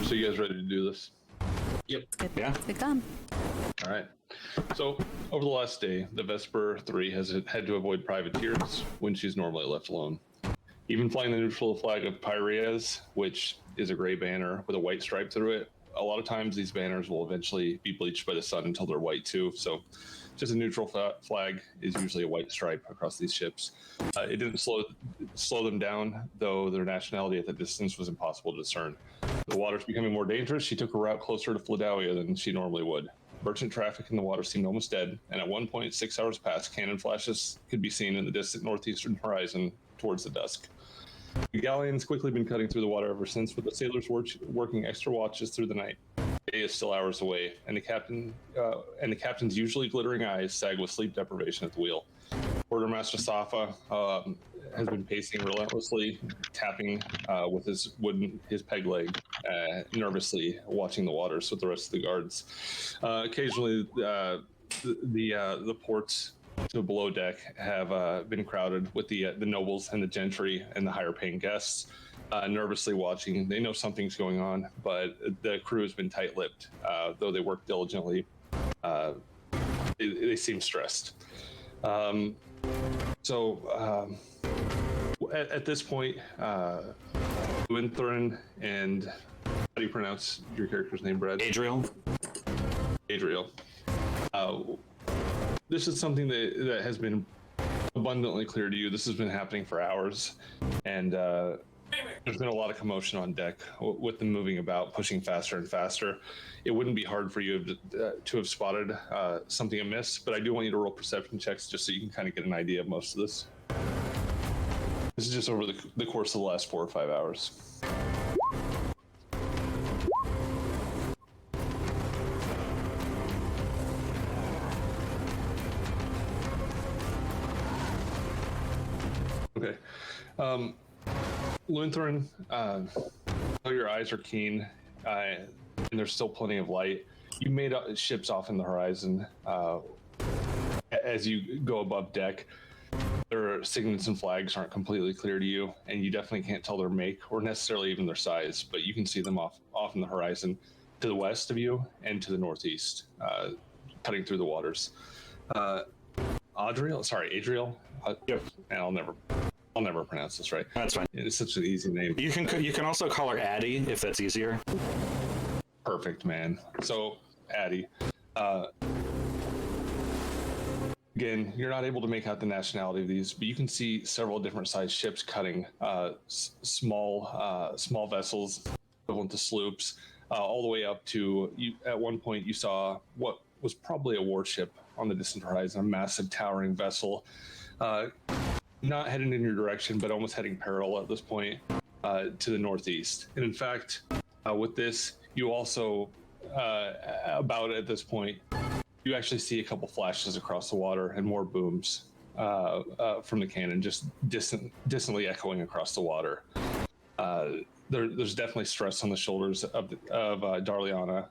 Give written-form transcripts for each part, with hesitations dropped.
So you guys ready to do this? Yep. Good. Yeah. Good gone. All right. So over the last day, the Vesper 3 has had to avoid privateers when she's normally left alone. Even flying the neutral flag of Piraeus, which is a gray banner with a white stripe through it, a lot of times these banners will eventually be bleached by the sun until they're white too. So just a neutral flag is usually a white stripe across these ships. It didn't slow them down, though their nationality at the distance was impossible to discern. The water's becoming more dangerous. She took a route closer to Philadelphia than she normally would. Merchant traffic in the water seemed almost dead, and at one point, 6 hours past, cannon flashes could be seen in the distant northeastern horizon towards the dusk. The galleon's quickly been cutting through the water ever since, with the sailors working extra watches through the night. Day is still hours away, and the captain's usually glittering eyes sag with sleep deprivation at the wheel. Quartermaster Safa has been pacing relentlessly, tapping with his peg leg, nervously watching the waters with the rest of the guards. Occasionally, the ports to below deck have been crowded with the nobles and the gentry and the higher paying guests, nervously watching. They know something's going on, but the crew has been tight-lipped. Though they work diligently, they seem stressed. At this point, Winthren and how do you pronounce your character's name, Brad? Adriel. This is something that has been abundantly clear to you. This has been happening for hours, and there's been a lot of commotion on deck with them moving about, pushing faster and faster. It wouldn't be hard for you to have spotted something amiss, but I do want you to roll perception checks just so you can kind of get an idea of most of this. This is just over the course of the last 4 or 5 hours. Okay. Lutheran, though your eyes are keen and there's still plenty of light, you made ships off in the horizon. As you go above deck, their signets and flags aren't completely clear to you, and you definitely can't tell their make or necessarily even their size, but you can see them off in the horizon to the west of you and to the northeast, cutting through the waters. Adriel. Yep. And I'll never pronounce this right. That's fine. It's such an easy name. You can also call her Addie if that's easier. Perfect, man. So, Addie. Again, you're not able to make out the nationality of these, but you can see several different sized ships cutting, small vessels equivalent to sloops, all the way up to, at one point you saw what was probably a warship on the distant horizon, a massive towering vessel, not heading in your direction, but almost heading parallel at this point to the northeast. And in fact, with this, you also, about at this point, you actually see a couple flashes across the water and more booms from the cannon, just distantly echoing across the water. There's definitely stress on the shoulders of Darliana,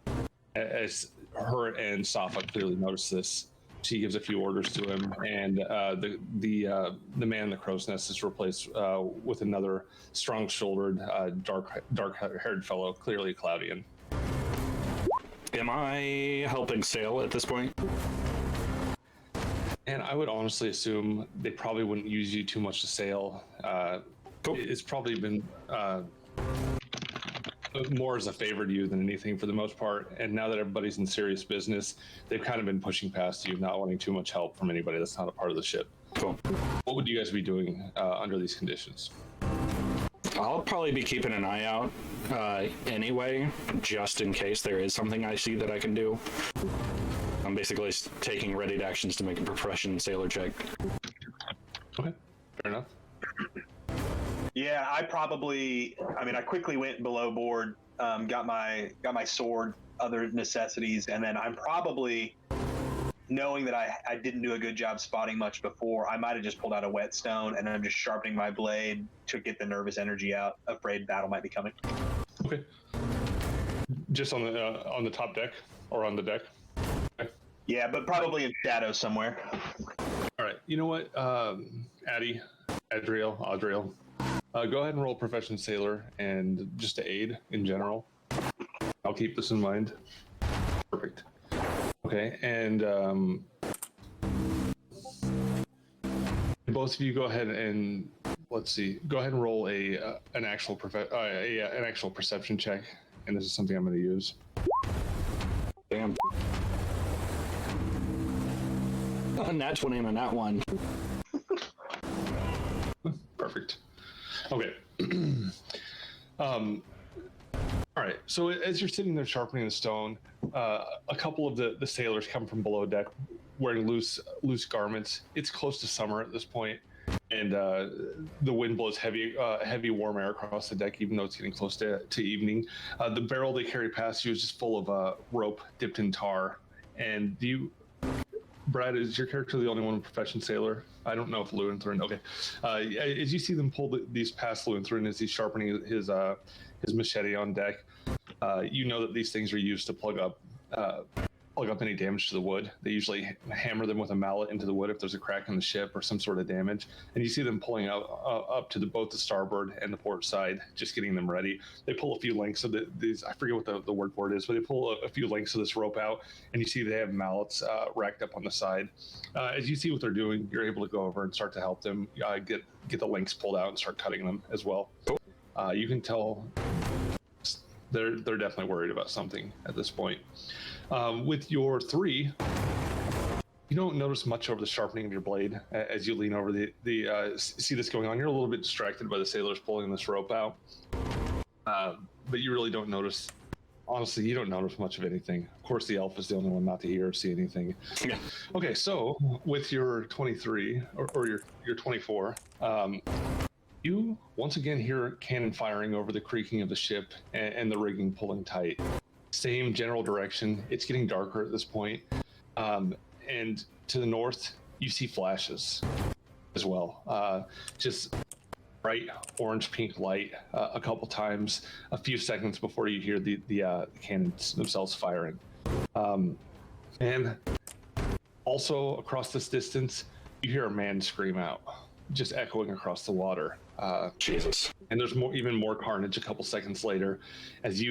as her and Safa clearly notice this. She gives a few orders to him, and the man in the crow's nest is replaced with another strong-shouldered, dark-haired fellow, clearly Claudian. Am I helping sail at this point? And I would honestly assume they probably wouldn't use you too much to sail. Cool. It's probably been more as a favor to you than anything for the most part. And now that everybody's in serious business, they've kind of been pushing past you, not wanting too much help from anybody that's not a part of the ship. Cool. What would you guys be doing under these conditions? I'll probably be keeping an eye out anyway, just in case there is something I see that I can do. I'm basically taking ready actions to make a profession sailor check. Okay, fair enough. Yeah, I quickly went below board, got my sword, other necessities, and then I'm probably, knowing that I didn't do a good job spotting much before, I might have just pulled out a whetstone and I'm just sharpening my blade to get the nervous energy out, afraid battle might be coming. Okay. Just on the top deck or on the deck? Okay. Yeah, but probably in shadow somewhere. All right. You know what, Adriel, go ahead and roll profession sailor and just to aid in general. I'll keep this in mind. Perfect. Okay, and both of you go ahead and let's see. Go ahead and roll an actual perception check, and this is something I'm going to use. Damn. A nat 20 and a nat 1. Perfect. Okay. All right. So as you're sitting there sharpening the stone, a couple of the sailors come from below deck, wearing loose garments. It's close to summer at this point, and the wind blows heavy warm air across the deck, even though it's getting close to evening. The barrel they carry past you is just full of rope dipped in tar. And Brad, is your character the only one profession sailor? I don't know if Lewinthrin. Okay. As you see them pull these past Lewinthrin as he's sharpening his machete on deck, you know that these things are used to plug up any damage to the wood. They usually hammer them with a mallet into the wood if there's a crack in the ship or some sort of damage. And you see them pulling up to both the starboard and the port side, just getting them ready. They pull a few lengths of these. I forget what the word for it is, but they pull a few lengths of this rope out, and you see they have mallets racked up on the side. As you see what they're doing, you're able to go over and start to help them get the lengths pulled out and start cutting them as well. You can tell they're definitely worried about something at this point. With your 3, you don't notice much over the sharpening of your blade as you lean over see this going on. You're a little bit distracted by the sailors pulling this rope out, but you really don't notice. Honestly, you don't notice much of anything. Of course, the elf is the only one not to hear or see anything. Yeah. Okay, so with your 23 or your 24, you once again hear cannon firing over the creaking of the ship and the rigging pulling tight. Same general direction. It's getting darker at this point. And to the north, you see flashes as well. Just bright orange pink light a couple times, a few seconds before you hear the cannons themselves firing. And also across this distance, you hear a man scream out, just echoing across the water. Jesus. And there's even more carnage a couple seconds later as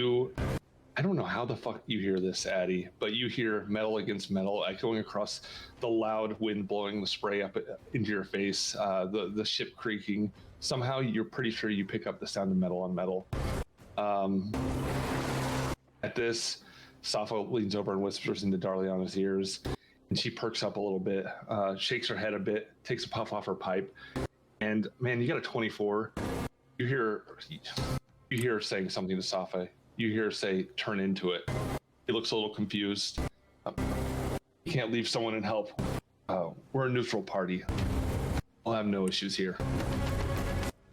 I don't know how the fuck you hear this, Addy, but you hear metal against metal echoing across the loud wind blowing the spray up into your face, the ship creaking. Somehow you're pretty sure you pick up the sound of metal on metal. At this, Sappho leans over and whispers into Darliana's ears, and she perks up a little bit, shakes her head a bit, takes a puff off her pipe, and man, you got a 24. You hear her saying something to Sappho. You hear her say, "Turn into it." He looks a little confused. You can't leave someone and help. We're a neutral party. We'll have no issues here.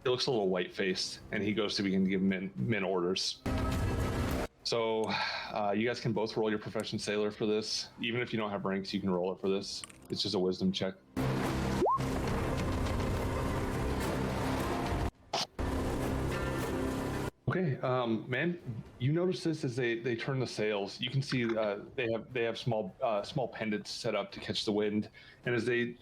He looks a little white-faced, and he goes to begin to give men orders. So you guys can both roll your profession sailor for this. Even if you don't have ranks, you can roll it for this. It's just a wisdom check. Okay, man, you notice this as they turn the sails. You can see they have small pendants set up to catch the wind, and as the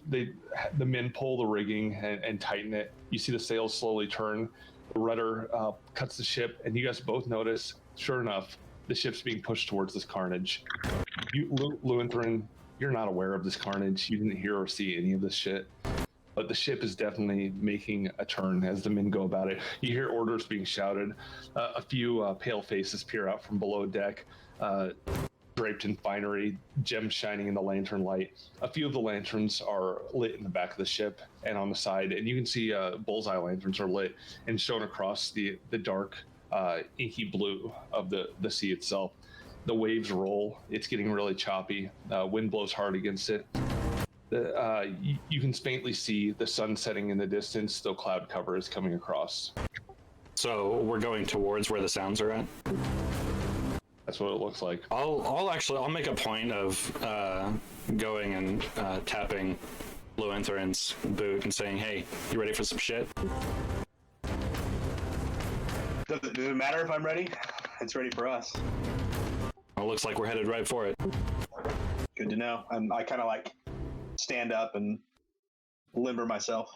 men pull the rigging and tighten it, you see the sails slowly turn. The rudder cuts the ship, and you guys both notice, sure enough, the ship's being pushed towards this carnage. Lewinthrin, you're not aware of this carnage. You didn't hear or see any of this shit. But the ship is definitely making a turn as the men go about it. You hear orders being shouted. A few pale faces peer out from below deck, draped in finery, gems shining in the lantern light. A few of the lanterns are lit in the back of the ship and on the side, and you can see bullseye lanterns are lit and shown across the dark, inky blue of the sea itself. The waves roll. It's getting really choppy. Wind blows hard against it. You can faintly see the sun setting in the distance, though cloud cover is coming across. So we're going towards where the sounds are at? That's what it looks like. I'll make a point of going and tapping Lewinthrin's boot and saying, "Hey, you ready for some shit?" Does it matter if I'm ready? It's ready for us. Well, looks like we're headed right for it. Good to know. I kind of like stand up and limber myself.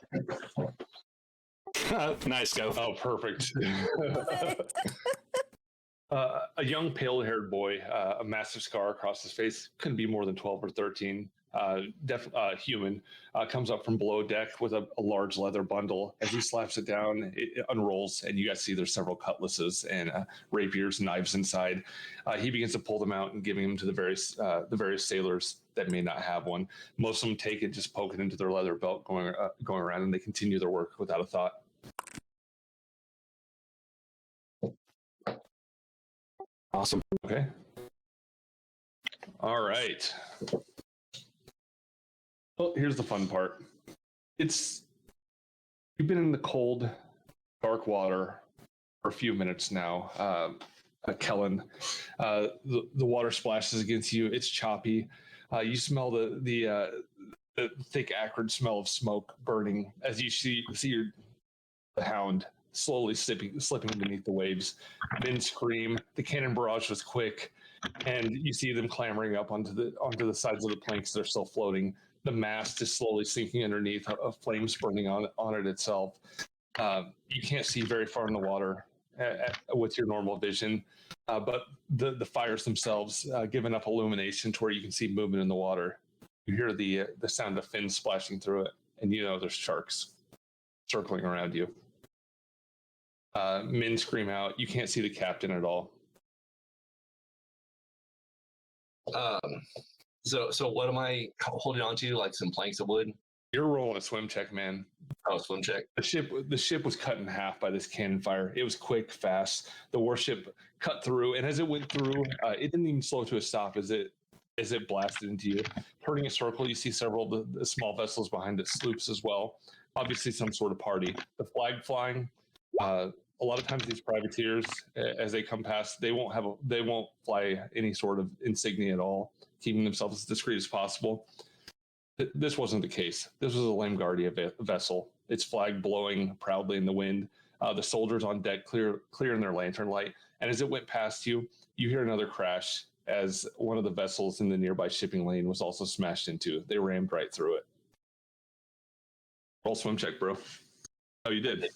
Nice, go. Oh, perfect. A young, pale-haired boy, a massive scar across his face, couldn't be more than 12 or 13. Human comes up from below deck with a large leather bundle. As he slaps it down, it unrolls, and you guys see there's several cutlasses and rapiers, knives inside. He begins to pull them out and giving them to the various sailors that may not have one. Most of them take it, just poke it into their leather belt, going around, and they continue their work without a thought. Awesome. Okay. All right. Well, here's the fun part. You've been in the cold, dark water for a few minutes now, Kellen. The water splashes against you. It's choppy. You smell the thick, acrid smell of smoke burning as you see the hound slowly slipping beneath the waves. Men scream. The cannon barrage was quick, and you see them clambering up onto the sides of the planks. They're still floating. The mast is slowly sinking underneath, flames burning on it itself. You can't see very far in the water with your normal vision, but the fires themselves give enough illumination to where you can see movement in the water. You hear the sound of fins splashing through it, and you know there's sharks circling around you. Men scream out. You can't see the captain at all. So what am I holding on to? Like some planks of wood? You're rolling a swim check, man. Oh, swim check. The ship was cut in half by this cannon fire. It was quick, fast. The warship cut through, and as it went through, it didn't even slow to a stop as it blasted into you. Turning a circle, you see several of the small vessels behind it, sloops as well. Obviously, some sort of party. The flag flying. A lot of times, these privateers, as they come past, they won't fly any sort of insignia at all, keeping themselves as discreet as possible. This wasn't the case. This was a Lamgardia vessel. Its flag blowing proudly in the wind. The soldiers on deck clearing their lantern light. And as it went past you, you hear another crash as one of the vessels in the nearby shipping lane was also smashed into. They rammed right through it. Roll swim check, bro. Oh, you did.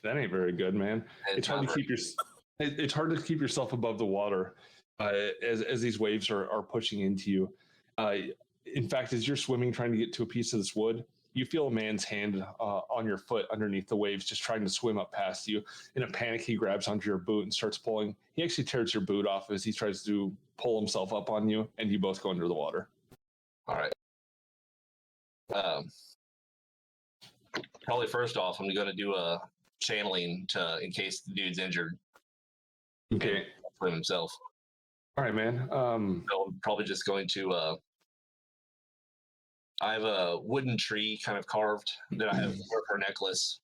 That ain't very good, man. It's hard to keep yourself above the water as these waves are pushing into you. In fact, as you're swimming, trying to get to a piece of this wood, you feel a man's hand on your foot underneath the waves, just trying to swim up past you. In a panic, he grabs onto your boot and starts pulling. He actually tears your boot off as he tries to pull himself up on you, and you both go under the water. All right. Probably first off, I'm going to do a channeling in case the dude's injured. Okay. For himself. All right, man. So I'm probably just going to. I have a wooden tree kind of carved that I have for her necklace.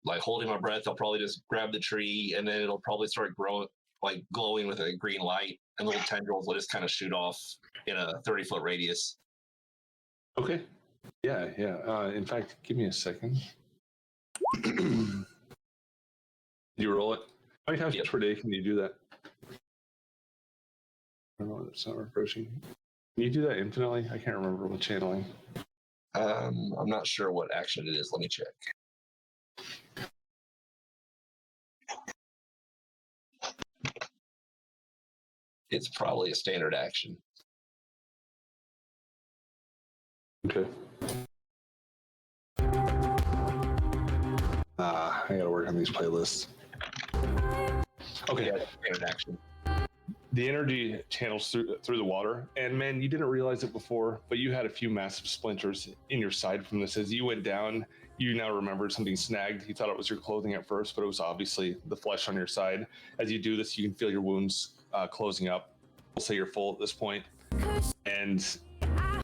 Like holding my breath, I'll probably just grab the tree and then it'll probably start growing, like glowing with a green light, and little tendrils will just kind of shoot off in a 30-foot radius. Okay. Yeah. In fact, give me a second. You roll it. How many times per day can you do that? I don't know. It's not approaching. Can you do that infinitely? I can't remember with channeling. I'm not sure what action it is. Let me check. It's probably a standard action. Okay. I gotta work on these playlists. Okay. Yeah, standard action. The energy channels through the water, and man, you didn't realize it before, but you had a few massive splinters in your side from this. As you went down, you now remembered something snagged. You thought it was your clothing at first, but it was obviously the flesh on your side. As you do this, you can feel your wounds closing up. We'll say you're full at this point. And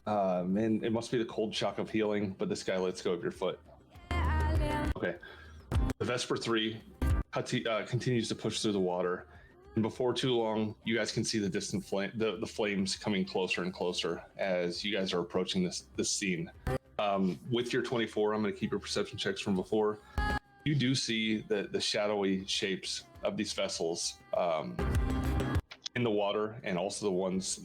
man, it must be the cold shock of healing, but this guy lets go of your foot. Okay. The Vesper 3 continues to push through the water. And before too long, you guys can see the distant the flames coming closer and closer as you guys are approaching this scene. With your 24, I'm going to keep your perception checks from before. You do see the shadowy shapes of these vessels in the water, and also the ones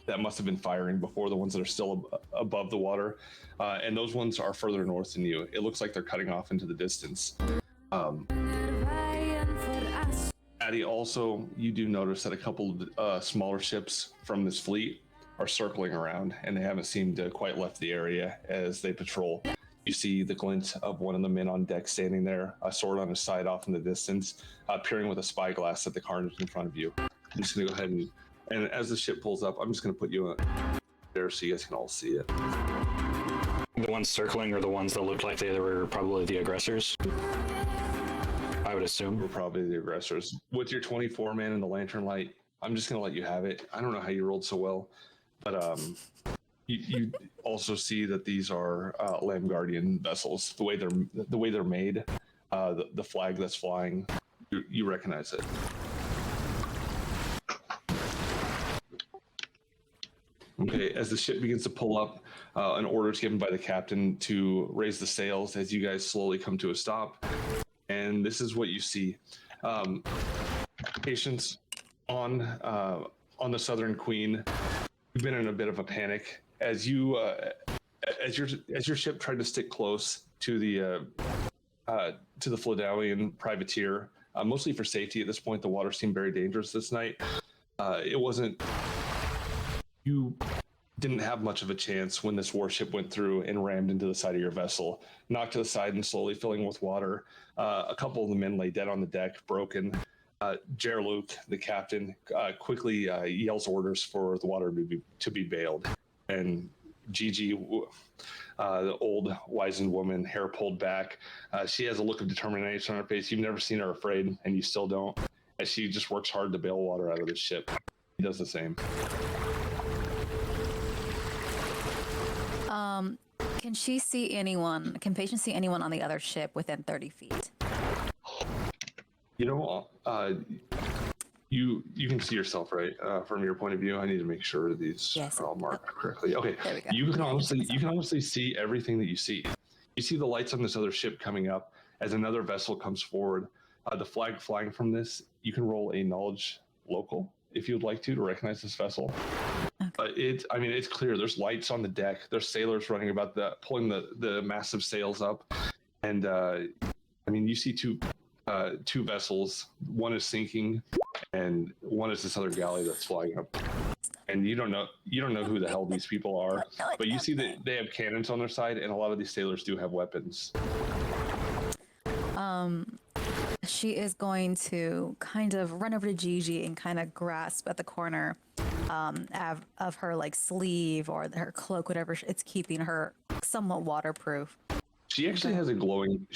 that must have been firing before, the ones that are still above the water. And those ones are further north than you. It looks like they're cutting off into the distance. Patty, also, you do notice that a couple of smaller ships from this fleet are circling around, and they haven't seemed to quite left the area as they patrol. You see the glint of one of the men on deck standing there, a sword on his side off in the distance, peering with a spyglass at the carnage in front of you. I'm just going to go ahead and as the ship pulls up, I'm just going to put you there so you guys can all see it. The ones circling are the ones that looked like they were probably the aggressors, I would assume. We're probably the aggressors. With your 24 man and the lantern light, I'm just going to let you have it. I don't know how you rolled so well, but you also see that these are Lamb Guardian vessels. The way they're made, the flag that's flying, you recognize it. Okay, as the ship begins to pull up, an order is given by the captain to raise the sails as you guys slowly come to a stop. And this is what you see. Patience on the Southern Queen. You've been in a bit of a panic as you as your ship tried to stick close to the Flodalian privateer, mostly for safety. At this point, the water seemed very dangerous this night. It wasn't. You didn't have much of a chance when this warship went through and rammed into the side of your vessel, knocked to the side and slowly filling with water. A couple of the men lay dead on the deck, broken. Jerluke, the captain, quickly yells orders for the water to be bailed. And Gigi, the old wizened woman, hair pulled back, she has a look of determination on her face. You've never seen her afraid, and you still don't, as she just works hard to bail water out of the ship. He does the same. Can she see anyone? Can Patience see anyone on the other ship within 30 feet? You know, you can see yourself, right? From your point of view, I need to make sure these are all marked correctly. Okay, there we go. you can honestly see everything that you see. You see the lights on this other ship coming up as another vessel comes forward. The flag flying from this, you can roll a knowledge local if you'd like to recognize this vessel. Okay. But it's clear. There's lights on the deck. There's sailors running about, pulling the massive sails up, and you see two vessels. One is sinking, and one is this other galley that's flying up. And you don't know who the hell these people are, but you see that they have cannons on their side, and a lot of these sailors do have weapons. She is going to kind of run over to Gigi and kind of grasp at the corner of her like sleeve or her cloak, whatever it's keeping her somewhat waterproof. She actually has a glowing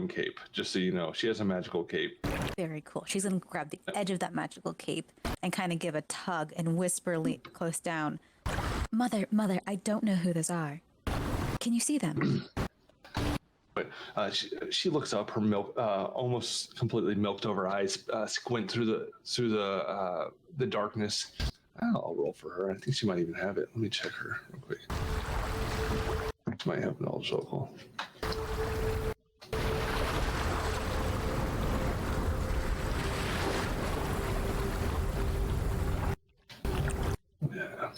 cape, just so you know. She has a magical cape. Very cool. She's going to grab the edge of that magical cape and kind of give a tug and whisper close down. Mother, I don't know who those are. Can you see them? But she looks up, her milk almost completely milked over eyes squint through the darkness. I'll roll for her. I think she might even have it. Let me check her real quick. She might have knowledge local. Yeah.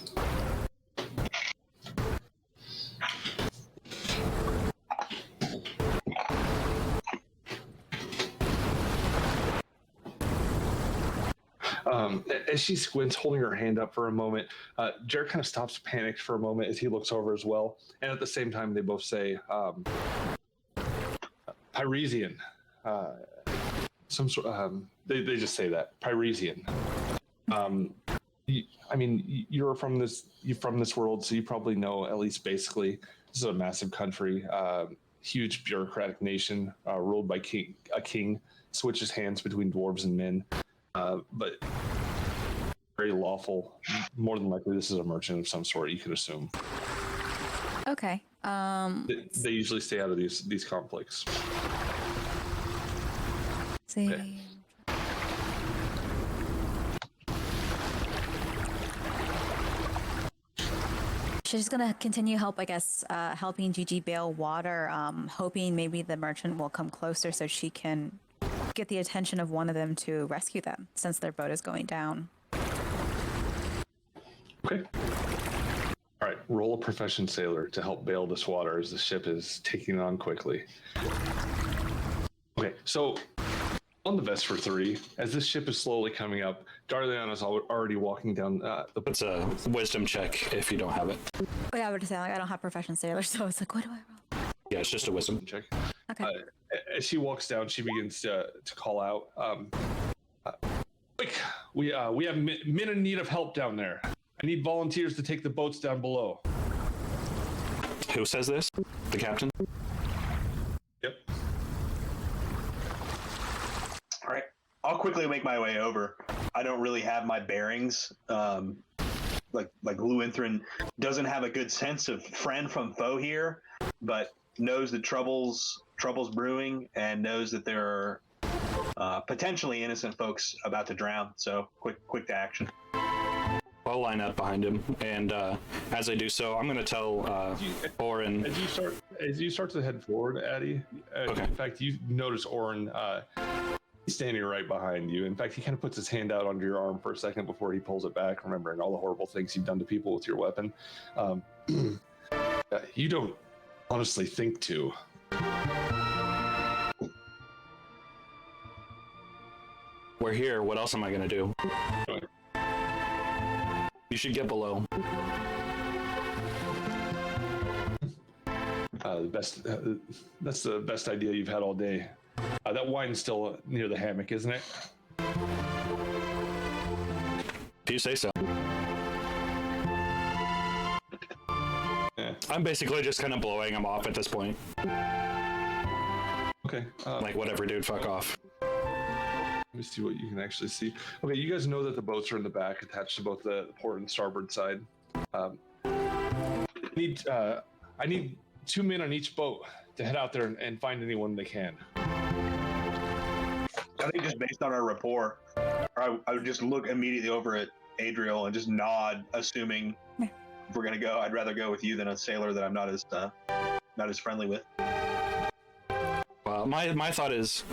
As she squints, holding her hand up for a moment, Jared kind of stops, panicked for a moment as he looks over as well. And at the same time, they both say, Pyresian. Some sort. They just say that Pyresian. You're from this world, so you probably know at least basically. This is a massive country, huge bureaucratic nation ruled by a king, switches hands between dwarves and men. But very lawful. More than likely, this is a merchant of some sort. You could assume. Okay. They usually stay out of these conflicts. See. Okay. She's gonna continue help, I guess, helping Gigi bail water, hoping maybe the merchant will come closer so she can get the attention of one of them to rescue them, since their boat is going down. Okay. All right. Roll a profession sailor to help bail this water as the ship is taking on quickly. Okay. So On the Vesper 3, as this ship is slowly coming up, Darliana's already walking down the. It's a wisdom check if you don't have it. Oh, yeah, I would say like I don't have profession sailor, so it's like, what do I roll? Yeah, it's just a wisdom. Check. Okay. As she walks down, she begins to call out. Quick! We have men in need of help down there. I need volunteers to take the boats down below. Who says this? The captain? Yep. All right. I'll quickly make my way over. I don't really have my bearings. Like Luinthrin doesn't have a good sense of friend from foe here, but knows that trouble's brewing and knows that there are potentially innocent folks about to drown. So quick to action. I'll line up behind him, and as I do so, I'm going to tell Orin. As you start to head forward, Addie. Okay. In fact, you notice Orin. He's standing right behind you. In fact, he kind of puts his hand out under your arm for a second before he pulls it back, remembering all the horrible things you've done to people with your weapon. You don't honestly think to. We're here. What else am I going to do? You should get below. That's the best idea you've had all day. That wine's still near the hammock, isn't it? If you say so. Yeah. I'm basically just kind of blowing him off at this point. Okay. Like, whatever, dude, fuck off. Let me see what you can actually see. Okay, you guys know that the boats are in the back, attached to both the port and starboard side. I need 2 men on each boat to head out there and find anyone they can. I think just based on our rapport, I would just look immediately over at Adriel and just nod, assuming if we're gonna go, I'd rather go with you than a sailor that I'm not as friendly with. Well, my thought is,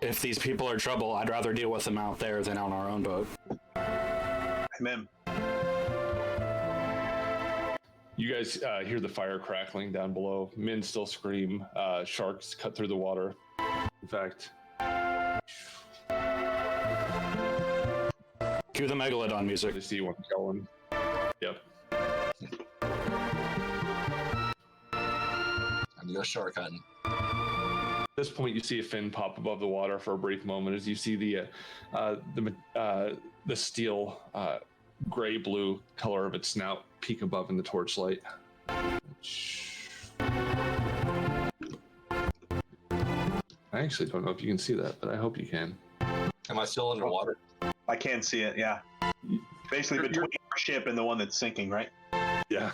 if these people are trouble, I'd rather deal with them out there than on our own boat. Amen. You guys hear the fire crackling down below. Men still scream. Sharks cut through the water. In fact, Cue the Megalodon music. I see one going. Yep. I'm gonna go shark hunting. At this point, you see a fin pop above the water for a brief moment as you see the steel gray-blue color of its snout peek above in the torchlight. I actually don't know if you can see that, but I hope you can. Am I still underwater? I can see it, yeah. Basically between our ship and the one that's sinking, right? Yeah.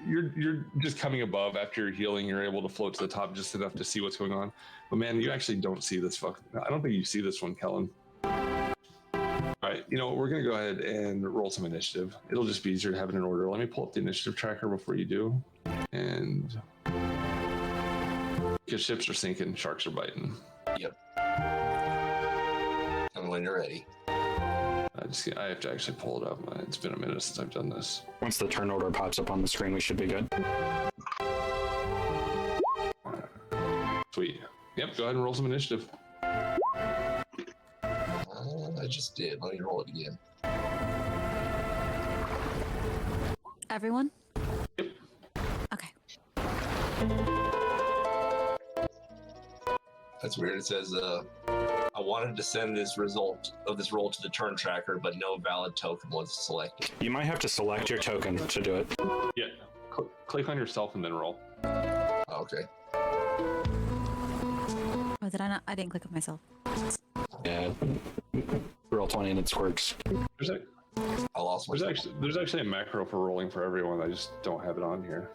You're just coming above after your healing. You're able to float to the top just enough to see what's going on. But man, you actually don't see this I don't think you see this one, Kellen. All right, we're going to go ahead and roll some initiative. It'll just be easier to have it in order. Let me pull up the initiative tracker before you do. And because ships are sinking, sharks are biting. Yep. And when you're ready. I have to actually pull it up. It's been a minute since I've done this. Once the turn order pops up on the screen, we should be good. Sweet. Yep, go ahead and roll some initiative. I just did. Let me roll it again. Everyone? Yep. Okay. That's weird. It says, I wanted to send this result of this roll to the turn tracker, but no valid token was selected. You might have to select your token to do it. Yeah. Click on yourself and then roll. Okay. Oh, did I not? I didn't click on myself. Yeah. Roll 20 and it quirks. I lost my. There's actually a macro for rolling for everyone. I just don't have it on here.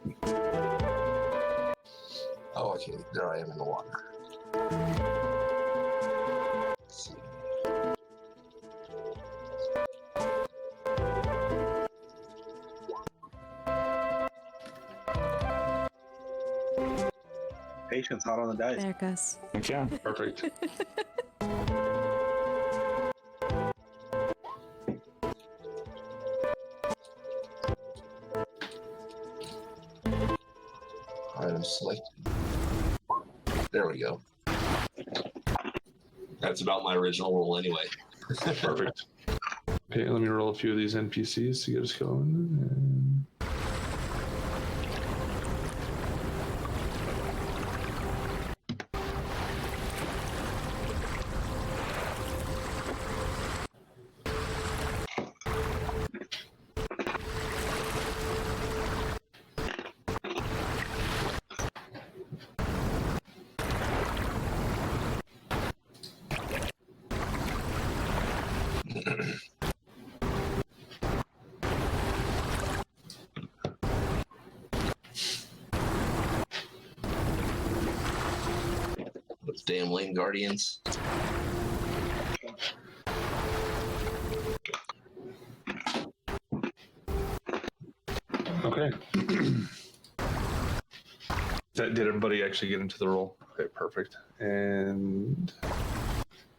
Oh, okay. There I am in the water. Let's see. Patience hot on the dice. There it goes. Yeah. Perfect. Item selected. There we go. That's about my original rule anyway. Perfect. Okay, let me roll a few of these NPCs to get us going. Those damn lane guardians. Okay. Did everybody actually get into the roll? Okay, perfect. And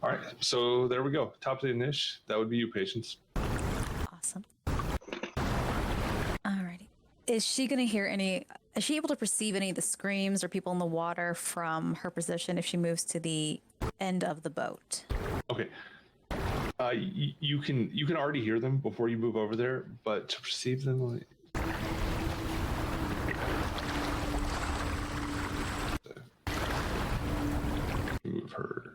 all right, so there we go. Top of the niche. That would be you, Patience. Awesome. Alrighty. Is she gonna hear any? Is she able to perceive any of the screams or people in the water from her position if she moves to the end of the boat? Okay. You can already hear them before you move over there, but to perceive them, like, move her.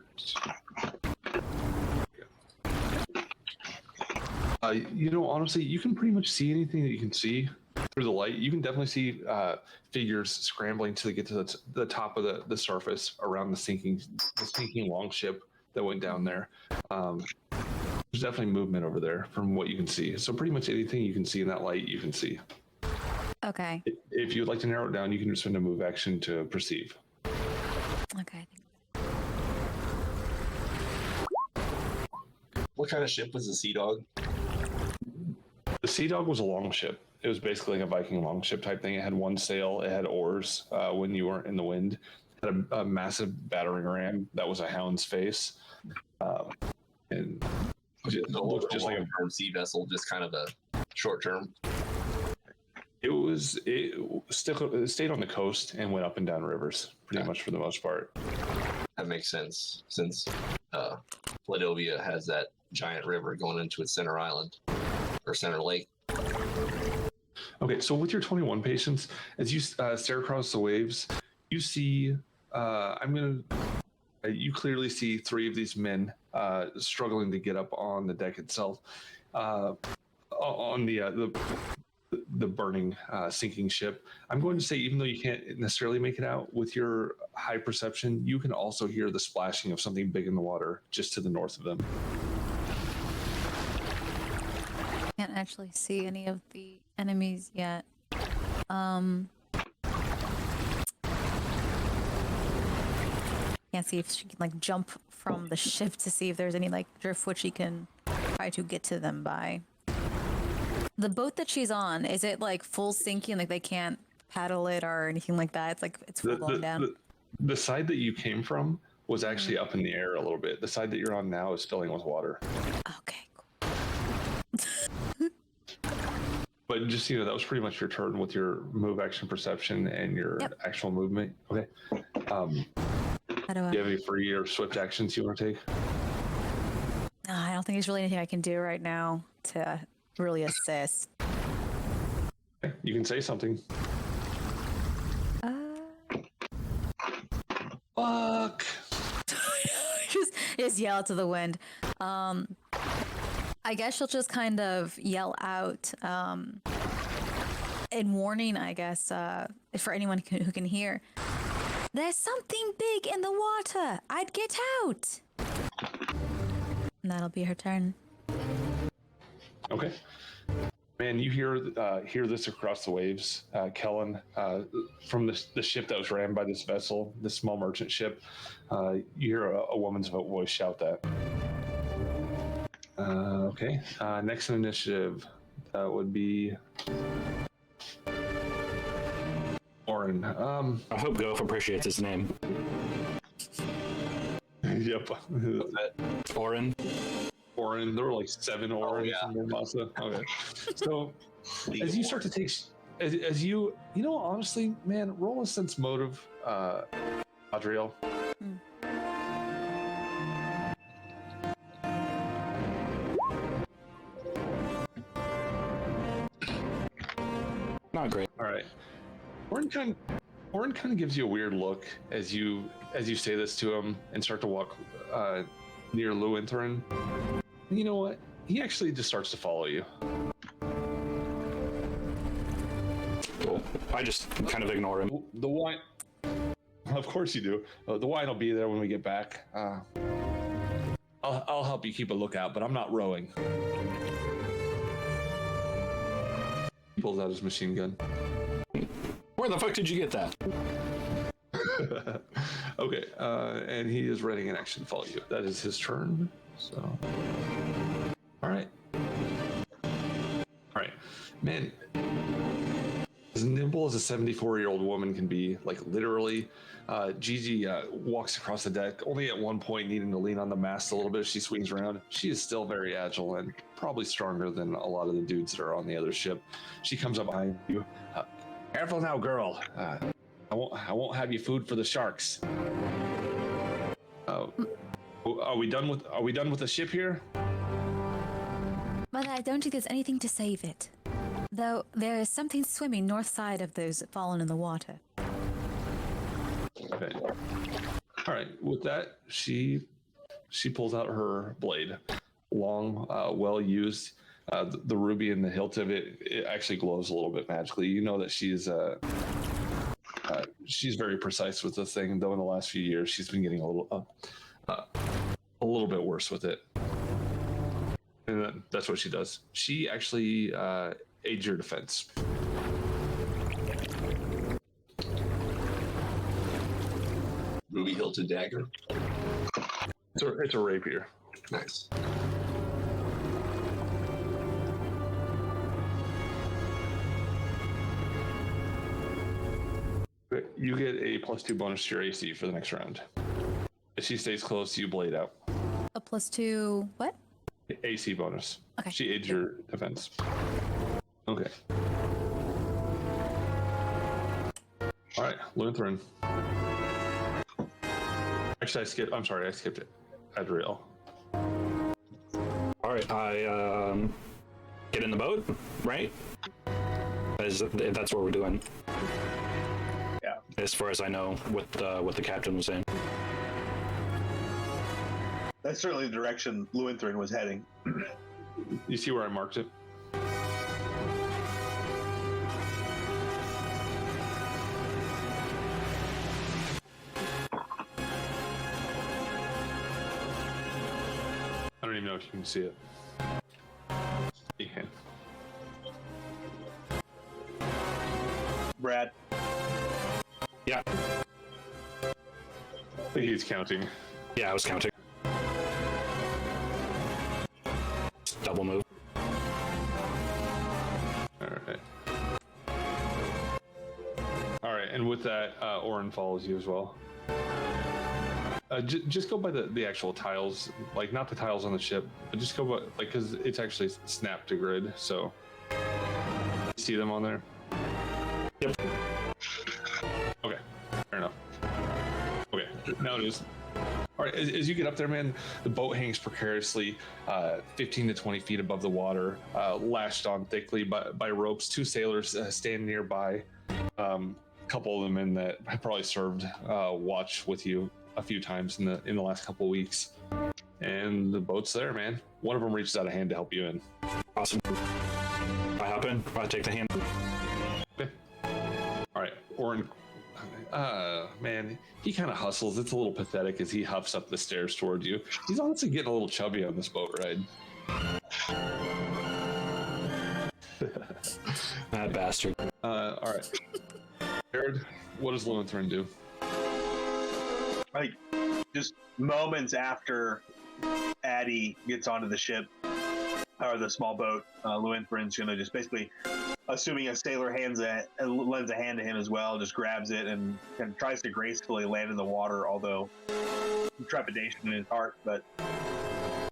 Honestly, you can pretty much see anything that you can see through the light. You can definitely see figures scrambling to get to the top of the surface around the sinking longship that went down there. There's definitely movement over there from what you can see. So pretty much anything you can see in that light, you can see. Okay. If you'd like to narrow it down, you can just spend a move action to perceive. Okay. What kind of ship was the Sea Dog? The Sea Dog was a longship. It was basically like a Viking longship type thing. It had one sail. It had oars when you weren't in the wind. It had a massive battering ram that was a hound's face. And it looked just like a long-term sea vessel, just kind of a short term. it stayed on the coast and went up and down rivers pretty much for the most part. That makes sense since Latovia has that giant river going into its center island or center lake. Okay, so with your 21 patience, as you stare across the waves, you see, you clearly see three of these men struggling to get up on the deck itself, on the burning, sinking ship. I'm going to say, even though you can't necessarily make it out with your high perception, you can also hear the splashing of something big in the water just to the north of them. Can't actually see any of the enemies yet. Can't see if she can like jump from the ship to see if there's any like driftwood she can try to get to them by. The boat that she's on, is it like full sinking? Like they can't paddle it or anything like that? It's like it's full blown down. The side that you came from was actually up in the air a little bit. The side that you're on now is filling with water. Okay, cool. But just, that was pretty much your turn with your move action perception and your actual movement. Okay. How do I? Do you have any free or swift actions you want to take? No, I don't think there's really anything I can do right now to really assist. Okay, you can say something. Fuck. just yell to the wind. I guess she'll just kind of yell out in warning, I guess, for anyone who can hear. There's something big in the water. I'd get out. And that'll be her turn. Okay. Man, you hear this across the waves, Kellen, from the ship that was ran by this vessel, this small merchant ship. You hear a woman's voice shout that. Okay. Next in initiative would be Oren. I hope Goff appreciates his name. Yep. Oren. Oren. There were like 7 Orens in Mombasa. Okay. So as you start to take, as you honestly, man, roll a sense motive, Adriel. Not great. All right. Orin kind of gives you a weird look as you say this to him and start to walk near Lewinthrin. And you know what? He actually just starts to follow you. Cool. I just kind of ignore him. The wine. Of course you do. The wine will be there when we get back. I'll help you keep a lookout, but I'm not rowing. He pulls out his machine gun. Where the fuck did you get that? Okay, and he is ready in action to follow you. That is his turn. So, all right, man. As nimble as a 74-year-old woman can be, like literally, Gigi walks across the deck, only at one point needing to lean on the mast a little bit as she swings around. She is still very agile and probably stronger than a lot of the dudes that are on the other ship. She comes up behind you. Careful now, girl. I won't have you food for the sharks. Are we done with the ship here? Mother, I don't think there's anything to save it. Though there is something swimming north side of those fallen in the water. Okay. All right. With that, she pulls out her blade, long, well used. The ruby in the hilt of it actually glows a little bit magically. You know that she's very precise with this thing. Though in the last few years she's been getting a little bit worse with it. And that's what she does. She actually aids your defense. Ruby hilted dagger. It's a rapier. Nice. You get a +2 bonus to your AC for the next round. If she stays close, you blade out. A +2 what? AC bonus. Okay. She aids your defense. Okay. All right, Lutheran. Actually, I skipped it. Adriel. All right, I get in the boat, right? That's what we're doing. Yeah. As far as I know, what the captain was saying. That's certainly the direction Lewinthrin was heading. You see where I marked it? I don't even know if you can see it. You can. Brad. Yeah. I think he's counting. Yeah, I was counting. Double move. All right, and with that, Orin follows you as well. Just go by the actual tiles, like not the tiles on the ship, but just go by, like, because it's actually snapped to grid. So, you see them on there? Yep. Okay, fair enough. Okay, now it is. All right, as you get up there, man, the boat hangs precariously 15 to 20 feet above the water, lashed on thickly by ropes. Two sailors stand nearby. A couple of the men that have probably served watch with you a few times in the last couple of weeks. And the boat's there, man. One of them reaches out a hand to help you in. Awesome. I hop in. I take the hand. Okay. All right, Orin. Man, he kind of hustles. It's a little pathetic as he huffs up the stairs towards you. He's honestly getting a little chubby on this boat ride. That bastard. All right. Jared, what does Lewinthrin do? Like, just moments after Addie gets onto the ship, or the small boat, Lewinthrin's gonna just basically, assuming a sailor lends a hand to him as well, just grabs it and tries to gracefully land in the water, although trepidation in his heart, but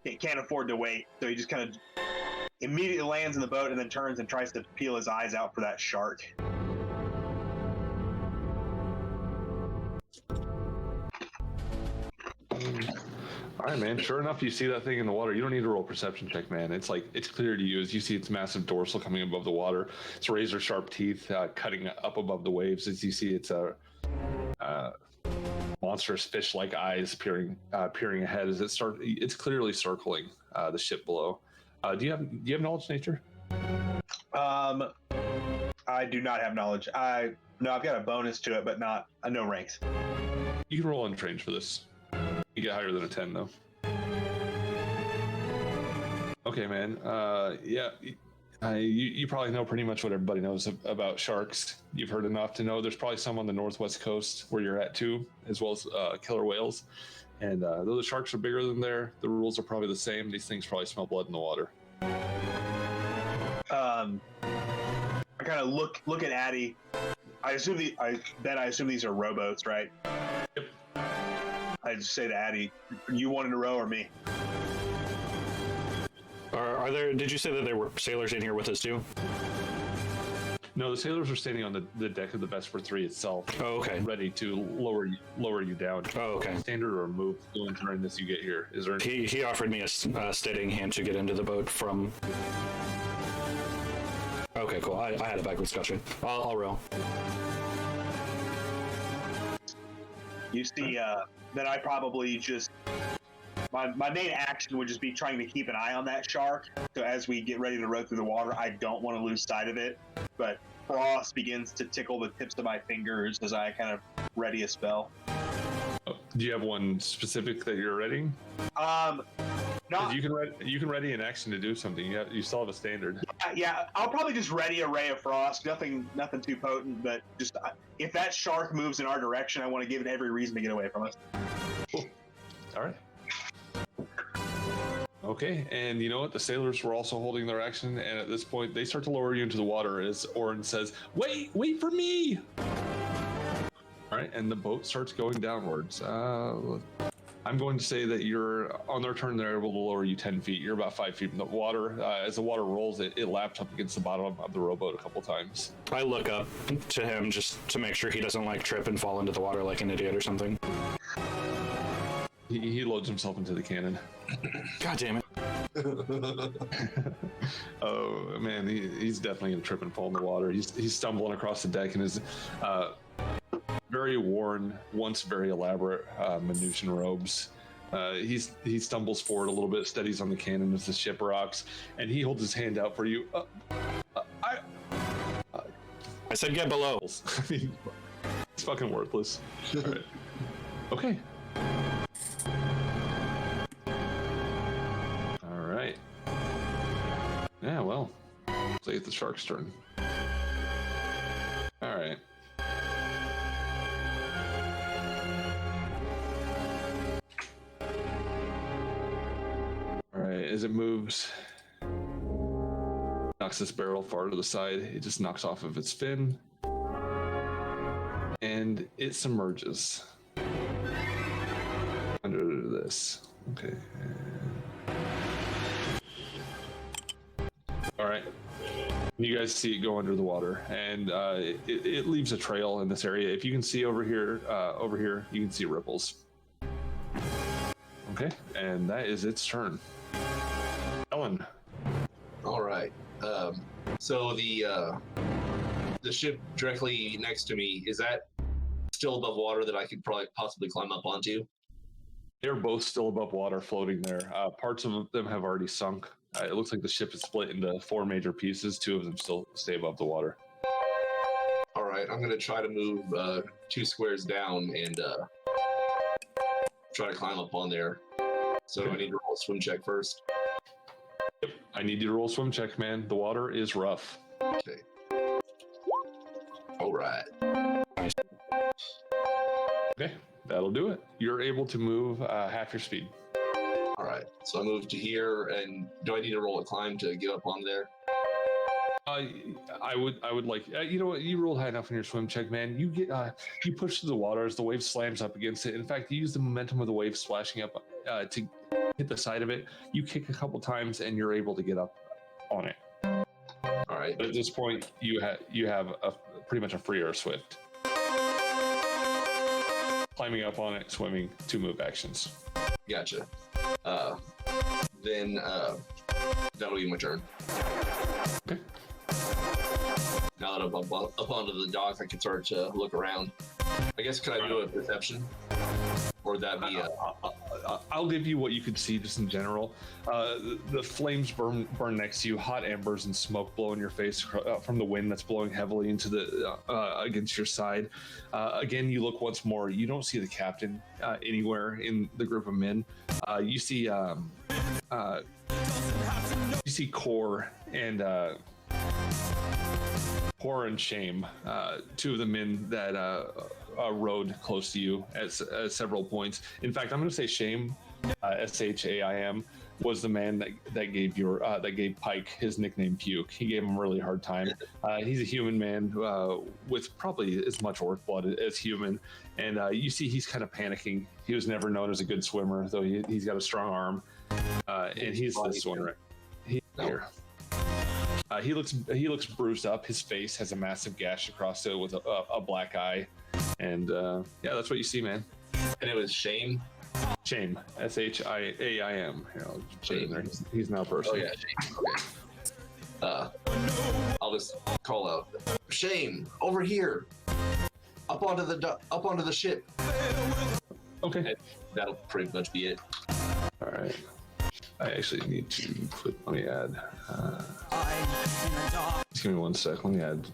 he can't afford to wait. So he just kind of immediately lands in the boat and then turns and tries to peel his eyes out for that shark. All right, man. Sure enough, you see that thing in the water. You don't need to roll a perception check, man. It's clear to you as you see its massive dorsal coming above the water. Its razor sharp teeth cutting up above the waves as you see its monstrous fish-like eyes peering ahead as it's clearly circling the ship below. Do you have knowledge nature? I do not have knowledge. I've got a bonus to it, but not no ranks. You can roll untrained for this. You get higher than a 10 though. Okay, man. You probably know pretty much what everybody knows about sharks. You've heard enough to know there's probably some on the northwest coast where you're at too, as well as killer whales. And though the sharks are bigger than there, the rules are probably the same. These things probably smell blood in the water. I kind of look at Addie. I assume these are rowboats, right? Yep. I just say to Addie, "You wanted to row or me?" Are there? Did you say that there were sailors in here with us too? No, the sailors are standing on the deck of the Vesper 3 itself. Oh, okay. Ready to lower you down. Oh, okay. Standard or move during this you get here. Is there? He offered me a steadying hand to get into the boat from. Okay, cool. I had a backwards discussion. I'll row. You see that I probably just my main action would just be trying to keep an eye on that shark. So as we get ready to row through the water, I don't want to lose sight of it. But frost begins to tickle the tips of my fingers as I kind of ready a spell. Oh, do you have one specific that you're readying? Not. You can ready an action to do something. You still have a standard. Yeah, I'll probably just ready a ray of frost. Nothing too potent, but just if that shark moves in our direction, I want to give it every reason to get away from us. Cool. All right. Okay, and you know what? The sailors were also holding their action, and at this point, they start to lower you into the water as Orin says, "Wait for me!" All right, and the boat starts going downwards. I'm going to say that you're on their turn. They're able to lower you 10 feet. You're about 5 feet from the water. As the water rolls, it laps up against the bottom of the rowboat a couple times. I look up to him just to make sure he doesn't like trip and fall into the water like an idiot or something. He loads himself into the cannon. God damn it. Oh man, he's definitely gonna trip and fall in the water. He's stumbling across the deck in his very worn, once very elaborate Minusian robes. He stumbles forward a little bit, steadies on the cannon as the ship rocks, and he holds his hand out for you. I said get below. I mean, it's fucking worthless. All right. Okay. All right. Yeah, well, let's say it's the shark's turn. All right. All right, as it moves, knocks this barrel far to the side. It just knocks off of its fin, and it submerges under this. Okay. All right. You guys see it go under the water, and it leaves a trail in this area. If you can see over here, you can see ripples. Okay, and that is its turn. Ellen. All right. So the ship directly next to me, is that still above water that I could probably possibly climb up onto? They're both still above water, floating there. Parts of them have already sunk. It looks like the ship is split into 4 major pieces. 2 of them still stay above the water. All right, I'm gonna try to move 2 squares down and try to climb up on there. So do I need to roll a swim check first? Yep. I need you to roll a swim check, man. The water is rough. Okay. All right. Okay, that'll do it. You're able to move half your speed. All right. So I move to here, and do I need to roll a climb to get up on there? I would like, you know what? You rolled high enough in your swim check, man. You get, you push through the water as the wave slams up against it. In fact, you use the momentum of the wave splashing up to hit the side of it. You kick a couple times, and you're able to get up on it. All right. But at this point, you have pretty much a free or swift. Climbing up on it, swimming, 2 move actions. Gotcha. then that'll be my turn. Okay. Now that I'm up onto the dock, I can start to look around. I guess could I do a perception, or would that be a? I'll give you what you could see just in general. The flames burn next to you, hot embers and smoke blow in your face from the wind that's blowing heavily into the against your side. Again, you look once more. You don't see the captain anywhere in the group of men. You see Core and Shame, two of the men that rode close to you at several points. In fact, I'm going to say Shame, Shaim, was the man that gave Pike his nickname Puke. He gave him a really hard time. He's a human man with probably as much orc blood as human, and you see he's kind of panicking. He was never known as a good swimmer, though he's got a strong arm, and he's this one right here. He looks bruised up. His face has a massive gash across it with a black eye, and yeah, that's what you see, man. And it was Shame. Shame, Shaim. Shame. He's now a person. Oh yeah, Shame. Okay. I'll just call out, Shame, over here, up onto the ship. Okay. And that'll pretty much be it. All right. I actually need to let me add. Just give me 1 sec. Let me add.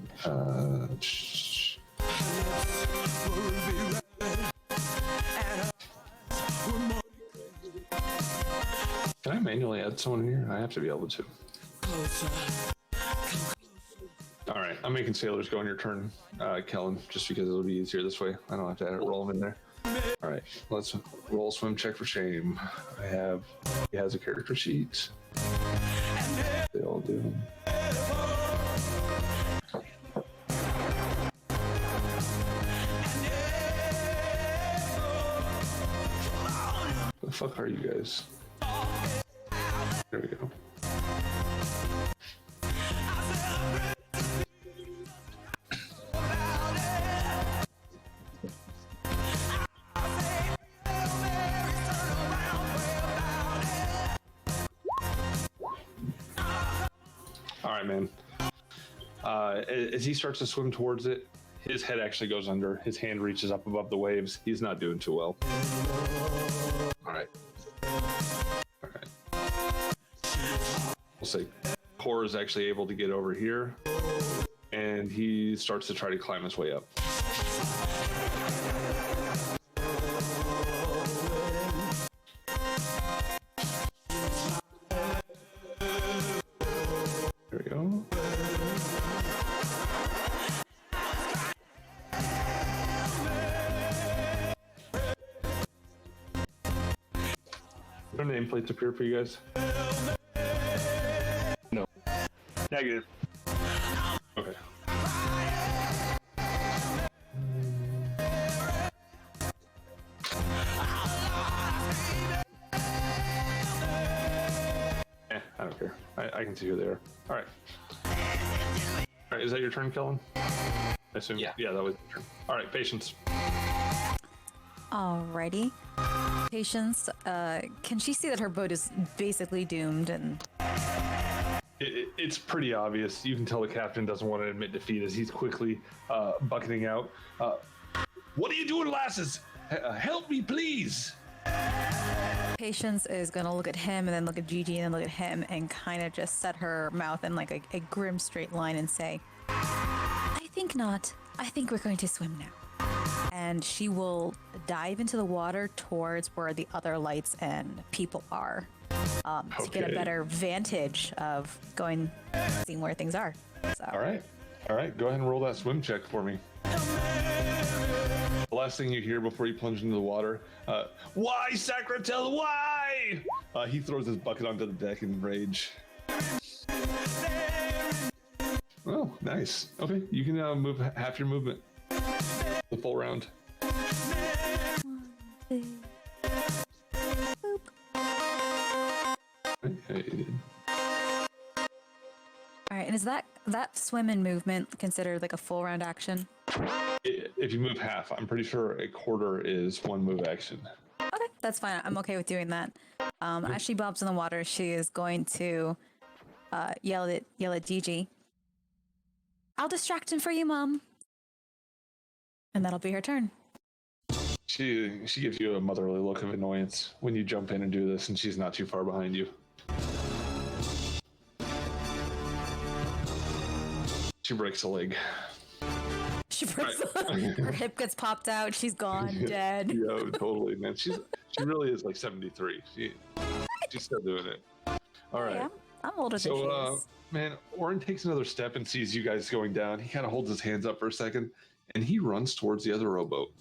Can I manually add someone here? I have to be able to. All right, I'm making sailors go on your turn, Kellen, just because it'll be easier this way. I don't have to roll them in there. All right, let's roll a swim check for Shame. He has a character sheet. They all do. The fuck are you guys? There we go. All right, man. As he starts to swim towards it, his head actually goes under. His hand reaches up above the waves. He's not doing too well. All right. All right. We'll say Core is actually able to get over here, and he starts to try to climb his way up. There we go. Do nameplates appear for you guys? No. Negative. Okay. I don't care. I can see who they are. All right. All right, is that your turn, Kellen? I assume. Yeah. Yeah, that was your turn. All right, patience. Alrighty. Patience, can she see that her boat is basically doomed and It's pretty obvious. You can tell the captain doesn't want to admit defeat as he's quickly bucketing out. What are you doing, lasses? Help me, please. Patience is gonna look at him and then look at Gigi and then look at him and kind of just set her mouth in like a grim straight line and say, I think not. I think we're going to swim now. And she will dive into the water towards where the other lights and people are to get a better vantage of going, seeing where things are. So. All right. Go ahead and roll that swim check for me. The last thing you hear before you plunge into the water, why, Sacratel, why? He throws his bucket onto the deck in rage. Oh, nice. Okay, you can move half your movement. The full round. Okay. All right, and is that swim and movement considered like a full round action? If you move half, I'm pretty sure a quarter is one move action. Okay. That's fine. I'm okay with doing that. As she bobs in the water, she is going to yell at Gigi. I'll distract him for you, Mom. And that'll be her turn. She gives you a motherly look of annoyance when you jump in and do this, and she's not too far behind you. She breaks a leg. She breaks her hip gets popped out. She's gone, dead. Yeah, totally, man. She really is like 73. She's still doing it. All right. Yeah, I'm older than she is. Man, Orin takes another step and sees you guys going down. He kind of holds his hands up for a second, and he runs towards the other rowboat.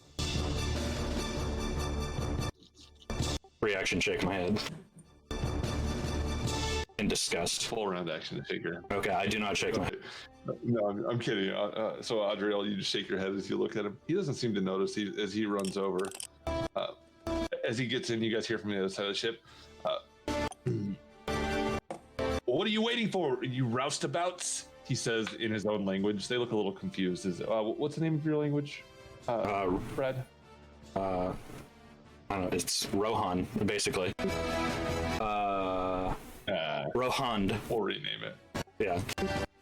Reaction, shake my head. In disgust. Full round action to figure. Okay, I do not shake my head. No, I'm kidding. So, Adriel, you just shake your head as you look at him. He doesn't seem to notice as he runs over. As he gets in, you guys hear from the other side of the ship. What are you waiting for, you roustabouts? He says in his own language. They look a little confused. What's the name of your language, Brad? I don't know. It's Rohan, basically. Rohand. We'll rename it. Yeah.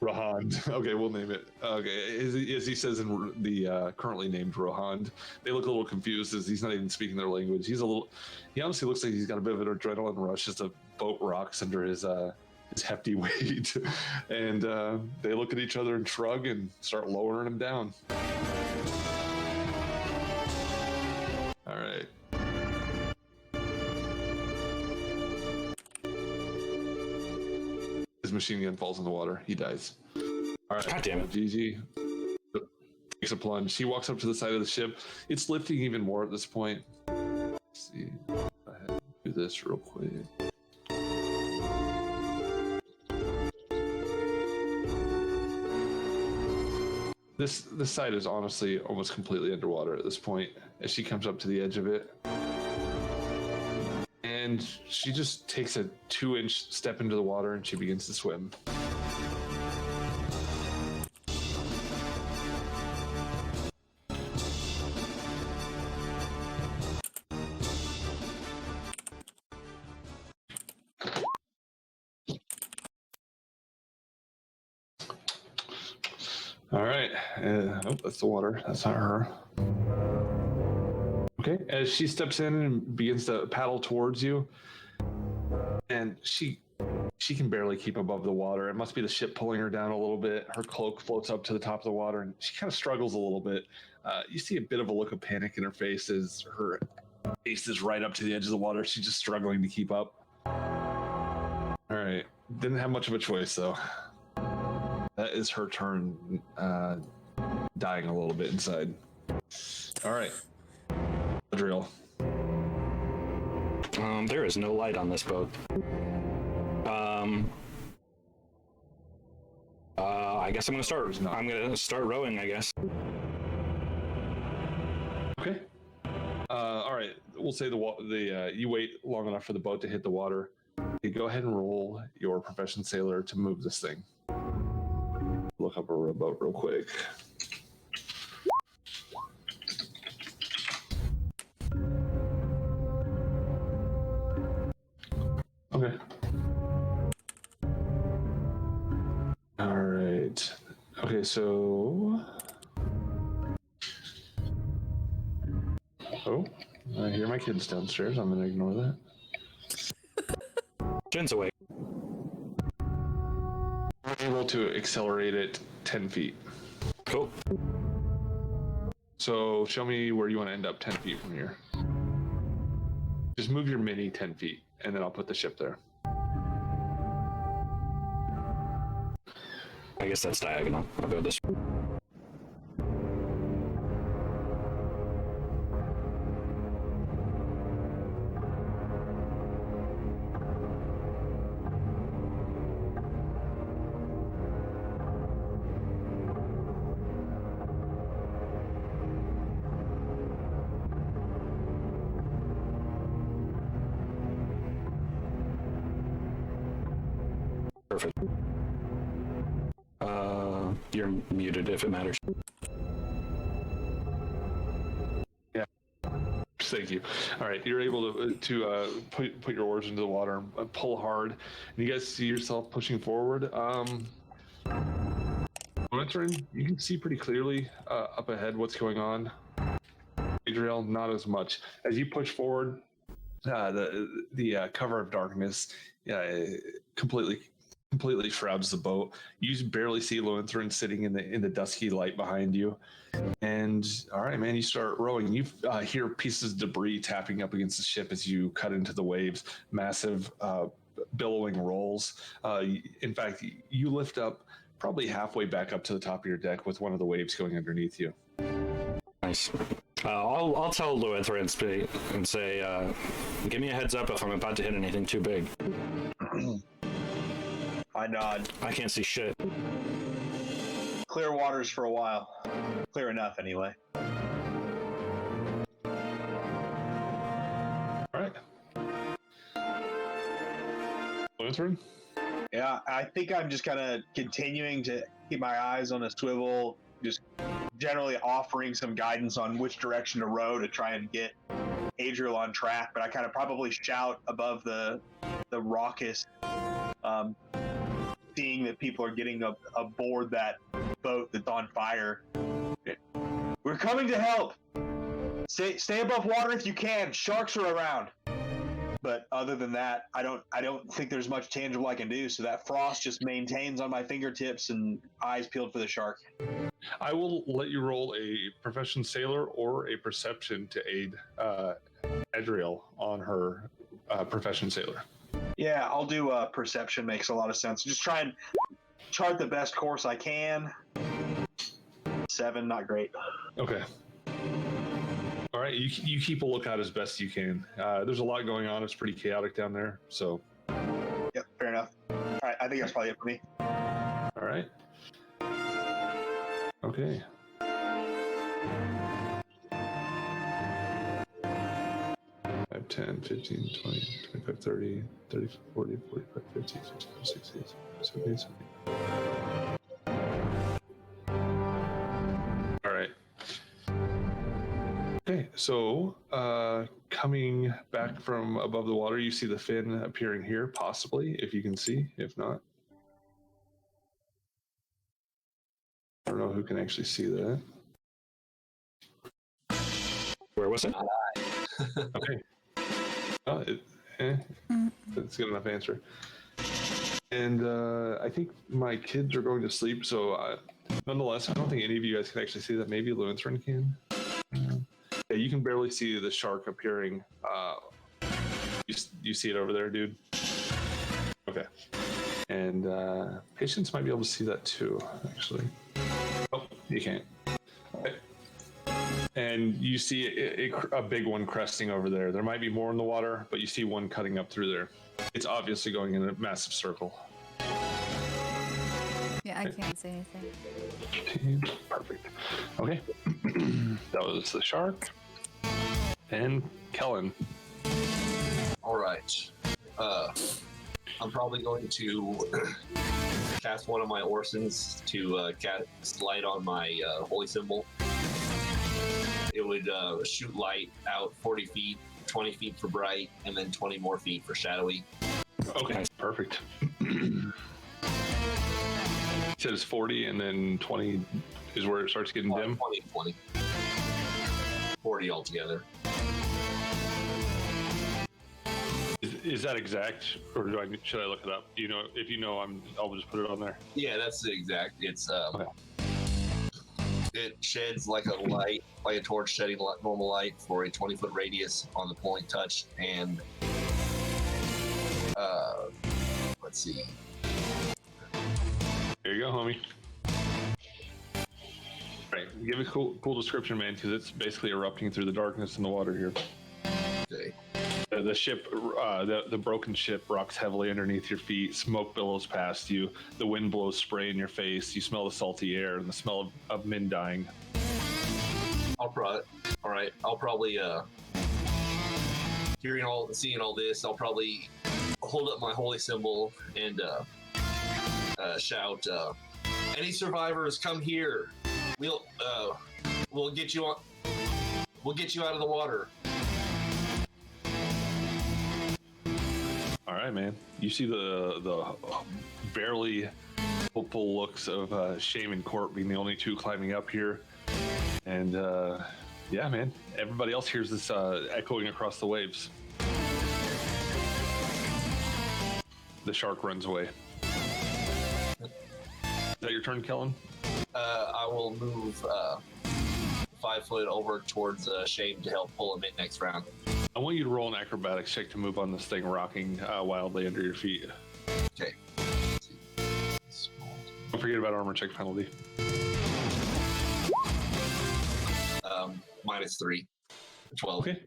Rohand. Okay, we'll name it. Okay, as he says in the currently named Rohand, they look a little confused as he's not even speaking their language. He honestly looks like he's got a bit of an adrenaline rush as the boat rocks under his hefty weight. And they look at each other and shrug and start lowering him down. All right. His machine gun falls in the water. He dies. All right. God damn it. Gigi takes a plunge. He walks up to the side of the ship. It's lifting even more at this point. Let's see. Go ahead and do this real quick. This side is honestly almost completely underwater at this point as she comes up to the edge of it. And she just takes a 2-inch step into the water and she begins to swim. All right. That's the water. That's not her. Okay. As she steps in and begins to paddle towards you, and she can barely keep above the water. It must be the ship pulling her down a little bit. Her cloak floats up to the top of the water, and she kind of struggles a little bit. You see a bit of a look of panic in her face as her face is right up to the edge of the water. She's just struggling to keep up. All right. Didn't have much of a choice, though. That is her turn, dying a little bit inside. All right. Adriel. There is no light on this boat. I guess I'm gonna start rowing, I guess. Okay. All right. We'll say you wait long enough for the boat to hit the water. You go ahead and roll your profession sailor to move this thing. Look up a rowboat real quick. Okay. All right. Okay, so. Oh, I hear my kids downstairs. I'm going to ignore that. Jen's awake. Roll to accelerate it 10 feet. Cool. So show me where you want to end up 10 feet from here. Just move your mini 10 feet, and then I'll put the ship there. I guess that's diagonal. I'll go this way. Perfect. You're muted if it matters. Yeah. course. Thank you. All right, you're able to put your oars into the water and pull hard, and you guys see yourself pushing forward. Monitoring, you can see pretty clearly up ahead what's going on. Adriel, not as much. As you push forward, the cover of darkness completely shrouds the boat. You barely see Loenthrin sitting in the dusky light behind you. And all right, man, you start rowing. You hear pieces of debris tapping up against the ship as you cut into the waves. Massive billowing rolls. In fact, you lift up probably halfway back up to the top of your deck with one of the waves going underneath you. Nice. I'll tell Loenthrin and say, give me a heads up if I'm about to hit anything too big. I nod. I can't see shit. Clear waters for a while. Clear enough, anyway. All right. Loenthrin? Yeah, I think I'm just kind of continuing to keep my eyes on a swivel, just generally offering some guidance on which direction to row to try and get Adriel on track. But I kind of probably shout above the raucous, seeing that people are getting aboard that boat that's on fire. We're coming to help. Stay above water if you can. Sharks are around. But other than that, I don't think there's much tangible I can do. So that frost just maintains on my fingertips and eyes peeled for the shark. I will let you roll a profession sailor or a perception to aid Adriel on her profession sailor. Yeah, I'll do perception. Makes a lot of sense. Just try and chart the best course I can. 7, not great. Okay. All right, you keep a lookout as best you can. There's a lot going on. It's pretty chaotic down there. So. Yep, fair enough. All right, I think that's probably it for me. All right. Okay. Five, 10, 15, 20, 25, 30, 30, 40, 45, 50, 55, 60, 70, 70. All right. Okay, so coming back from above the water, you see the fin appearing here, possibly, if you can see. If not, I don't know who can actually see that. Where was it? Okay. Oh, that's a good enough answer. And I think my kids are going to sleep, so nonetheless, I don't think any of you guys can actually see that. Maybe Loenthrin can. Yeah, you can barely see the shark appearing. You see it over there, dude? Okay. And Patience might be able to see that too, actually. Oh, you can't. Okay. And you see a big one cresting over there. There might be more in the water, but you see one cutting up through there. It's obviously going in a massive circle. Yeah, I can't see anything. Perfect. Okay. That was the shark. And Kellen. All right. I'm probably going to cast one of my Orsons to cast light on my holy symbol. It would shoot light out 40 feet, 20 feet for bright, and then 20 more feet for shadowy. Okay, perfect. It says 40 and then 20 is where it starts getting dim? 20. 40 altogether. Is that exact, or should I look it up? You know, if you know, I'll just put it on there. Yeah, that's the exact. It's Okay. It sheds like a light, like a torch shedding normal light for a 20-foot radius on the point touched, and let's see. There you go, homie. Right, give a cool description, man, because it's basically erupting through the darkness in the water here. Okay. The ship, the broken ship rocks heavily underneath your feet. Smoke billows past you. The wind blows spray in your face. You smell the salty air and the smell of men dying. All right. I'll probably, seeing all this, I'll probably hold up my holy symbol and shout, "Any survivors, come here. We'll get you on. We'll get you out of the water." right, man. You see the barely hopeful looks of Shame and Court being the only two climbing up here, and yeah, man. Everybody else hears this echoing across the waves. The shark runs away. Is that your turn, Kellen? I will move 5 foot over towards Shame to help pull him in next round. I want you to roll an acrobatics check to move on this thing rocking wildly under your feet. Okay. Don't forget about armor check penalty. -3. 12. Okay.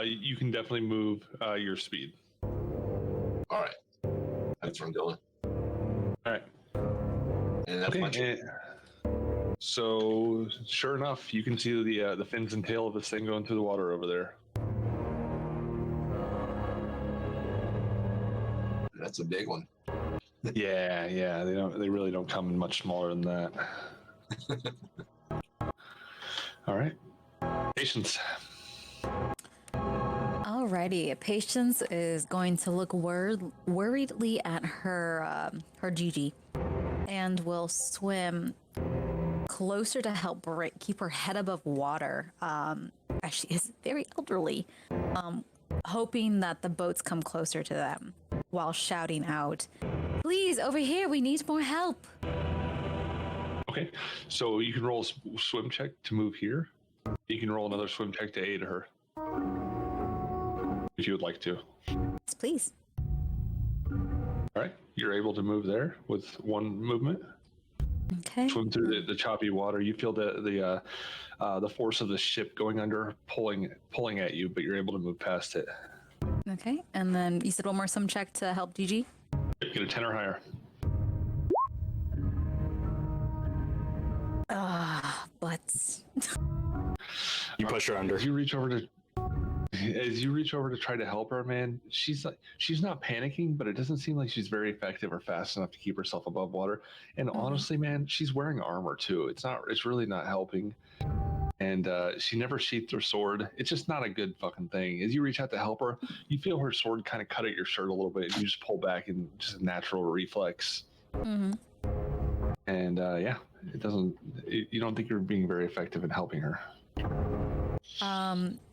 You can definitely move your speed. All right. That's where I'm going. All right. And that's my turn. So, sure enough, you can see the fins and tail of this thing going through the water over there. That's a big one. Yeah, they really don't come in much smaller than that. All right. Patience. Alrighty, Patience is going to look worriedly at her Gigi, and will swim closer to help keep her head above water. As she is very elderly, hoping that the boats come closer to them, while shouting out, "Please, over here! We need more help!" Okay, so you can roll a swim check to move here. You can roll another swim check to aid her, if you would like to. Yes, please. All right, you're able to move there with one movement. Okay. Swim through the choppy water. You feel the force of the ship going under, pulling at you, but you're able to move past it. Okay, and then you said one more swim check to help Gigi. Get a 10 or higher. Butts. You push her under. As you reach over to try to help her, man, she's not panicking, but it doesn't seem like she's very effective or fast enough to keep herself above water. And honestly, man, she's wearing armor too. It's really not helping. And she never sheathed her sword. It's just not a good fucking thing. As you reach out to help her, you feel her sword kind of cut at your shirt a little bit, and you just pull back in just a natural reflex. Mm-hmm. And yeah, you don't think you're being very effective in helping her.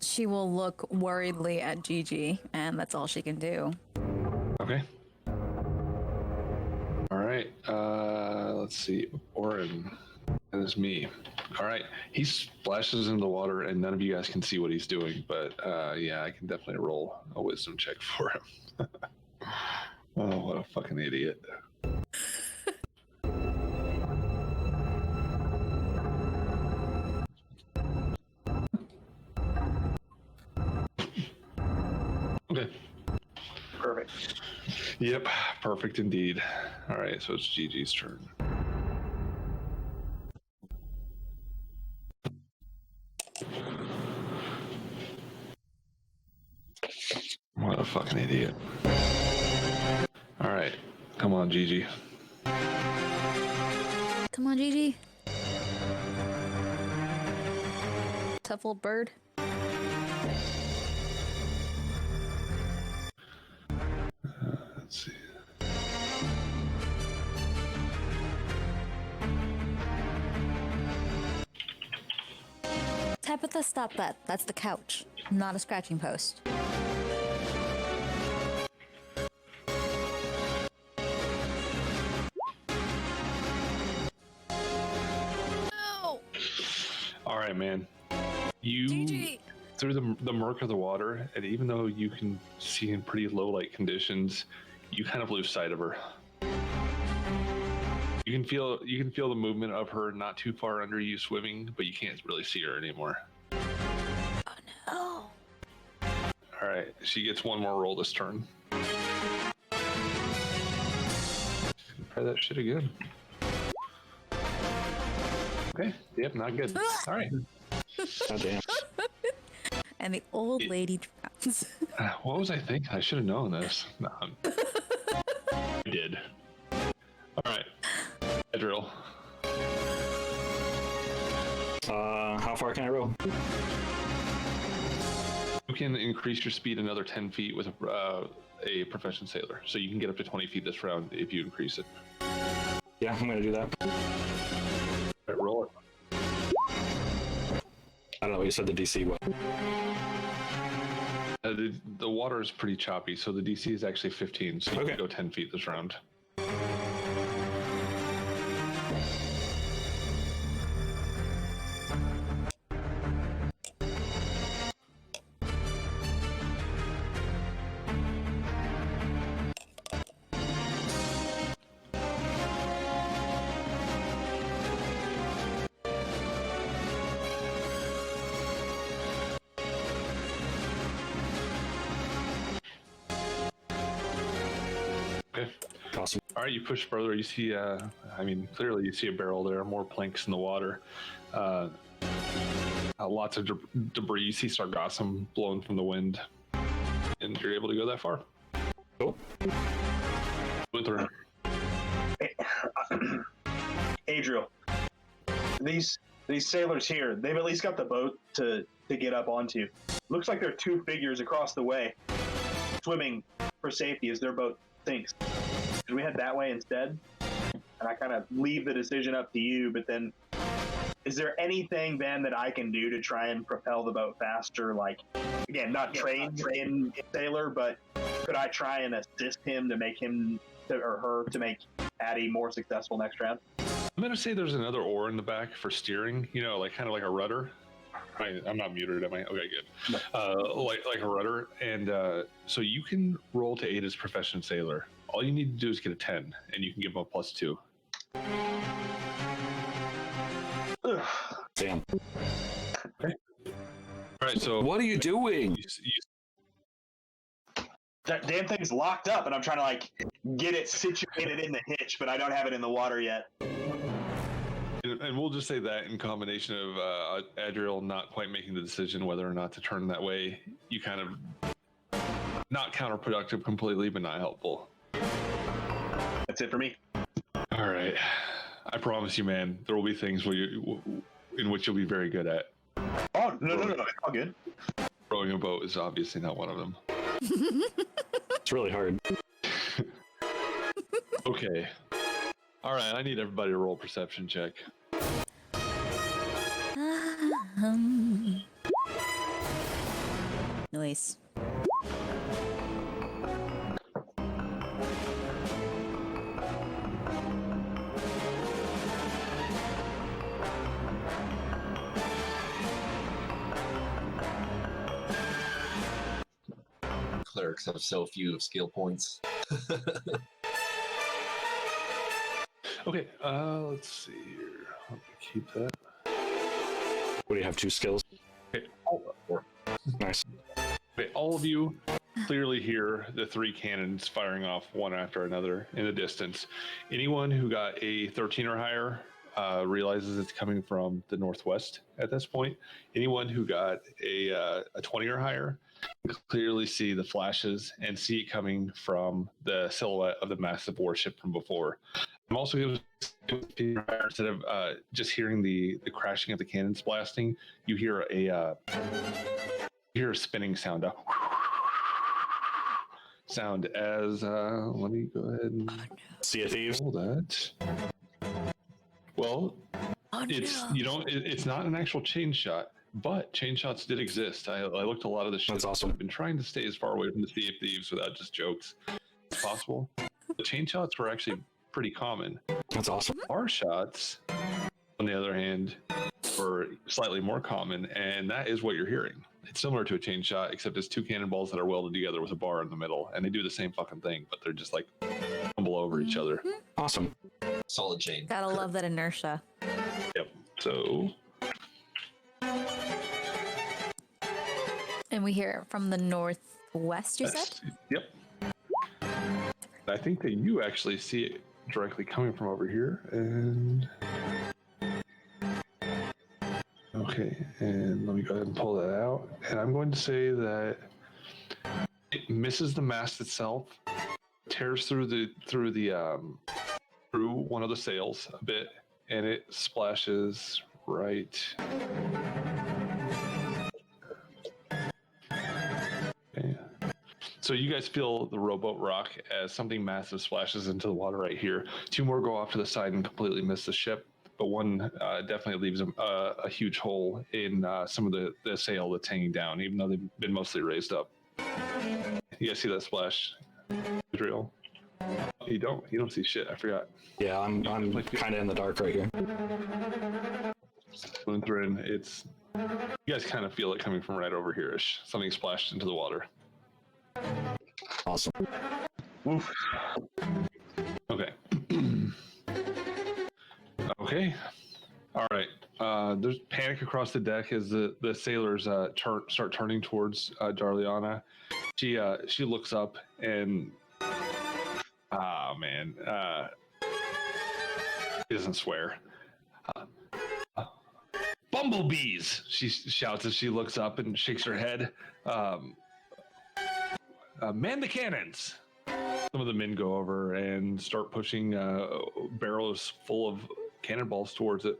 She will look worriedly at Gigi, and that's all she can do. Okay. All right. Let's see. Orin. That is me. All right. He splashes into the water, and none of you guys can see what he's doing. But yeah, I can definitely roll a wisdom check for him. Oh, what a fucking idiot. Okay. Perfect. Yep. Perfect indeed. All right. So it's Gigi's turn. What a fucking idiot. All right. Come on, Gigi. Come on, Gigi. Tough old bird. Let's see. Tabitha, stop that. That's the couch, not a scratching post. No! All right, man. You Gigi! through the murk of the water, and even though you can see in pretty low light conditions, you kind of lose sight of her. You can feel the movement of her not too far under you swimming, but you can't really see her anymore. Oh no! All right, she gets one more roll this turn. Try that shit again. Okay. Yep, not good. All right. God damn. And the old lady drowns. What was I thinking? I should have known this. No, I did. All right. Edril. How far can I row? can increase your speed another 10 feet with a proficient sailor. So you can get up to 20 feet this round if you increase it. Yeah, I'm gonna do that. All right, roll it. I don't know. You said the DC. What? The water is pretty choppy, so the DC is actually 15, so you Okay. can go 10 feet this round. Okay. Awesome. All right, you push further. You see, clearly you see a barrel there, more planks in the water. Lots of debris. You see sargassum blown from the wind, and you're able to go that far. Cool. Went through. Adriel, these sailors here, they've at least got the boat to get up onto. Looks like there are two figures across the way swimming for safety as their boat sinks. Should we head that way instead? And I kind of leave the decision up to you, but then is there anything then that I can do to try and propel the boat faster? Like, again, not trained in sailor, but could I try and assist him to make him or her to make Addie more successful next round? I'm gonna say there's another oar in the back for steering. You know, like kind of like a rudder. I'm not muted, am I? Okay, good. Like a rudder, and so you can roll to aid as profession sailor. All you need to do is get a 10, and you can give them a +2. Ugh. Damn. Okay. All right. So What are you doing? That damn thing's locked up, and I'm trying to like get it situated in the hitch, but I don't have it in the water yet. And we'll just say that in combination of Adriel not quite making the decision whether or not to turn that way, you kind of not counterproductive completely, but not helpful. That's it for me. All right. I promise you, man, there will be things in which you'll be very good at. Oh, no, it's all good. Rowing a boat is obviously not one of them. It's really hard. Okay. All right, I need everybody to roll a perception check. Nice. Clerics have so few skill points. Okay, let's see here. Let me keep that. What do you have? 2 skills? Okay, Nice. okay, all of you clearly hear the 3 cannons firing off one after another in the distance. Anyone who got a 13 or higher realizes it's coming from the northwest at this point. Anyone who got a 20 or higher clearly see the flashes and see it coming from the silhouette of the massive warship from before. I'm also going to, instead of just hearing the crashing of the cannons blasting, you hear a spinning sound. Sound as let me go ahead and Sea of Thieves. roll that. Well, it's not an actual chain shot, but chain shots did exist. I looked a lot of the shit. That's awesome. I've been trying to stay as far away from the Sea of Thieves without just jokes as possible. The chain shots were actually pretty common. That's awesome. Bar shots, on the other hand, were slightly more common, and that is what you're hearing. It's similar to a chain shot, except it's 2 cannonballs that are welded together with a bar in the middle, and they do the same fucking thing, but they're just like tumble over each other. Awesome. Solid chain. Gotta love that inertia. Yep. So And we hear it from the northwest, you said? Yep. I think that you actually see it directly coming from over here, and okay, and let me go ahead and pull that out, and I'm going to say that it misses the mast itself, tears through one of the sails a bit, and it splashes right So you guys feel the rowboat rock as something massive splashes into the water right here. Two more go off to the side and completely miss the ship, but one definitely leaves a huge hole in some of the sail that's hanging down, even though they've been mostly raised up. You guys see that splash, Israel? You don't see shit. I forgot. Yeah, I'm kind of in the dark right here. Lutheran, it's you guys kind of feel it coming from right over here-ish. Something splashed into the water. Awesome. Oof. Okay. Okay. All right. There's panic across the deck as the sailors start turning towards Darliana. She looks up and man, he doesn't swear. Bumblebees! She shouts as she looks up and shakes her head. Man the cannons! Some of the men go over and start pushing barrels full of cannonballs towards it.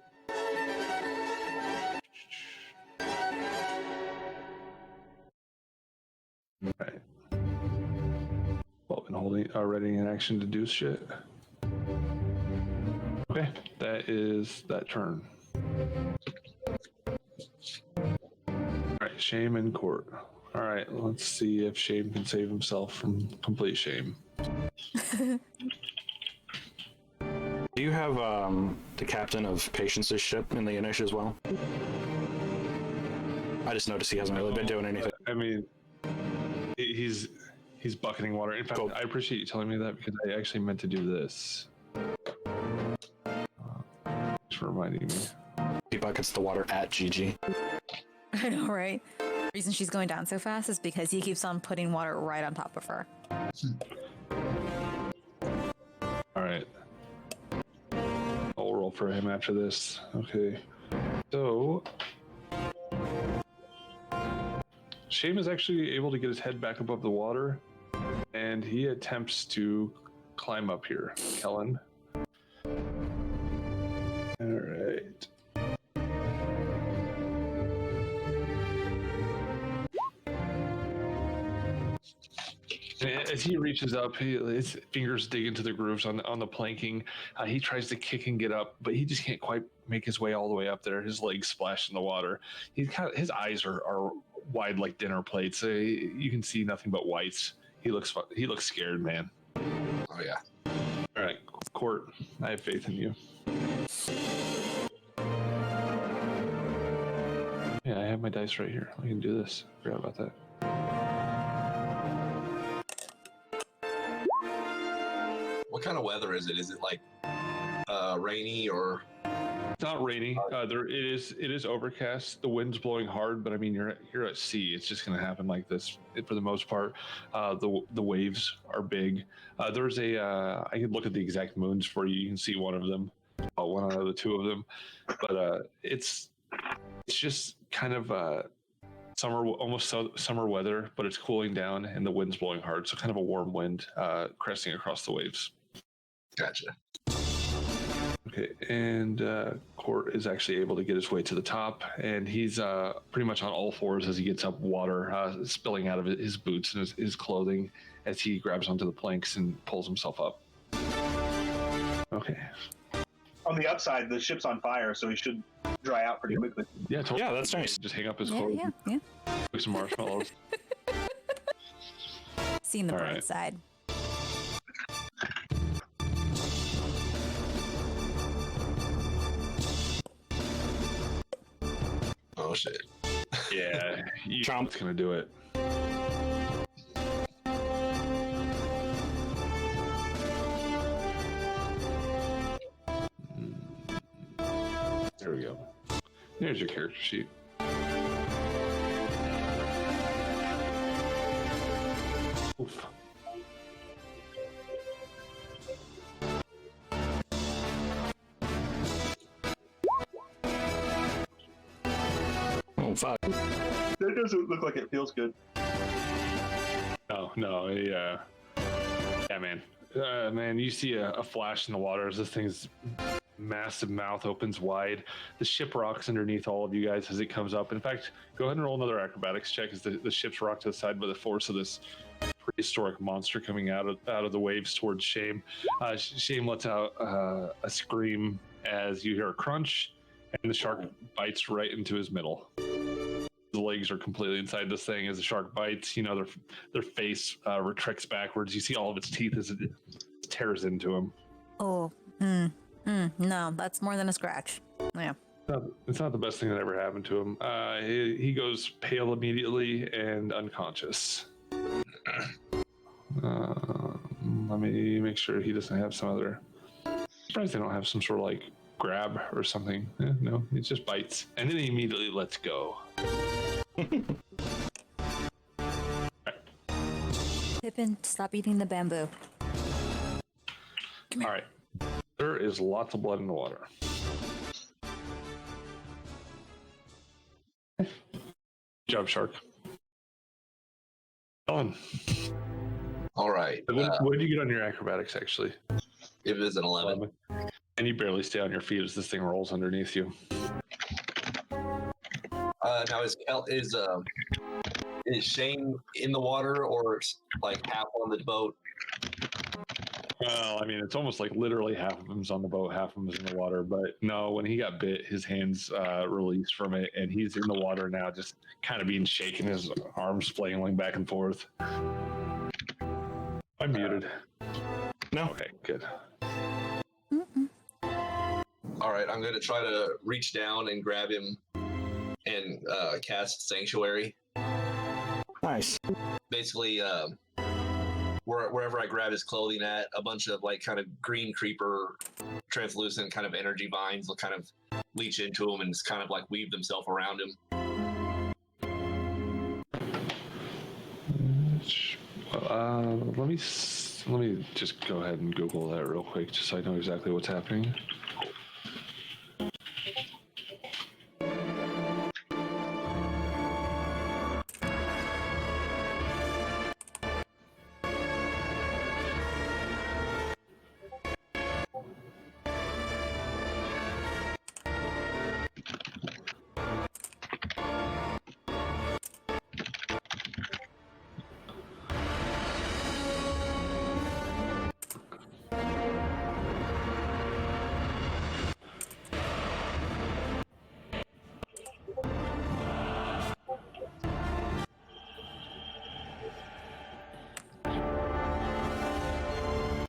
Right. Well, been holding, ready in action to do shit. Okay, that is that turn. All right, Shame and Court. All right, let's see if Shame can save himself from complete shame. Do you have the captain of Patience's ship in the Inish as well? I just noticed he hasn't really been doing anything. I mean, he's bucketing water. In fact, Cool. I appreciate you telling me that because I actually meant to do this. Thanks for reminding me. He buckets the water at GG. I know, right? The reason she's going down so fast is because he keeps on putting water right on top of her. All right. I'll roll for him after this. Okay. So Shame is actually able to get his head back above the water, and he attempts to climb up here. Kellen. All right. As he reaches up, his fingers dig into the grooves on the planking. He tries to kick and get up, but he just can't quite make his way all the way up there. His legs splash in the water. His eyes are wide like dinner plates. You can see nothing but whites. He looks scared, man. Oh yeah. All right, Court, I have faith in you. Yeah, I have my dice right here. I can do this. Forgot about that. What kind of weather is it? Is it like rainy or? It's not rainy. It is overcast. The wind's blowing hard, but I mean you're at sea. It's just going to happen like this for the most part. The waves are big. There's I can look at the exact moons for you. You can see one of them, one out of the two of them. But it's just kind of summer, almost summer weather, but it's cooling down and the wind's blowing hard. So kind of a warm wind cresting across the waves. Gotcha. Okay, and Court is actually able to get his way to the top, and he's pretty much on all fours as he gets up, water spilling out of his boots and his clothing as he grabs onto the planks and pulls himself up. Okay. On the upside, the ship's on fire, so he should dry out pretty quickly. Yeah, totally. Yeah, that's nice. Just hang up his Yeah, clothes, yeah. cook some marshmallows. Seeing the All bright right. side. Oh shit. Yeah, Chomp. It's gonna do it. There we go. There's your character sheet. Oof. Oh, fuck. That doesn't look like it feels good. No, yeah, man. Man, you see a flash in the water as this thing's massive mouth opens wide. The ship rocks underneath all of you guys as it comes up. In fact, go ahead and roll another acrobatics check as the ship's rocked to the side by the force of this prehistoric monster coming out of the waves towards Shame. Shame lets out a scream as you hear a crunch, and the shark bites right into his middle. The legs are completely inside this thing as the shark bites. You know, their face retracts backwards. You see all of its teeth as it tears into him. Oh, no, that's more than a scratch. Yeah. It's not the best thing that ever happened to him. He goes pale immediately and unconscious. Let me make sure he doesn't have some other. I'm surprised they don't have some sort of like grab or something. No, it just bites and then he immediately lets go. Pippin, stop eating the bamboo. All right. There is lots of blood in the water. Good job, Shark. Ellen, All right. what did you get on your acrobatics, actually? It was an 11. And you barely stay on your feet as this thing rolls underneath you. Now is Shane in the water or like half on the boat? Well, I mean, it's almost like literally half of him's on the boat, half of him's in the water. But no, when he got bit, his hands released from it, and he's in the water now, just kind of being shaken, his arms flailing back and forth. I'm muted. No. Okay, good. All right, I'm going to try to reach down and grab him and cast Sanctuary. Nice. Basically, wherever I grab his clothing at, a bunch of like kind of green creeper, translucent kind of energy vines will kind of leach into him and just kind of like weave themselves around him. Let me just go ahead and Google that real quick, just so I know exactly what's happening.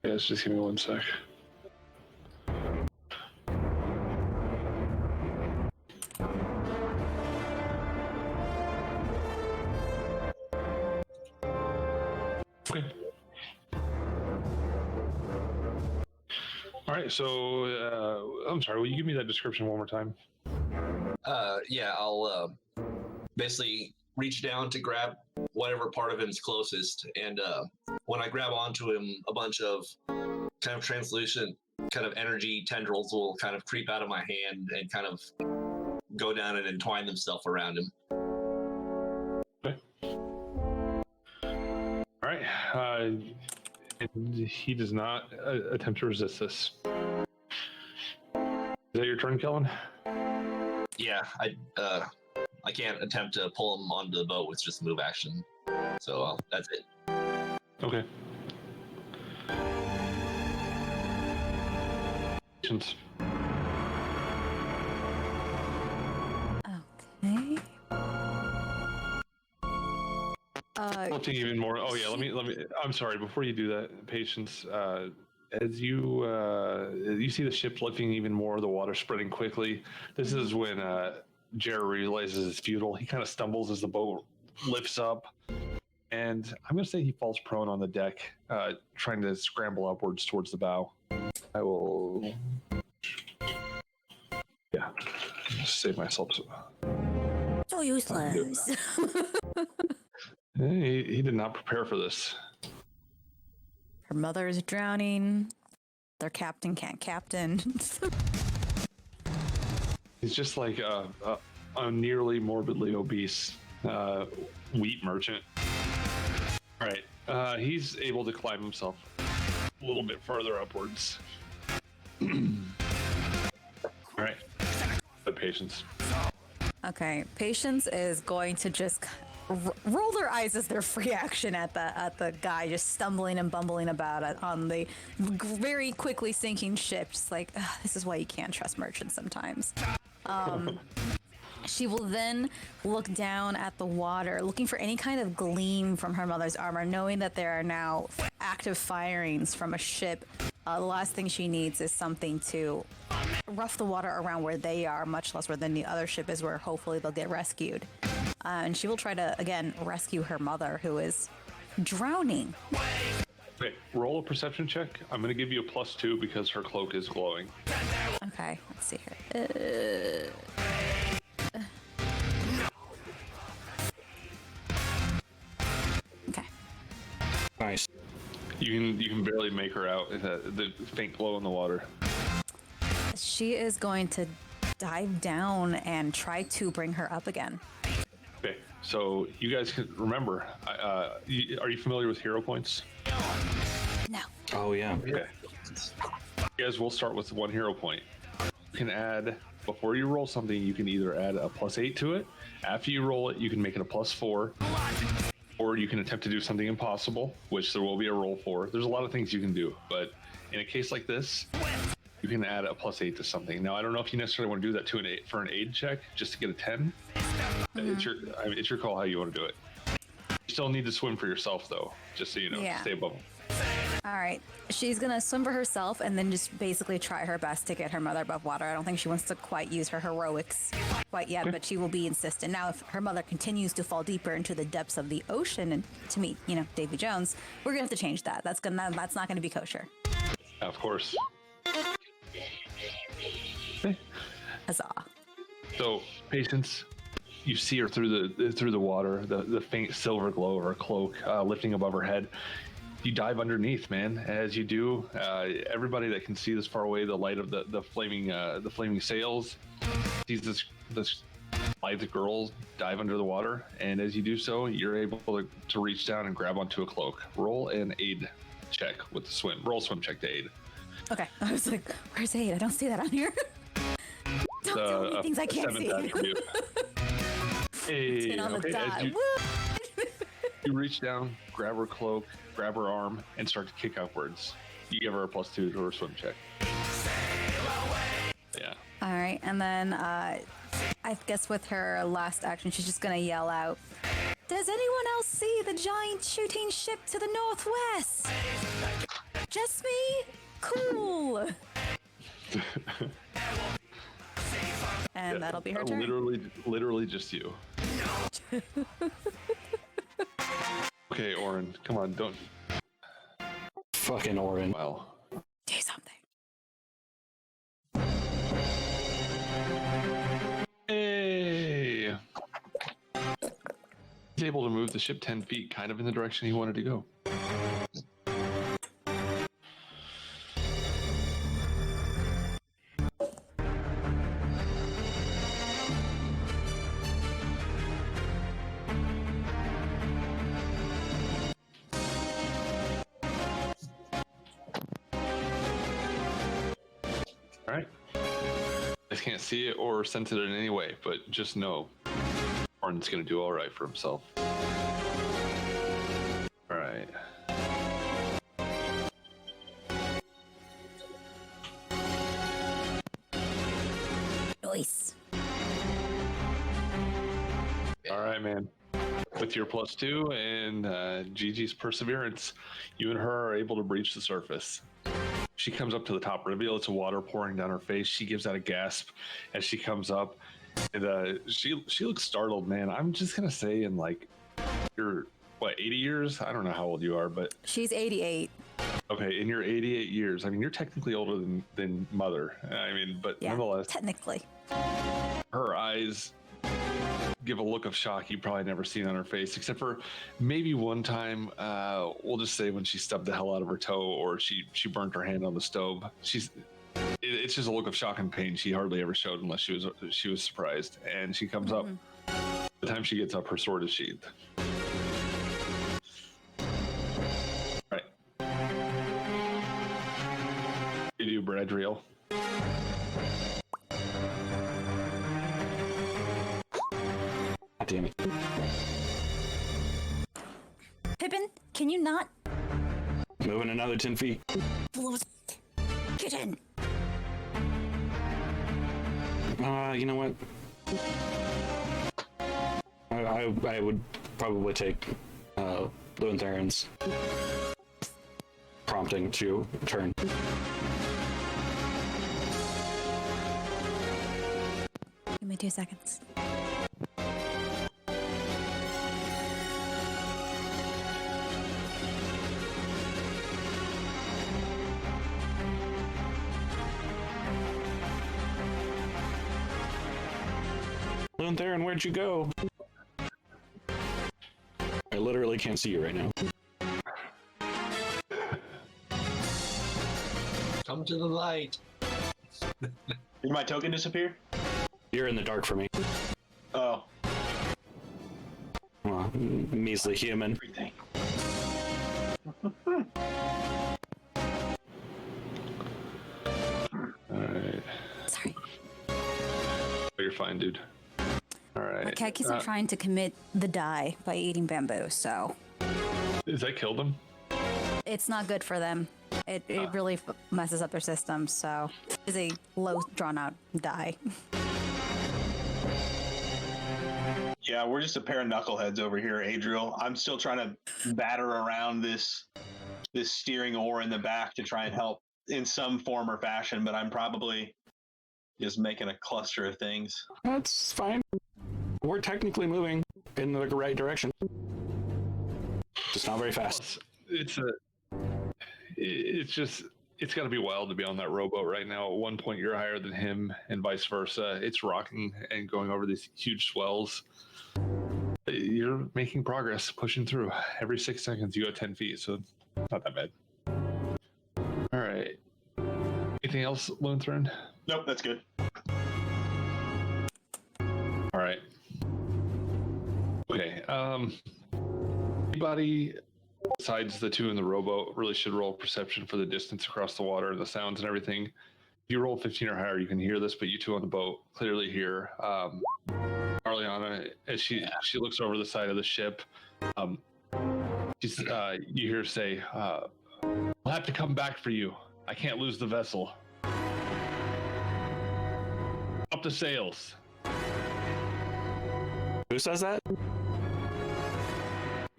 Yes, just give me one sec. Okay. All right, so I'm sorry, will you give me that description one more time? Yeah, I'll basically reach down to grab whatever part of him is closest, and when I grab onto him, a bunch of kind of translucent kind of energy tendrils will kind of creep out of my hand and kind of go down and entwine themselves around him. Okay. All right. And he does not attempt to resist this. Is that your turn, Kellen? Yeah, I can't attempt to pull him onto the boat with just move action, so that's it. Okay. Patience. Okay. Tilting even more. Oh yeah, let me. I'm sorry. Before you do that, Patience. As you see the ship lifting even more, the water spreading quickly. This is when Jared realizes it's futile. He kind of stumbles as the boat lifts up, and I'm going to say he falls prone on the deck, trying to scramble upwards towards the bow. I will, yeah, save myself. So useless. He did not prepare for this. Her mother is drowning. Their captain can't captain. He's just like a nearly morbidly obese wheat merchant. All right, he's able to climb himself a little bit further upwards. Patience. Okay, Patience is going to just roll their eyes as their free action at the guy just stumbling and bumbling about it on the very quickly sinking ship. Just like, "Ugh, this is why you can't trust merchants sometimes." She will then look down at the water, looking for any kind of gleam from her mother's armor, knowing that there are now active firings from a ship. The last thing she needs is something to rough the water around where they are, much less where the other ship is, where hopefully they'll get rescued. And she will try to, again, rescue her mother, who is drowning. Okay, roll a perception check. I'm going to give you a +2 because her cloak is glowing. Okay, let's see here. Okay. Nice. You can barely make her out. The faint glow in the water. She is going to dive down and try to bring her up again. Okay, so you guys can remember. Are you familiar with hero points? No. Oh yeah. Okay. You guys will start with 1 hero point. You can add, before you roll something, you can either add a +8 to it. After you roll it, you can make it a +4. Or you can attempt to do something impossible, which there will be a roll for. There's a lot of things you can do, but in a case like this, you can add a +8 to something. Now, I don't know if you necessarily want to do that for an aid check, just to get a 10. It's your call how you want to do it. You still need to swim for yourself, though, just so you know. Yeah. Stay above them. All right. She's going to swim for herself and then just basically try her best to get her mother above water. I don't think she wants to quite use her heroics quite yet, but she will be insistent. Now, if her mother continues to fall deeper into the depths of the ocean and to meet, Davy Jones, we're going to have to change that. That's not going to be kosher. Of course. Huzzah. So, Patience, you see her through the water, the faint silver glow of her cloak lifting above her head. You dive underneath, man. As you do, everybody that can see this far away, the light of the flaming sails, sees this lithe girl dive under the water, and as you do so, you're able to reach down and grab onto a cloak. Roll an aid check with the swim. Roll a swim check to aid. Okay. I was like, where's aid? I don't see that on here. Don't tell me things I can't 7th see. attribute. Hey, 10 on the okay, dot. as you reach down, grab her cloak, grab her arm, and start to kick upwards. You give her a +2 to her swim check. Yeah. All right. And then I guess with her last action, she's just going to yell out, "Does anyone else see the giant shooting ship to the northwest? Just me? Cool." And that'll be her turn. Literally just you. Okay, Oren, come on, don't. Fucking Orin. Wow. Do something. Hey. He's able to move the ship 10 feet, kind of in the direction he wanted to go. Alright. I can't see it or sense it in any way, but just know Oren's gonna do alright for himself. Alright. Nice. Alright, man. With your +2 and Gigi's perseverance, you and her are able to breach the surface. She comes up to the top, reveals water pouring down her face. She gives out a gasp as she comes up, and she looks startled, man. I'm just gonna say, in like, you're what, 80 years? I don't know how old you are, but She's 88. okay, in your 88 years, I mean, you're technically older than Mother. I mean, but Yeah, nonetheless, technically. her eyes give a look of shock you've probably never seen on her face, except for maybe one time, we'll just say when she stubbed the hell out of her toe, or she burnt her hand on the stove. It's just a look of shock and pain she hardly ever showed unless she was surprised. And she comes up. The time she gets up, her sword is sheathed. Right. You do, Bradriel. damn it. Pippin, can you not? Moving another 10 feet. Get in. You know what? I would probably take Lewin Theron's prompting to turn. Give me 2 seconds. Lewin Theron, where'd you go? I literally can't see you right now. Come to the light. Did my token disappear? You're in the dark for me. Oh, Well, measly human. everything. All right. Sorry. Oh, you're fine, dude. All right. My cat keeps on trying to commit the die by eating bamboo, so Does that kill them? it's not good for them. It really messes up their system, so it's a low drawn out die. Yeah, we're just a pair of knuckleheads over here, Adriel. I'm still trying to batter around this steering oar in the back to try and help in some form or fashion, but I'm probably just making a cluster of things. That's fine. We're technically moving in the right direction. Just not very fast. It's got to be wild to be on that rowboat right now. At one point, you're higher than him, and vice versa. It's rocking and going over these huge swells. You're making progress, pushing through. Every 6 seconds, you go 10 feet, so not that bad. All right. Anything else, Lone Throne? Nope, that's good. All right. Okay. Anybody besides the two in the rowboat really should roll perception for the distance across the water and the sounds and everything. If you roll 15 or higher, you can hear this, but you two on the boat clearly hear Arliana as she looks over the side of the ship. You hear her say, "I'll have to come back for you. I can't lose the vessel. Up the sails." Who says that?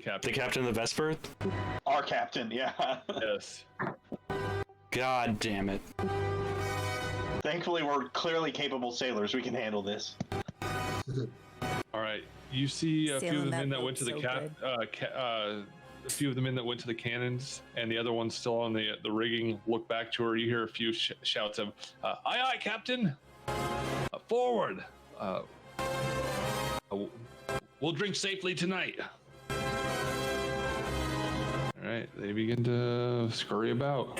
Captain. The captain of the Vesper? Our captain, yeah. Yes. God damn it. Thankfully, we're clearly capable sailors. We can handle this. All right. You see a few Sailing of the that men that boat went to the so a few of the men that went to the cannons, and the other ones still on the rigging. Look back to her. You hear a few shouts of, "Aye, aye, Captain! Forward! We'll drink safely tonight." All right. They begin to scurry about.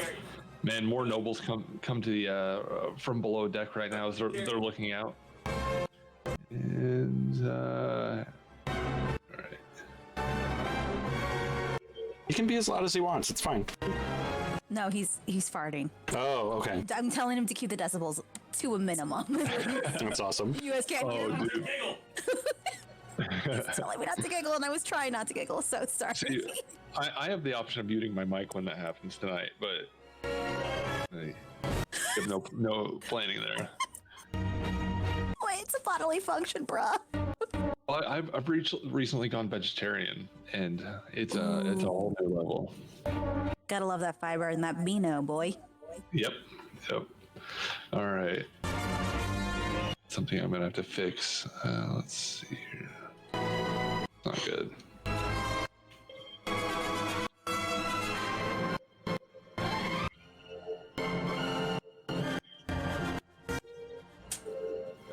Man, more nobles come to the from below deck right now as they're looking out. And all right. He can be as loud as he wants. It's fine. No, he's farting. Oh, okay. I'm telling him to keep the decibels to a minimum. That's awesome. You guys can't hear him. Dude. He's telling me not to giggle, and I was trying not to giggle, so sorry. See, I have the option of muting my mic when that happens tonight, but I have no planning there. Wait, it's a bodily function, bruh. Well, I've recently gone vegetarian, and it's a whole new level. Gotta love that fiber and that Beano, boy. Yep. All right. Something I'm gonna have to fix. Let's see here. Not good.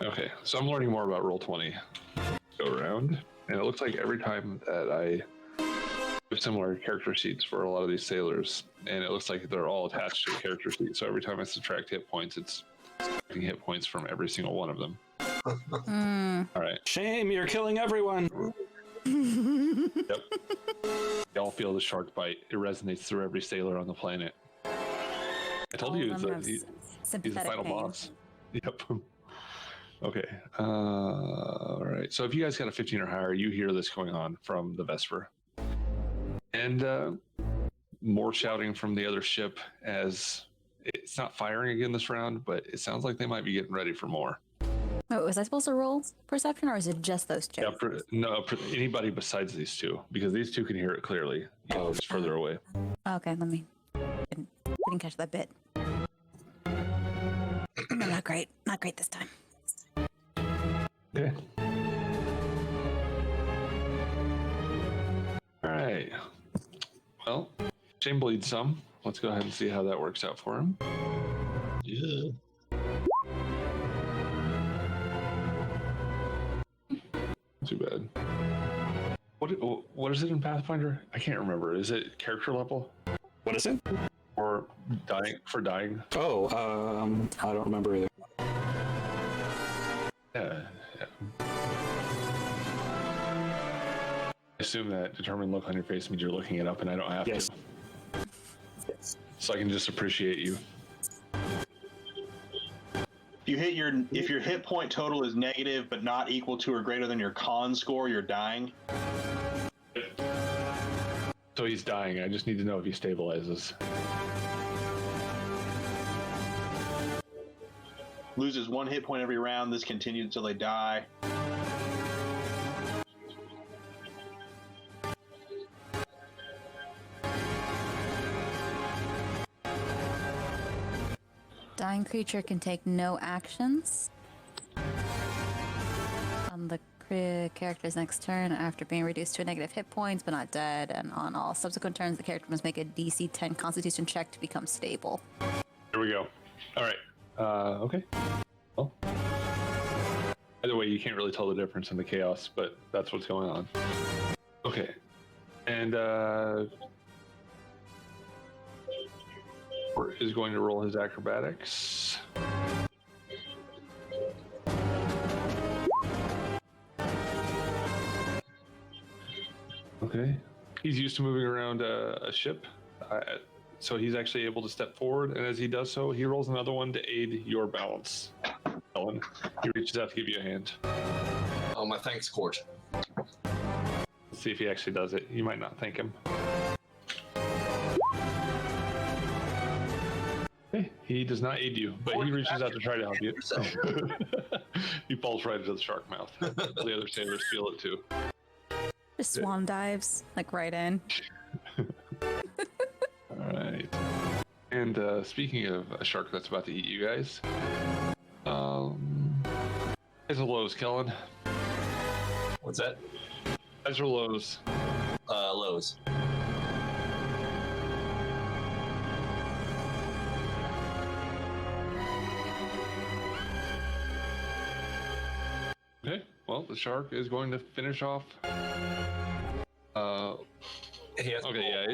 Okay, so I'm learning more about Roll20 go around, and it looks like every time that I have similar character sheets for a lot of these sailors, and it looks like they're all attached to a character sheet. So every time I subtract hit points, it's subtracting hit points from every single one of them. All right. Shame, you're killing everyone. Yep. Y'all feel the shark bite. It resonates through every sailor on the planet. I told All you of them have he's the sympathetic final pain. boss. Yep. Okay. All right. So if you guys got a 15 or higher, you hear this going on from the Vesper. And more shouting from the other ship as it's not firing again this round, but it sounds like they might be getting ready for more. Oh, was I supposed to roll perception, or is it just those two? Yeah, anybody besides these two, because these two can hear it clearly. Oh, it's further away. Okay, let me. Didn't catch that bit. No, not great. Not great this time. Okay. All right. Well, Shane bleeds some. Let's go ahead and see how that works out for him. Yeah. Too bad. What is it in Pathfinder? I can't remember. Is it character level What is it? or dying? Oh, I don't remember either. Yeah. I assume that determined look on your face means you're looking it up, and I don't have Yes. to. So I can just appreciate you. If your hit point total is negative but not equal to or greater than your con score, you're dying. So he's dying. I just need to know if he stabilizes. Loses 1 hit point every round. This continues until they die. Dying creature can take no actions on the character's next turn after being reduced to a negative hit points but not dead, and on all subsequent turns the character must make a DC 10 Constitution check to become stable. Here we go. All right. Okay. Well, either way, you can't really tell the difference in the chaos, but that's what's going on. Okay. And is going to roll his acrobatics. Okay. He's used to moving around a ship, so he's actually able to step forward, and as he does so, he rolls another one to aid your balance. Ellen, he reaches out to give you a hand. Oh, my thanks, Court. Let's see if he actually does it. You might not thank him. Okay, he does not aid you, but he reaches out to try to help you. He falls right into the shark mouth. The other sailors feel it too. Just swan dives, like right in. All right. And speaking of a shark that's about to eat you guys, guys are lows, Kellen. What's that? Guys are lows. Lows. Okay, well, the shark is going to finish off. He has Okay, yeah.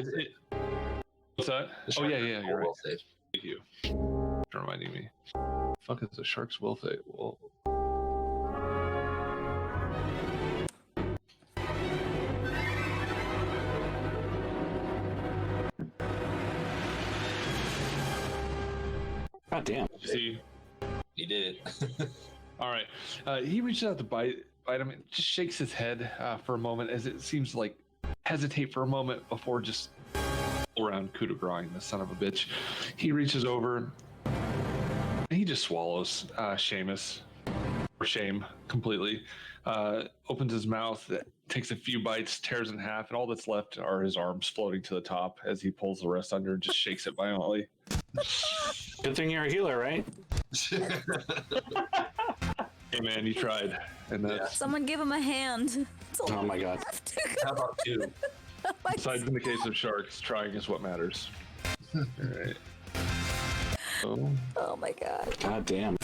What's that? Oh, yeah, you're right. Save. Thank you for reminding me. Fuck is the shark's will save? Well, God damn. see. He did it. All right. He reaches out to bite him. It just shakes his head for a moment as it seems to like hesitate for a moment before just around coup de grace, the son of a bitch. He reaches over and he just swallows Seamus, or Shame, completely. Opens his mouth, takes a few bites, tears in half, and all that's left are his arms floating to the top as he pulls the rest under and just shakes it violently. Good thing you're a healer, right? Hey man, you tried, and that's Someone give him a hand. Oh my god. How about two? besides in the case of sharks, trying is what matters. All right. Oh my god. God damn.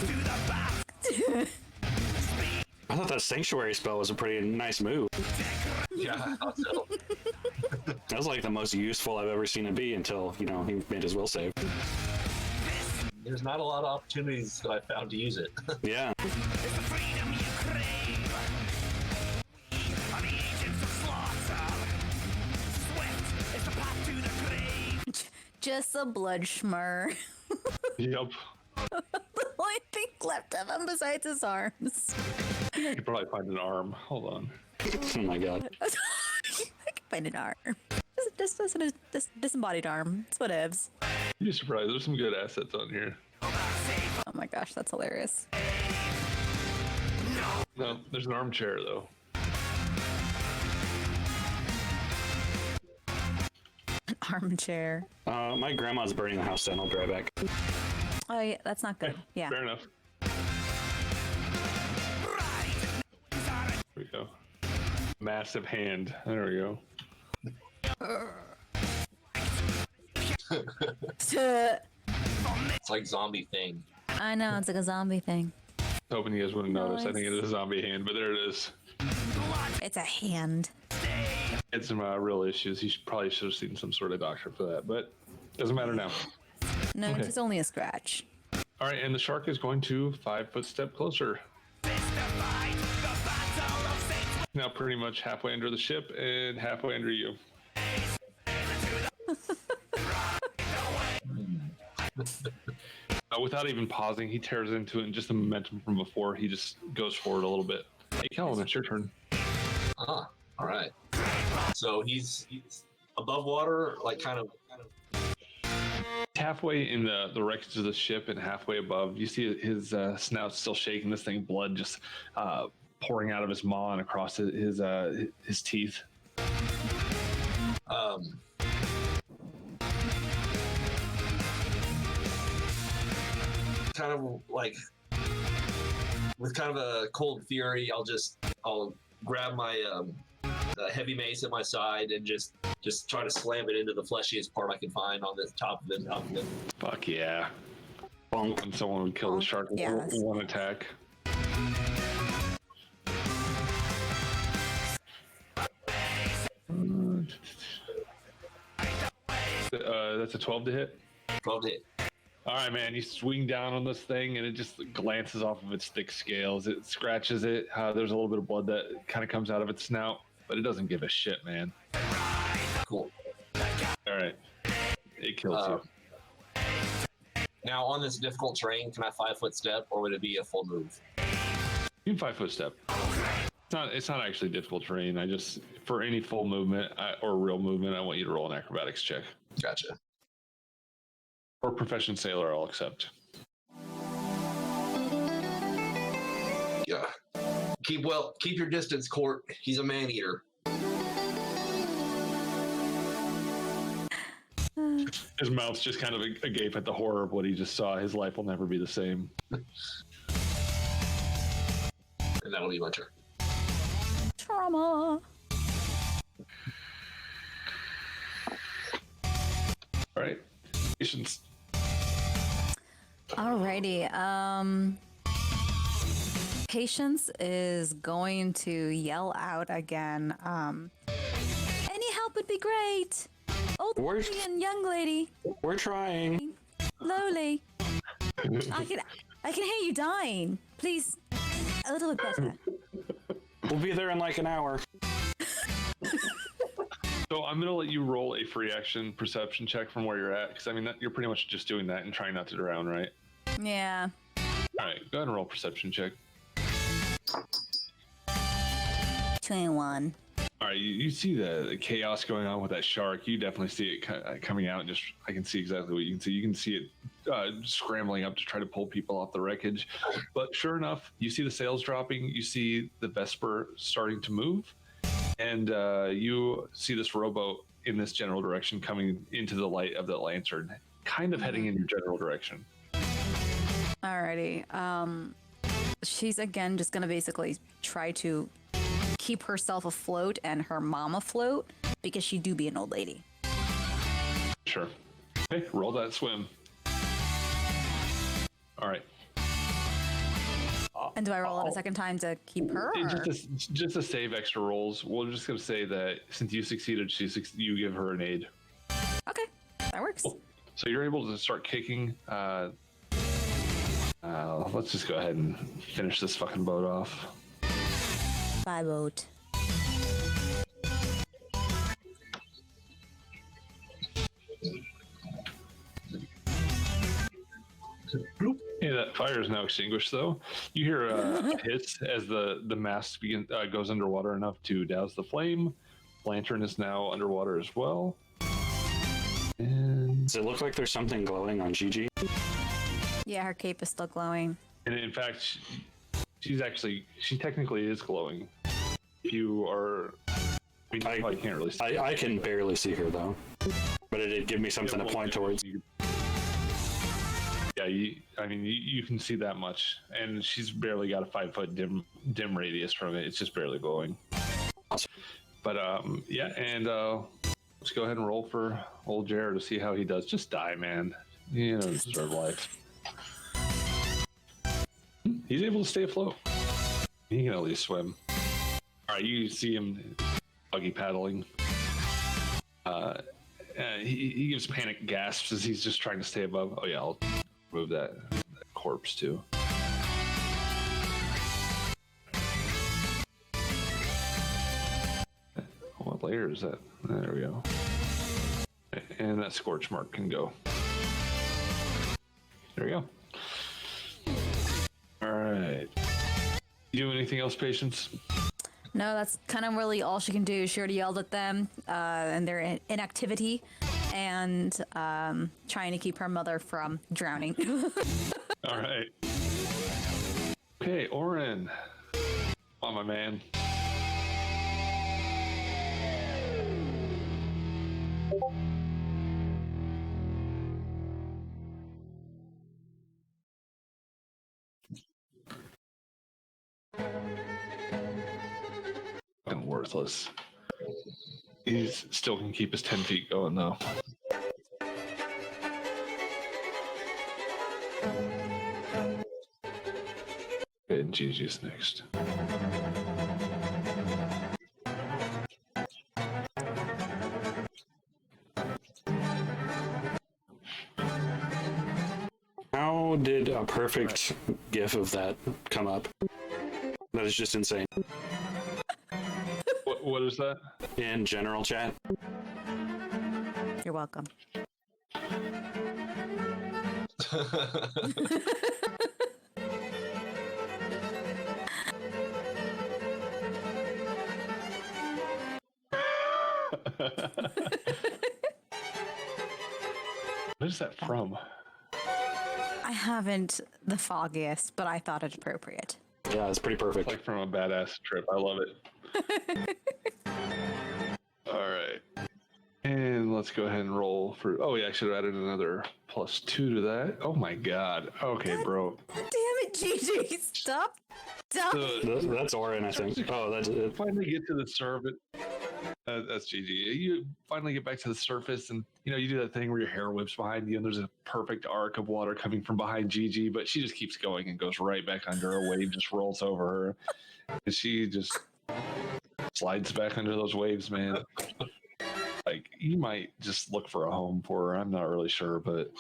I thought that sanctuary spell was a pretty nice move. Yeah, I thought so. That was like the most useful I've ever seen it be until, he made his will save. There's not a lot of opportunities that I found to use it. Yeah. Just a blood schmur. Yep. only thing left of him besides his arms. I could probably find an arm. Hold on. Oh my god. I can find an arm. Just a disembodied arm. It's whatevs. You'd be surprised. There's some good assets on here. Oh my gosh, that's hilarious. No, there's an armchair though. An armchair. My grandma's burning the house down. I'll be right back. Oh yeah, that's not good. Yeah. Fair enough. There we go. Massive hand. There we go. It's like zombie thing. I know, it's like a zombie thing. Hoping you guys wouldn't notice. I think it Nice. is a zombie hand, but there it is. It's a hand. Had some real issues. He probably should have seen some sort of doctor for that, but doesn't matter now. No, Okay. it's just only a scratch. All right, and the shark is going to 5 foot step closer. Now pretty much halfway under the ship and halfway under you. Without even pausing, he tears into it, and just the momentum from before, he just goes forward a little bit. Hey, Kellen, it's your turn. Ah, all right. So he's above water, like kind of. Halfway in the wreckage of the ship and halfway above, you see his snout still shaking. This thing, blood just pouring out of his maw and across his teeth. Kind of like with kind of a cold fury, I'll grab my heavy mace at my side and just try to slam it into the fleshiest part I can find on the top of it. Fuck yeah. Bonk. And someone would kill the shark with Yeah, that's- one attack. That's a 12 to hit. 12 hit. All right, man. You swing down on this thing, and it just glances off of its thick scales. It scratches it. There's a little bit of blood that kind of comes out of its snout, but it doesn't give a shit, man. Cool. All right. It kills you. Now on this difficult terrain, can I 5 foot step or would it be a full move? You can 5 foot step. It's not actually difficult terrain. I just, for any full movement or real movement, I want you to roll an acrobatics check. Gotcha. Or profession sailor, I'll accept. Yeah. Keep your distance, Court. He's a man eater. His mouth's just kind of agape at the horror of what he just saw. His life will never be the same. And that'll be my turn. Trauma. All right. Patience. Alrighty. Patience is going to yell out again. Any help would be great. Old Where's- lady and young lady. We're trying. Slowly. I can hear you dying. Please, a little bit better. We'll be there in like an hour. So I'm going to let you roll a free action perception check from where you're at. Because, I mean, you're pretty much just doing that and trying not to drown, right? Yeah. All right. Go ahead and roll perception check. 21. All right. You see the chaos going on with that shark. You definitely see it coming out. And I can see exactly what you can see. You can see it scrambling up to try to pull people off the wreckage. But sure enough, you see the sails dropping. You see the Vesper starting to move. And you see this rowboat in this general direction coming into the light of the lantern, kind of heading in your general direction. Alrighty. She's again just gonna basically try to keep herself afloat and her mom afloat because she do be an old lady. Sure. Okay, roll that swim. All right. And do I roll it a second time to keep her? Or? Just to save extra rolls, we're just going to say that since you succeeded, you give her an aid. Okay, that works. So you're able to start kicking. Let's just go ahead and finish this fucking boat off. Bye, boat. Hey, that fire is now extinguished, though. You hear a hiss as the mast goes underwater enough to douse the flame. Lantern is now underwater as well. And Does it look like there's something glowing on Gigi? Yeah, her cape is still glowing. in fact, she technically is glowing. If you are, I probably can't really see. I can barely see her though, but it did give me something to point towards. Yeah, you can see that much, and she's barely got a 5-foot dim radius from it. It's just barely glowing. But yeah, and let's go ahead and roll for old Jared to see how he does. Just die, man. You know, deserve life. He's able to stay afloat. He can at least swim. All right, you see him doggy paddling. He gives panic gasps as he's just trying to stay above. Oh yeah, I'll move that corpse too. What layer is that? There we go. And that scorch mark can go. There we go. All right. You do anything else, Patience? No, that's kind of really all she can do. She already yelled at them and their inactivity and trying to keep her mother from drowning. All right. Okay, Oren. Come on, my man. Fucking worthless. He's still can keep his 10 feet going though. Okay, and Gigi's next. How did a perfect gif of that come up? That is just insane. What is that? In general chat. You're welcome. What is that from? I haven't the foggiest, but I thought it appropriate. Yeah, it's pretty perfect. Like from a badass trip. I love it. All right. And let's go ahead and roll for. Oh, yeah, I should have added another +2 to that. Oh my God. Okay, bro. Damn it, Gigi! Stop! Stop! That's Orin, I think. Oh, that's it. Finally get to the surface. That's GG. You finally get back to the surface, and you do that thing where your hair whips behind you, and there's a perfect arc of water coming from behind Gigi, but she just keeps going and goes right back under. A wave just rolls over her, and she just slides back under those waves, man. Like, you might just look for a home for her. I'm not really sure, but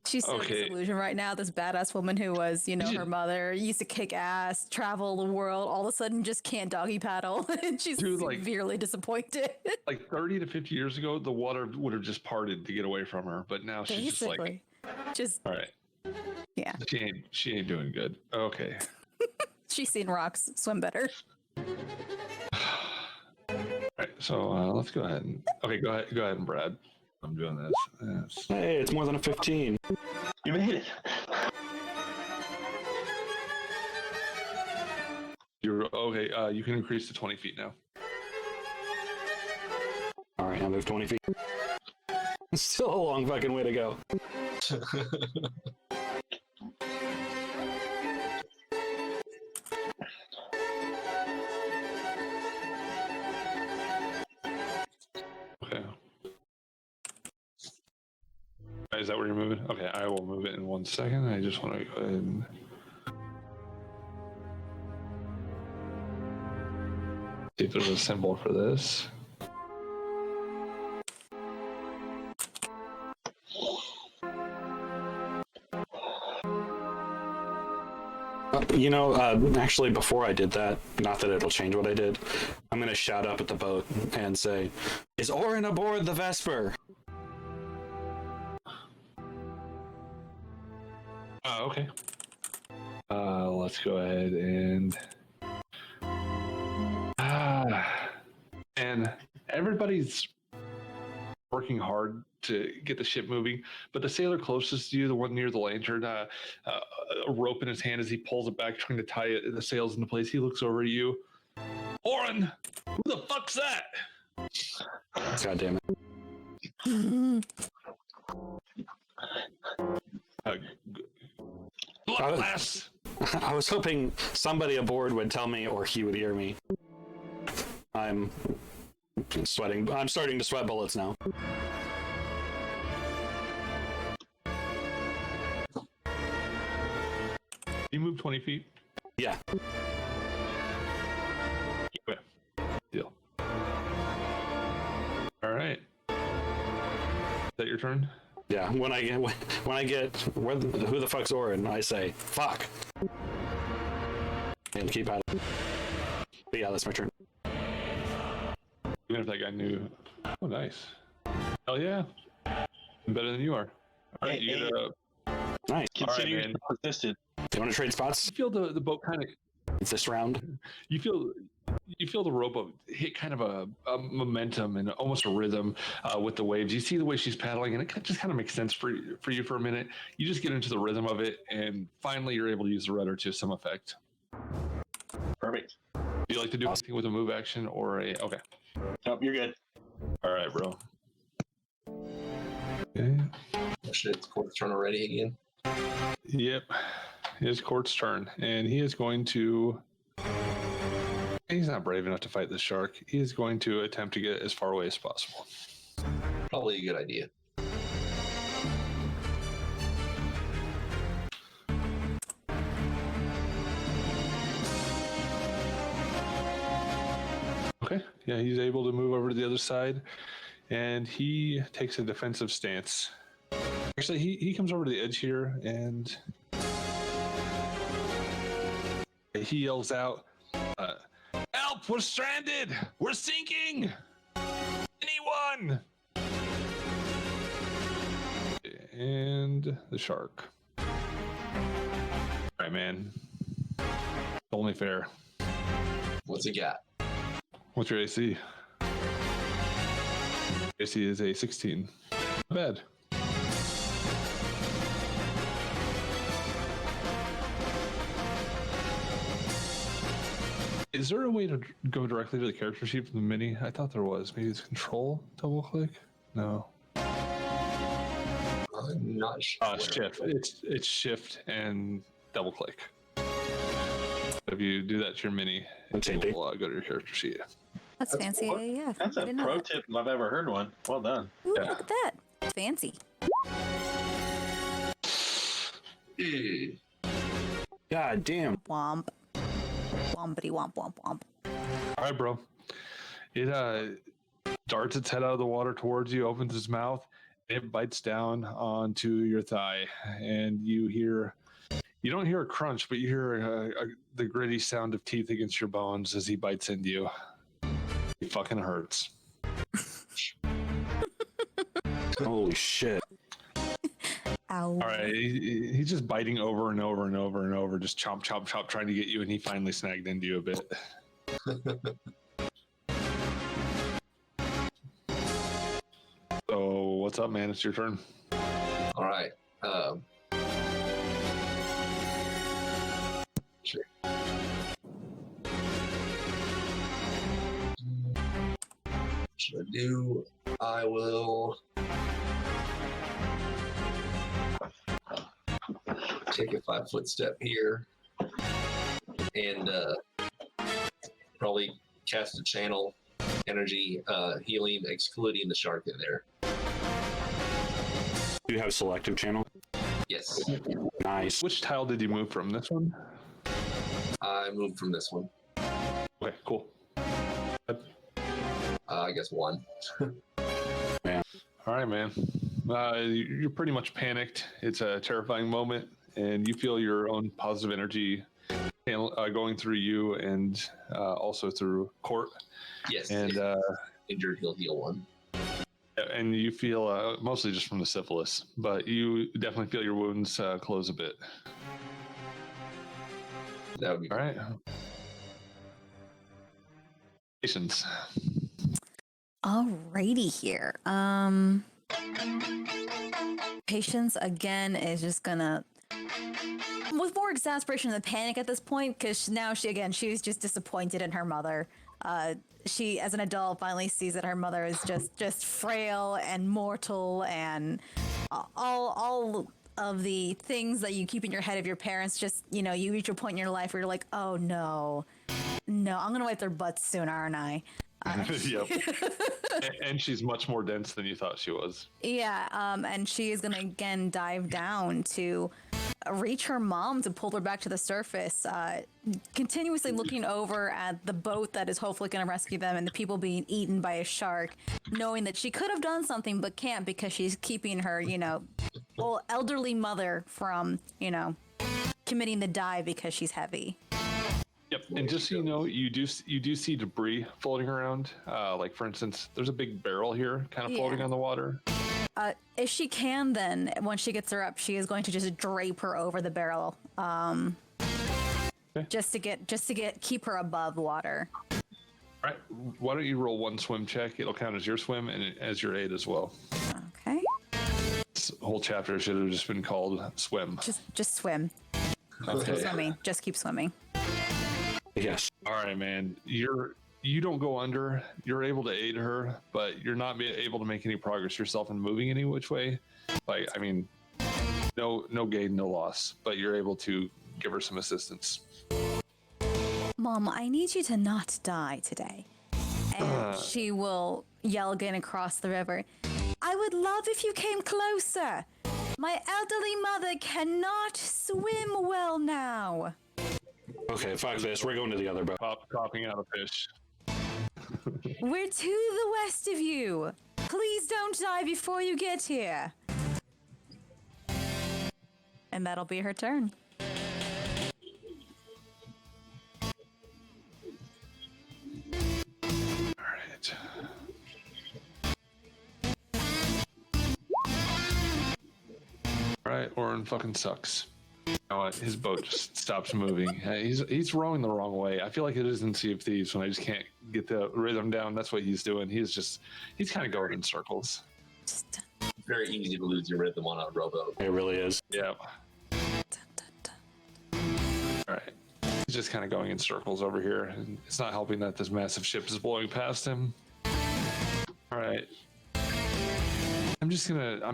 She's so disillusioned right now. This badass woman who was, her mother, used to kick ass, travel the world, all of a sudden just can't doggy paddle, and she's severely disappointed. Like 30 to 50 years ago, the water would have just parted to get away from her, but now she's just all right. Yeah. She ain't doing good. Okay. She's seen rocks swim better. All right, so let's go ahead and go ahead and Brad. I'm doing this. Yes. Hey, it's more than a 15. You made it. You're okay. You can increase to 20 feet now. All right, I moved 20 feet. Still a long fucking way to go. Okay. Is that where you're moving? Okay, I will move it in 1 second. I just want to go ahead and see if there's a symbol for this. Actually, before I did that, not that it'll change what I did, I'm going to shout up at the boat and say, "Is Orin aboard the Vesper?" Okay. Let's go ahead and and everybody's working hard to get the ship moving, but the sailor closest to you, the one near the lantern, a rope in his hand as he pulls it back, trying to tie the sails into place. He looks over at you. Oren, who the fuck's that? God damn it. Glass. I was hoping somebody aboard would tell me or he would hear me. I'm sweating. I'm starting to sweat bullets now. You move 20 feet. Yeah. Okay. Deal. All right. Is that your turn? Yeah. When I get who the fuck's Orin, I say fuck and keep at it. But yeah, that's my turn. Even if that guy knew. Oh, nice. Hell yeah. I'm better than you are. All right, you get Nice. Consider man. yourself assisted. Do you want to trade spots you feel the boat kind of this round? you feel the rowboat hit kind of a momentum and almost a rhythm with the waves. You see the way she's paddling, and it just kind of makes sense for you for a minute. You just get into the rhythm of it, and finally you're able to use the rudder to some effect. Perfect. Do you like to do anything with a move action or a? Okay. Nope, you're good. All right, bro. Okay. Oh, shit, it's Court's turn already again. Yep. It is Court's turn, and he is going to. He's not brave enough to fight this shark. He is going to attempt to get as far away as possible. Probably a good idea. Okay. Yeah, he's able to move over to the other side, and he takes a defensive stance. Actually, he comes over to the edge here, and he yells out, "Help! We're stranded! We're sinking! Anyone!" And the shark. All right, man. Only fair. What's he got? What's your AC? AC is a 16. Not bad. Is there a way to go directly to the character sheet from the mini? I thought there was. Maybe it's control, double click? No. I'm not sure. Shift. It's shift and double click. If you do that to your mini, it will go to your character sheet. That's fancy. What? Yeah. That's I a didn't know pro that. tip if I've ever heard one. Well done. Ooh, Yeah. look at that. It's fancy. God damn. Womp. Wompity womp womp womp. All right, bro. It darts its head out of the water towards you, opens its mouth, and it bites down onto your thigh. And you don't hear a crunch, but you hear the gritty sound of teeth against your bones as he bites into you. It fucking hurts. Holy shit. Ow. All right, he's just biting over and over and over and over, just chomp, chomp, chomp, trying to get you, and he finally snagged into you a bit. So, what's up, man? It's your turn. All right. Sure. Should I do? I will take a 5-foot step here and probably cast a channel energy healing, excluding the shark in there. Do you have selective channel? Yes, Nice. Which tile did you move from? This one? I moved from this one. Okay, cool. I guess one. All right, man. You're pretty much panicked. It's a terrifying moment, and you feel your own positive energy going through you and also through Court. Yes, And injured, he'll heal one. And you feel mostly just from the syphilis, but you definitely feel your wounds close a bit. That would be All right. Patience. Alrighty here. Patience again is just gonna, with more exasperation than panic at this point, because now she's just disappointed in her mother. She, as an adult, finally sees that her mother is just frail and mortal, and all of the things that you keep in your head of your parents. Just, you reach a point in your life where you're like, oh no, I'm gonna wipe their butts soon, aren't I? Yep. And she's much more dense than you thought she was. Yeah, and she is gonna again dive down to reach her mom to pull her back to the surface, continuously looking over at the boat that is hopefully gonna rescue them and the people being eaten by a shark, knowing that she could have done something but can't because she's keeping her, old elderly mother from, committing the dive because she's heavy. Yep. And just so you know, you do see debris floating around. Like for instance, there's a big barrel here, kind of floating on the water. If she can, then once she gets her up, she is going to just drape her over the barrel, Okay. just to keep her above water. All right. Why don't you roll one swim check? It'll count as your swim and as your aid as well. Okay. This whole chapter should have just been called swim. Just swim. Okay. Keep swimming. Just keep swimming. Yes. All right, man. You don't go under. You're able to aid her, but you're not able to make any progress yourself in moving any which way. Like, I mean, no gain, no loss. But you're able to give her some assistance. Mom, I need you to not die today. And she will yell again across the river. I would love if you came closer. My elderly mother cannot swim well now. Okay, fuck this. We're going to the other boat. Popping out a fish. We're to the west of you. Please don't die before you get here. And that'll be her turn. All right. All right, Oren fucking sucks. You know what? His boat just stops moving. He's rowing the wrong way. I feel like it is in Sea of Thieves when I just can't get the rhythm down. That's what he's doing. He's kind of going in circles. Just very easy to lose your rhythm on a rowboat. It really is. Yeah. All right. He's just kind of going in circles over here. And it's not helping that this massive ship is blowing past him. All right. I'm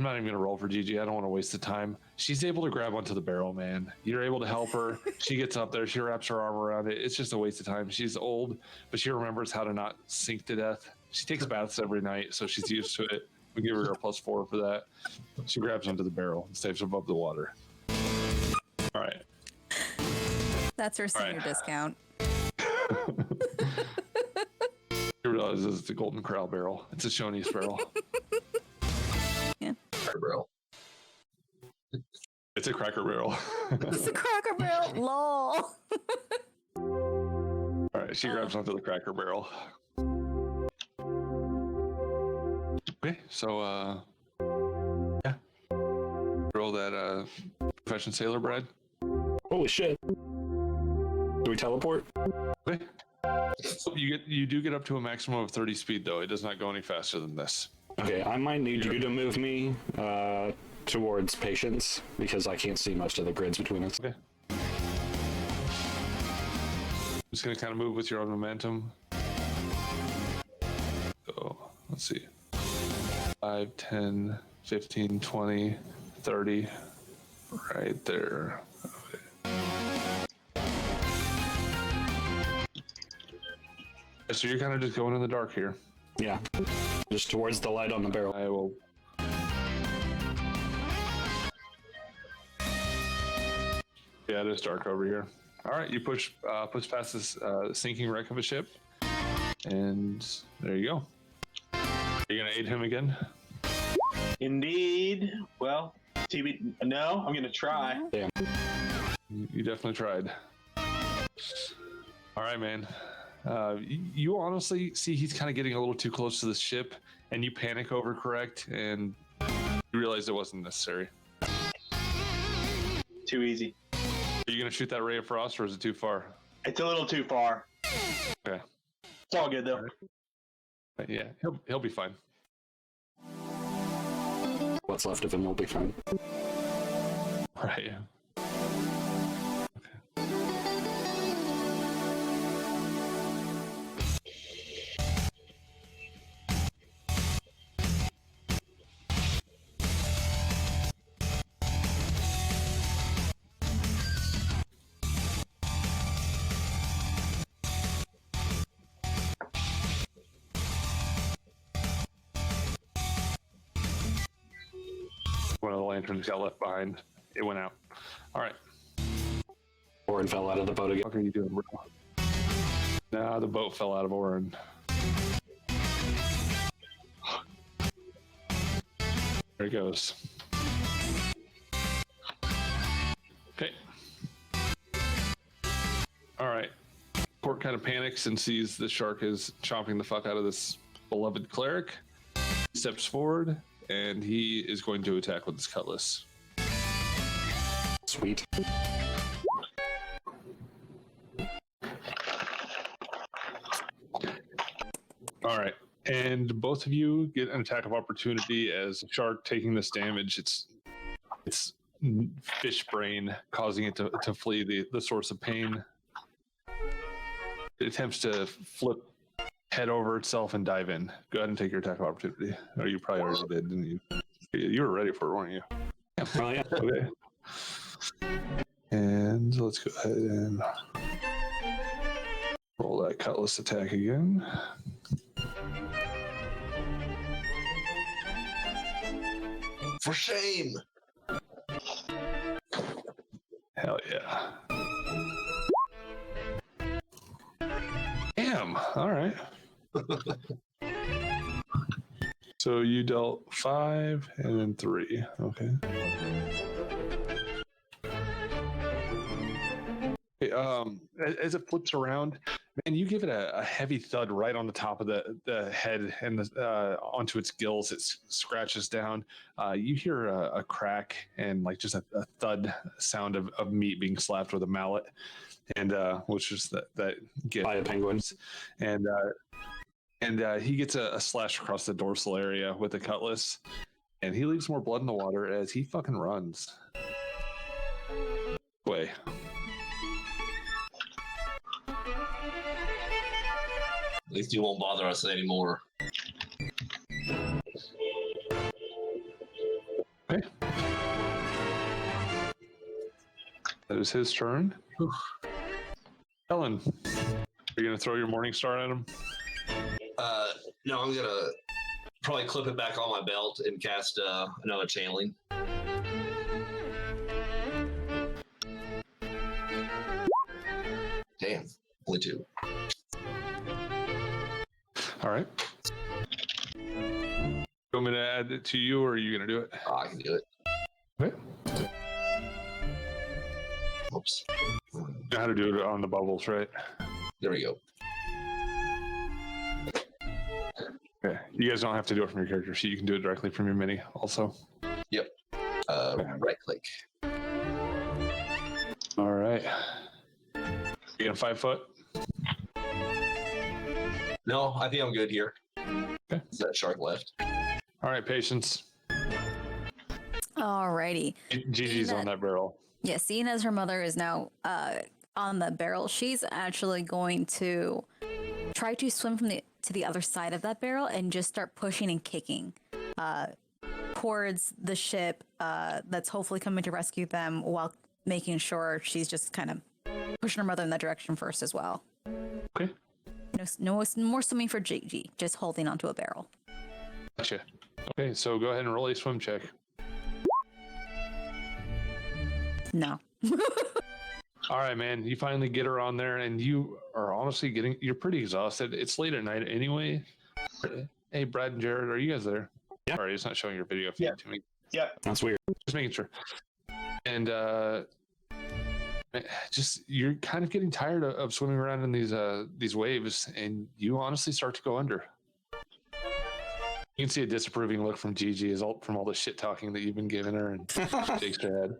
not even gonna roll for Gigi. I don't want to waste the time. She's able to grab onto the barrel, man. You're able to help her. She gets up there. She wraps her arm around it. It's just a waste of time. She's old, but she remembers how to not sink to death. She takes baths every night, so she's used to it. We give her a +4 for that. She grabs onto the barrel and stays above the water. All right. that's her senior discount. You realize this is the Golden Corral barrel. It's a Shoney's barrel. Cracker barrel. It's a Cracker Barrel. It's a Cracker Barrel. Lol. All right, she grabs onto the Cracker Barrel. Okay, so yeah, roll that profession sailor, Brad. Holy shit. Do we teleport? Okay. You do get up to a maximum of 30 speed though. It does not go any faster than this. Okay, I might need you to move me towards Patience because I can't see much of the grids between us. Okay. Just gonna kind of move with your own momentum. So let's see. 5, 10, 15, 20, 30. Right there. Okay. So you're kind of just going in the dark here. Yeah, just towards the light on the barrel. I will. Yeah, it is dark over here. All right, you push past this sinking wreck of a ship, and there you go. You're gonna aid him again. Indeed. Well, TV. No, I'm gonna try. Damn. You definitely tried. All right, man. You honestly see he's kind of getting a little too close to the ship, and you panic overcorrect, and you realize it wasn't necessary. Too easy. Are you gonna shoot that ray of frost, or is it too far? It's a little too far. Okay. It's all good though. But yeah, he'll be fine. What's left of him will be fine. Right. Yeah. One of the lanterns got left behind. It went out. All right. Orin fell out of the boat again. What are you doing, bro? Nah, the boat fell out of Orin. There he goes. Okay. All right. Court kind of panics and sees the shark is chomping the fuck out of this beloved cleric. He steps forward and he is going to attack with his cutlass. Sweet. All right. And both of you get an attack of opportunity as the shark taking this damage. It's fish brain causing it to flee the source of pain. It attempts to flip head over itself and dive in. Go ahead and take your attack of opportunity. Oh, you probably already did, didn't you? You were ready for it, weren't you? Oh, yeah. Okay. And let's go ahead and roll that cutlass attack again. For shame. Hell yeah. Damn. All right. So you dealt 5 and then 3. Okay. Okay, as it flips around, man, you give it a heavy thud right on the top of the head and onto its gills. It scratches down. You hear a crack and like just a thud sound of meat being slapped with a mallet, and which is that gift By a penguin. and he gets a slash across the dorsal area with a cutlass, and he leaves more blood in the water as he fucking runs away. At least you won't bother us anymore. Okay. That is his turn. Ellen, are you gonna throw your morning star at him? No, I'm gonna probably clip it back on my belt and cast another channeling. Damn, only 2. All right. You want me to add it to you, or are you gonna do it? Oh, I can do it. Okay. Oops. You know how to do it on the bubbles, right? There we go. Okay. You guys don't have to do it from your character sheet. You can do it directly from your mini also. Yep. Right click. All right. You gonna 5 foot? No, I think I'm good here. Okay. Is that shark left? All right, patience. Alrighty. Gigi's on that barrel. Yeah, seeing as her mother is now on the barrel, she's actually going to try to swim to the other side of that barrel and just start pushing and kicking towards the ship that's hopefully coming to rescue them, while making sure she's just kind of pushing her mother in that direction first as well. Okay. No more swimming for Gigi, just holding onto a barrel. Gotcha. Okay, so go ahead and roll a swim check. No. All right, man. You finally get her on there, and you are honestly you're pretty exhausted. It's late at night anyway. Hey, Brad and Jared, are you guys there? Yeah. Sorry, it's not showing your video feed Yeah. to me. Yep. That's weird. Just making sure. And Just you're kind of getting tired of swimming around in these waves, and you honestly start to go under. You can see a disapproving look from Gigi from all the shit talking that you've been giving her, and shakes her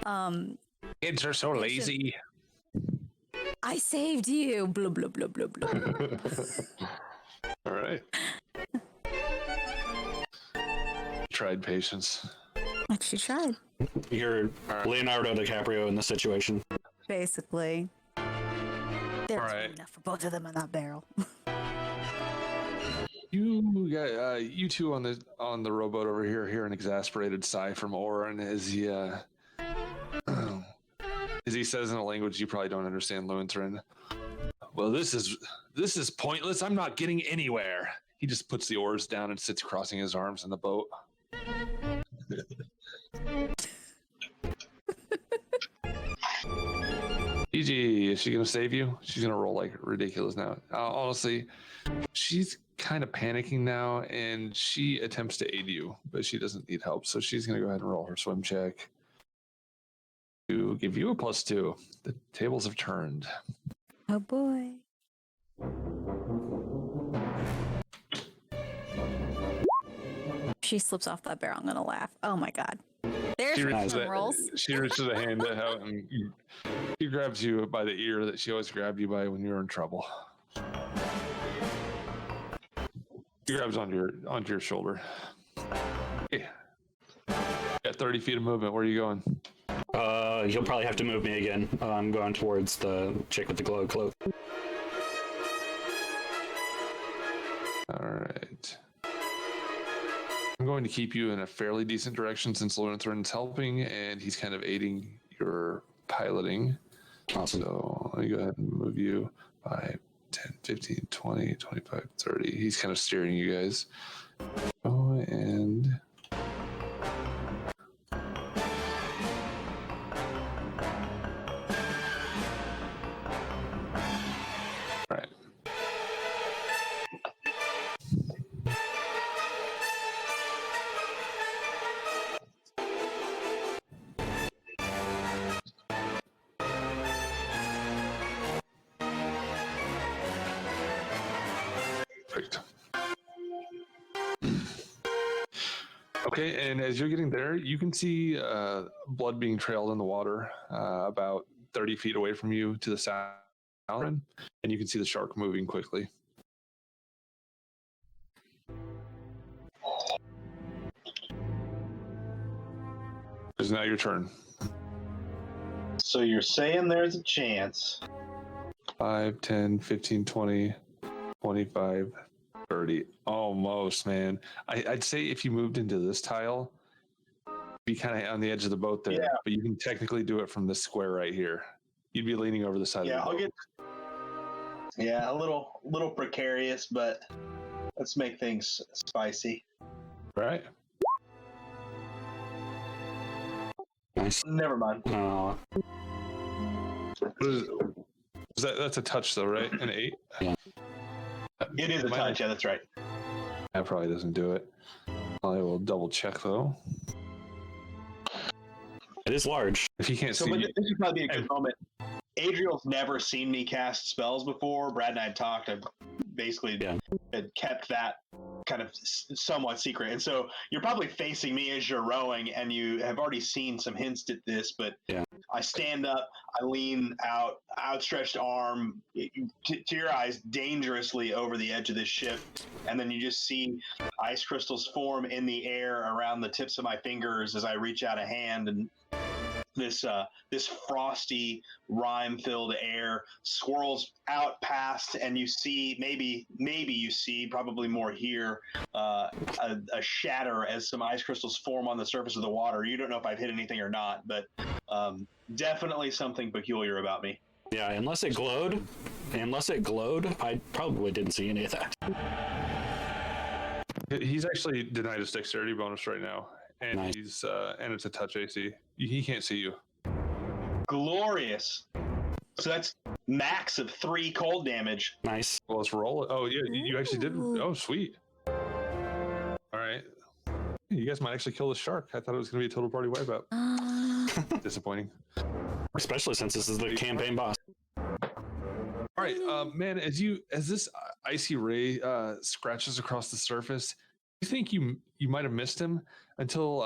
head. Kids are so lazy. I saved you. Blah blah blah blah blah. All right. Tried patience. She tried. You're Leonardo DiCaprio in this situation. Basically. There's right. enough for both of them in that barrel. You two on the rowboat over here hear an exasperated sigh from Oren as he says in a language you probably don't understand, Lutheran. Well, this is pointless. I'm not getting anywhere. He just puts the oars down and sits crossing his arms in the boat. Gigi, is she gonna save you? She's gonna roll like ridiculous now. Honestly, she's kind of panicking now, and she attempts to aid you, but she doesn't need help, so she's gonna go ahead and roll her swim check to give you a +2. The tables have turned. Oh boy. She slips off that barrel. I'm gonna laugh. Oh my god. There's some rolls. She reaches a hand out and she grabs you by the ear that she always grabbed you by when you were in trouble. She grabs onto your shoulder. Hey. Got 30 feet of movement. Where are you going? You'll probably have to move me again. I'm going towards the chick with the glow cloak. All right. I'm going to keep you in a fairly decent direction since Lutheran's helping and he's kind of aiding your piloting. Awesome. So let me go ahead and move you by 10, 15, 20, 25, 30. He's kind of steering you guys. Oh, and... All right. Perfect. Okay, and as you're getting there, you can see blood being trailed in the water about 30 feet away from you to the south, and you can see the shark moving quickly. It's now your turn. So you're saying there's a chance. 5, 10, 15, 20, 25, 30. Almost, man. I'd say if you moved into this tile, be kind of on the edge of the boat there, but you can technically do it from this square right here. You'd be leaning over the side of the boat. A little precarious, but let's make things spicy. Right. Nice. Never mind. That's a touch though, right? An 8? Yeah. It is a touch, yeah, that's right. That probably doesn't do it. I will double check though. It is large. If he can't see But you, this would probably be a good moment. Adriel's never seen me cast spells before. Brad and I had talked. I basically had kept that kind of somewhat secret. And so you're probably facing me as you're rowing, and you have already seen some hints at this, but I stand up, I lean out, outstretched arm, to your eyes, dangerously over the edge of this ship, and then you just see ice crystals form in the air around the tips of my fingers as I reach out a hand, and this frosty, rime-filled air swirls out past, and you see maybe you see, probably more here, a shatter as some ice crystals form on the surface of the water. You don't know if I've hit anything or not, but definitely something peculiar about me. Yeah, unless it glowed, I probably didn't see any of that. he's actually denied his dexterity bonus right now, and Nice. he's and it's a touch AC. He can't see you. Glorious. So that's max of 3 cold damage. Nice. Well, let's roll it. Oh yeah, you actually did. Oh sweet. All right, you guys might actually kill the shark. I thought it was going to be a total party wipeout. Disappointing. Especially since this is the campaign boss. All right, man. As this icy ray scratches across the surface, you think you might have missed him until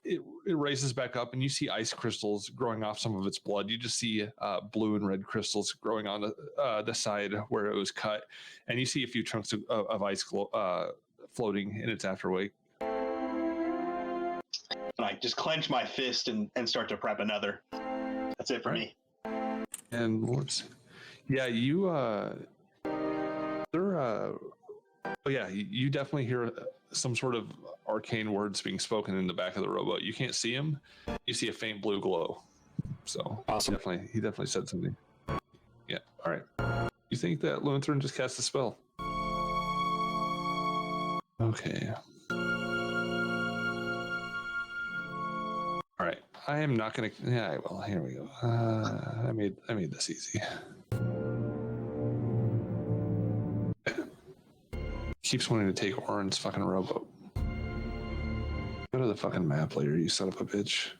it raises back up, and you see ice crystals growing off some of its blood. You just see blue and red crystals growing on the side where it was cut, and you see a few chunks of ice floating in its afterwake. And I just clench my fist and start to prep another. That's it for me. And let's, yeah, you you definitely hear some sort of arcane words being spoken in the back of the rowboat. You can't see him. You see a faint blue glow. So Awesome. He definitely said something. Yeah. All right. You think that Lutheran just cast a spell? Okay. All right. I am not gonna. Yeah. Well, here we go. I made this easy. Keeps wanting to take Oren's fucking rowboat. Go to the fucking map later, you son of a bitch.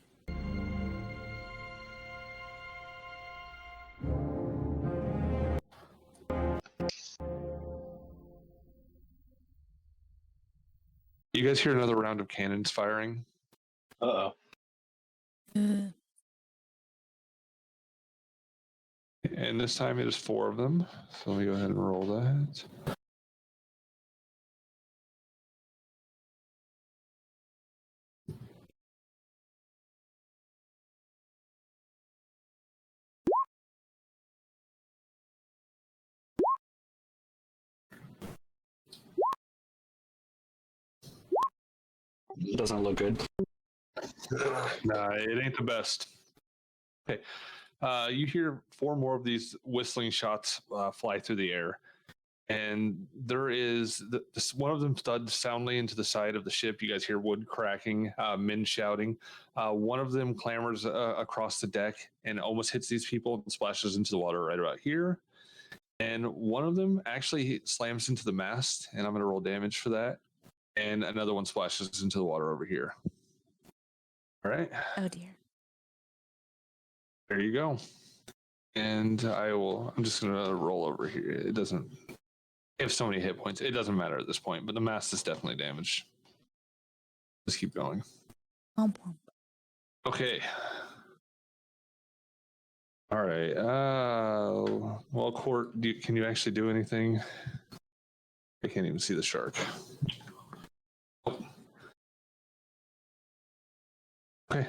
You guys hear another round of cannons firing? Uh-oh. And this time it is 4 of them. So let me go ahead and roll that. Doesn't look good. Nah, it ain't the best. Okay. You hear 4 more of these whistling shots fly through the air. And there is one of them studs soundly into the side of the ship. You guys hear wood cracking, men shouting. One of them clambers across the deck and almost hits these people and splashes into the water right about here. And one of them actually slams into the mast, and I'm going to roll damage for that. And another one splashes into the water over here. All right. Oh dear. There you go. And I'm just going to roll over here. It doesn't have so many hit points. It doesn't matter at this point, but the mast is definitely damaged. Let's keep going. Okay. All right. Well, Court, can you actually do anything? I can't even see the shark. Okay.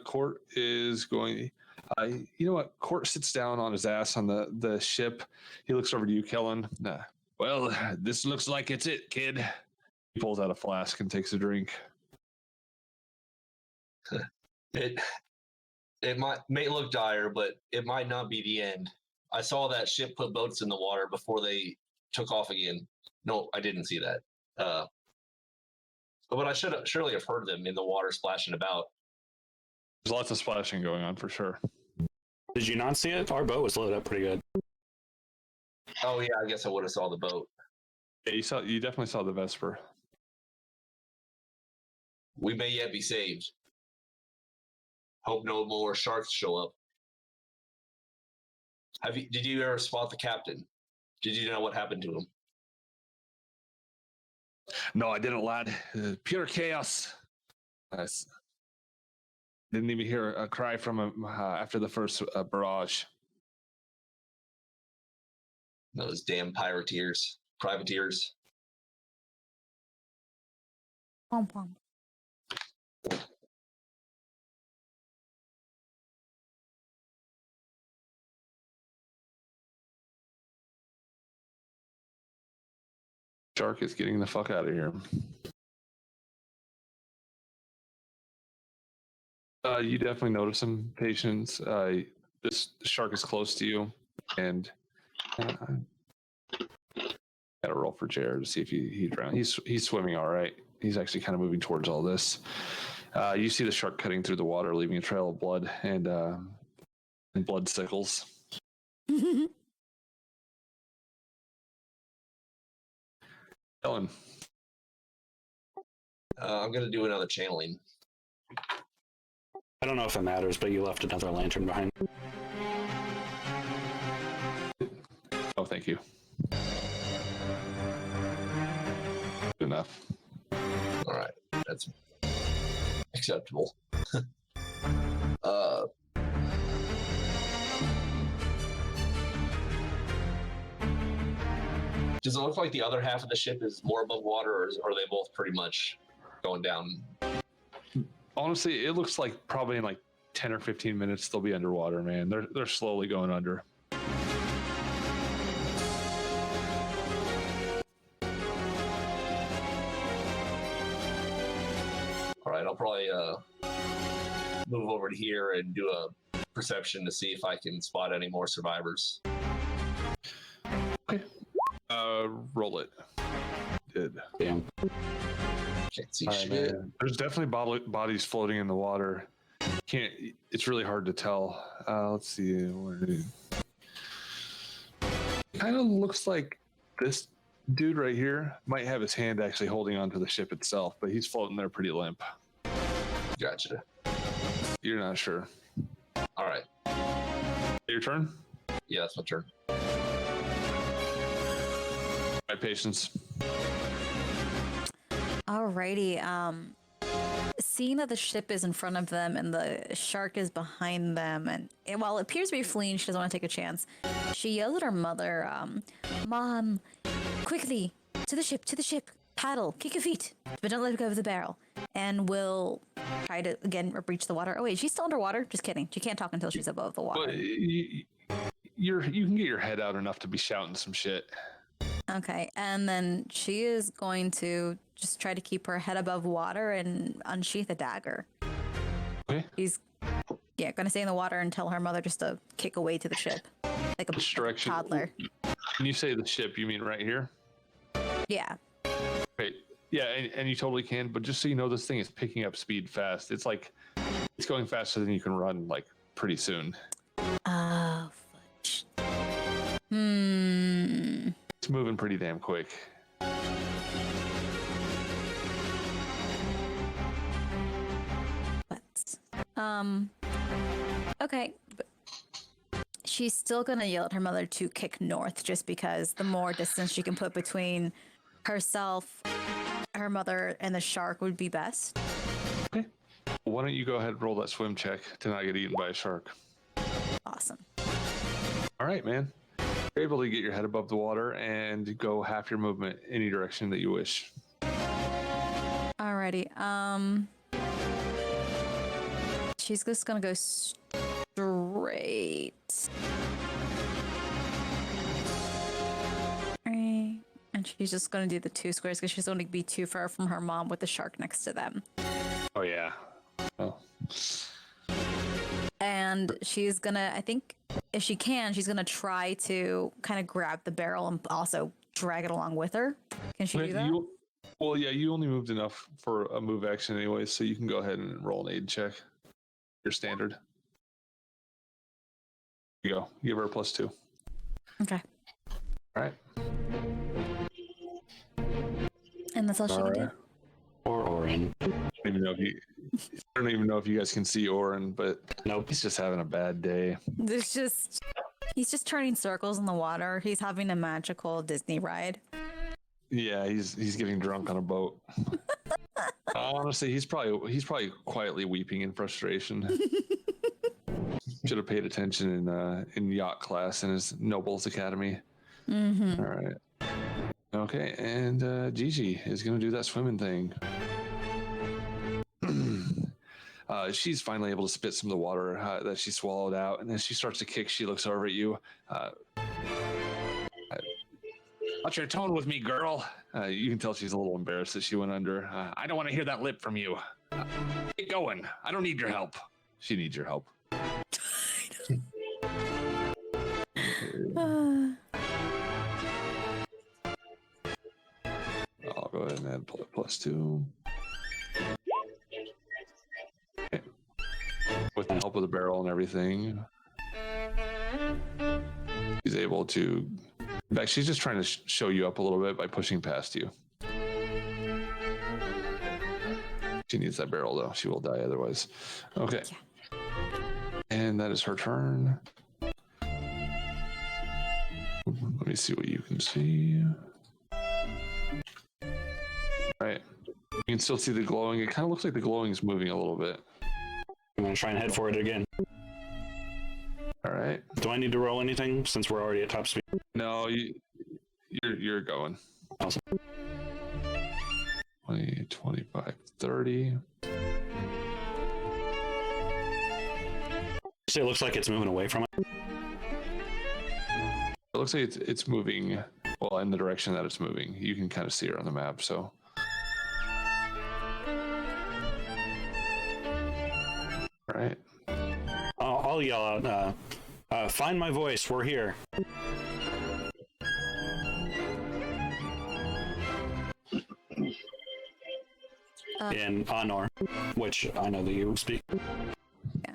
Court is going. You know what? Court sits down on his ass on the ship. He looks over to you, Kellen. Well, this looks like it's it, kid. He pulls out a flask and takes a drink. It may look dire, but it might not be the end. I saw that ship put boats in the water before they took off again. No, I didn't see that. But I should surely have heard them in the water splashing about. There's lots of splashing going on for sure. Did you not see it? Our boat was loaded up pretty good. Oh yeah, I guess I would have saw the boat. Yeah, you definitely saw the Vesper. We may yet be saved. Hope no more sharks show up. Did you ever spot the captain? Did you know what happened to him? No, I didn't, lad. Pure chaos. Didn't even hear a cry from him after the first barrage. Those damn privateers. Shark is getting the fuck out of here. You definitely notice some patience. This shark is close to you, and gotta roll for Jared to see if he drowned. He's swimming all right. He's actually kind of moving towards all this. You see the shark cutting through the water, leaving a trail of blood and blood sickles. Ellen. I'm gonna do another channeling. I don't know if it matters, but you left another lantern behind. Oh, thank you. Good enough. All right, that's acceptable. Does it look like the other half of the ship is more above water, or are they both pretty much going down? Honestly, it looks like probably in like 10 or 15 minutes they'll be underwater, man. They're slowly going under. All right, I'll probably move over to here and do a perception to see if I can spot any more survivors. Okay. Roll it. Did. Damn. Can't see All right, shit. man. There's definitely bodies floating in the water. Can't. It's really hard to tell. Let's see. Kind of looks like this dude right here might have his hand actually holding onto the ship itself, but he's floating there pretty limp. Gotcha. You're not sure. All right. Your turn. Yeah, that's my turn. My patience. Alrighty. Seeing that the ship is in front of them and the shark is behind them, and while it appears to be fleeing, she doesn't want to take a chance. She yells at her mother, "Mom, quickly to the ship, paddle, kick your feet, but don't let go of the barrel." And will try to again breach the water. Oh wait, she's still underwater. Just kidding. She can't talk until she's above the water. But you can get your head out enough to be shouting some shit. Okay, and then she is going to just try to keep her head above water and unsheath a dagger. Okay. She's gonna stay in the water and tell her mother just to kick away to the ship, like a Which direction? toddler. When you say the ship, you mean right here? Yeah. Right. Yeah, and you totally can, but just so you know, this thing is picking up speed fast. It's like it's going faster than you can run, like pretty soon. Oh, fudge. It's moving pretty damn quick. Okay. But she's still gonna yell at her mother to kick north, just because the more distance she can put between herself, her mother, and the shark would be best. Okay. Well, why don't you go ahead and roll that swim check to not get eaten by a shark? Awesome. All right, man. You're able to get your head above the water and go half your movement any direction that you wish. Alrighty. She's just gonna go straight. Right. And she's just gonna do the 2 squares because she's going to be too far from her mom with the shark next to them. Oh yeah. Oh. And she's gonna, I think, if she can, she's gonna try to kind of grab the barrel and also drag it along with her. Can she do that? You only moved enough for a move action anyway, so you can go ahead and roll an aid check. Your standard. Here you go. Give her a +2. Okay. All right. And that's all she can do. Or Orin. I don't even know if you guys can see Orin, but Nope. he's just having a bad day. He's just turning circles in the water. He's having a magical Disney ride. Yeah, he's getting drunk on a boat. Honestly, he's probably quietly weeping in frustration. Should have paid attention in yacht class in his Nobles Academy. Mm-hmm. All right. Okay, and Gigi is gonna do that swimming thing. She's finally able to spit some of the water that she swallowed out, and then she starts to kick. She looks over at you. What's your tone with me, girl? You can tell she's a little embarrassed that she went under. I don't want to hear that lip from you. Get going. I don't need your help. She needs your help. I'll go ahead and add +2. Okay. With the help of the barrel and everything, she's able to. In fact, she's just trying to show you up a little bit by pushing past you. She needs that barrel, though. She will die otherwise. Okay. Yeah. And that is her turn. Let me see what you can see. All right. You can still see the glowing. It kind of looks like the glowing is moving a little bit. I'm going to try and head for it again. All right. Do I need to roll anything since we're already at top speed? No, you're going. Awesome. 20, 25, 30. So it looks like it's moving away from it. It looks like it's moving, well, in the direction that it's moving. You can kind of see her on the map, so. All right. I'll yell out, find my voice, we're here. In Honor, which I know that you speak. Yeah.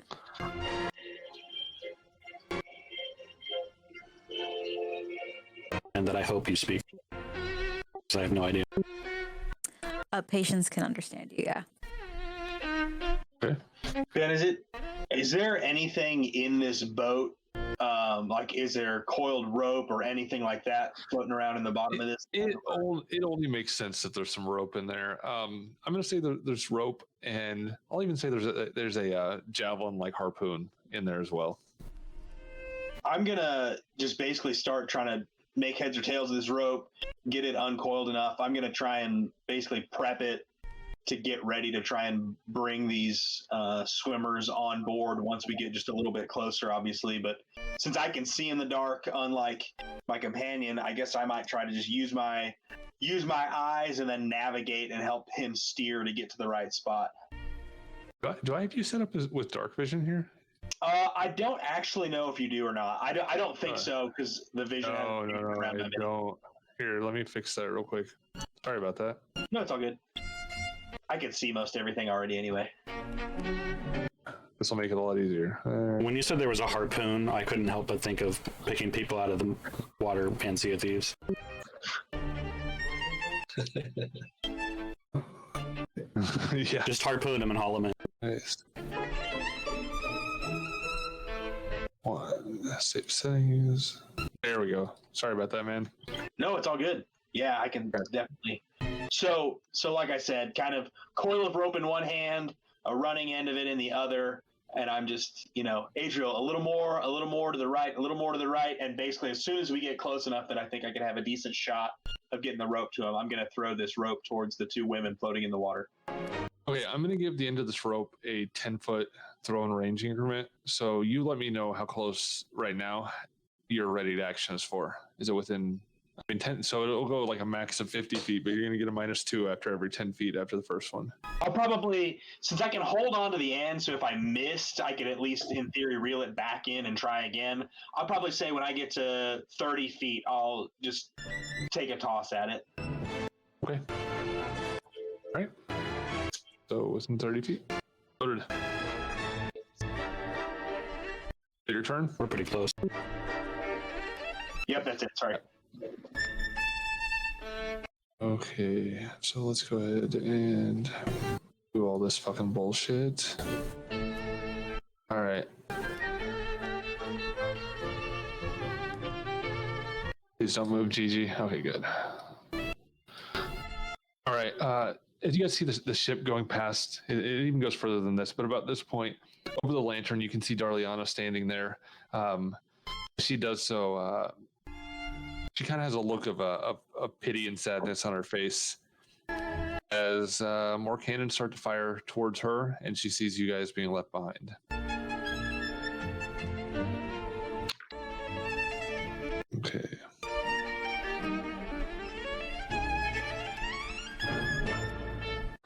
And that I hope you speak. Because I have no idea. Patience can understand you, yeah. Okay. Ben, is there anything in this boat? Like, is there coiled rope or anything like that floating around in the bottom of this? It only makes sense that there's some rope in there. I'm going to say there's rope, and I'll even say there's a javelin like harpoon in there as well. I'm gonna just basically start trying to make heads or tails of this rope, get it uncoiled enough. I'm gonna try and basically prep it to get ready to try and bring these swimmers on board once we get just a little bit closer, obviously. But since I can see in the dark, unlike my companion, I guess I might try to just use my eyes and then navigate and help him steer to get to the right spot. Do I have you set up with dark vision here? I don't actually know if you do or not. I don't think so, because the vision. No, I don't. Here, let me fix that real quick. Sorry about that. No, it's all good. I can see most everything already anyway. This will make it a lot easier. When you said there was a harpoon, I couldn't help but think of picking people out of the water and Sea of Thieves. Yeah. Just harpoon them and haul them in. Nice. Save settings. There we go. Sorry about that, man. No, it's all good. Yeah, I can definitely. So like I said, kind of coil of rope in one hand, a running end of it in the other, and I'm just, Adriel, a little more to the right, a little more to the right, and basically as soon as we get close enough that I think I can have a decent shot of getting the rope to him, I'm going to throw this rope towards the two women floating in the water. Okay, I'm going to give the end of this rope a 10-foot throw and range increment. So you let me know how close right now your ready to action is for. Is it within 10? So it'll go like a max of 50 feet, but you're going to get a -2 after every 10 feet after the first one. I'll probably, since I can hold on to the end, so if I missed, I could at least, in theory, reel it back in and try again. I'll probably say when I get to 30 feet, I'll just take a toss at it. Okay. All right. So within 30 feet. Loaded. Your turn. We're pretty close. Yep, that's it. Sorry. Okay, so let's go ahead and do all this fucking bullshit. All right. Please don't move, Gigi. Okay, good. All right. As you guys see the ship going past, it even goes further than this, but about this point, over the lantern, you can see Darliana standing there. She does so. She kind of has a look of pity and sadness on her face as more cannons start to fire towards her, and she sees you guys being left behind. Okay.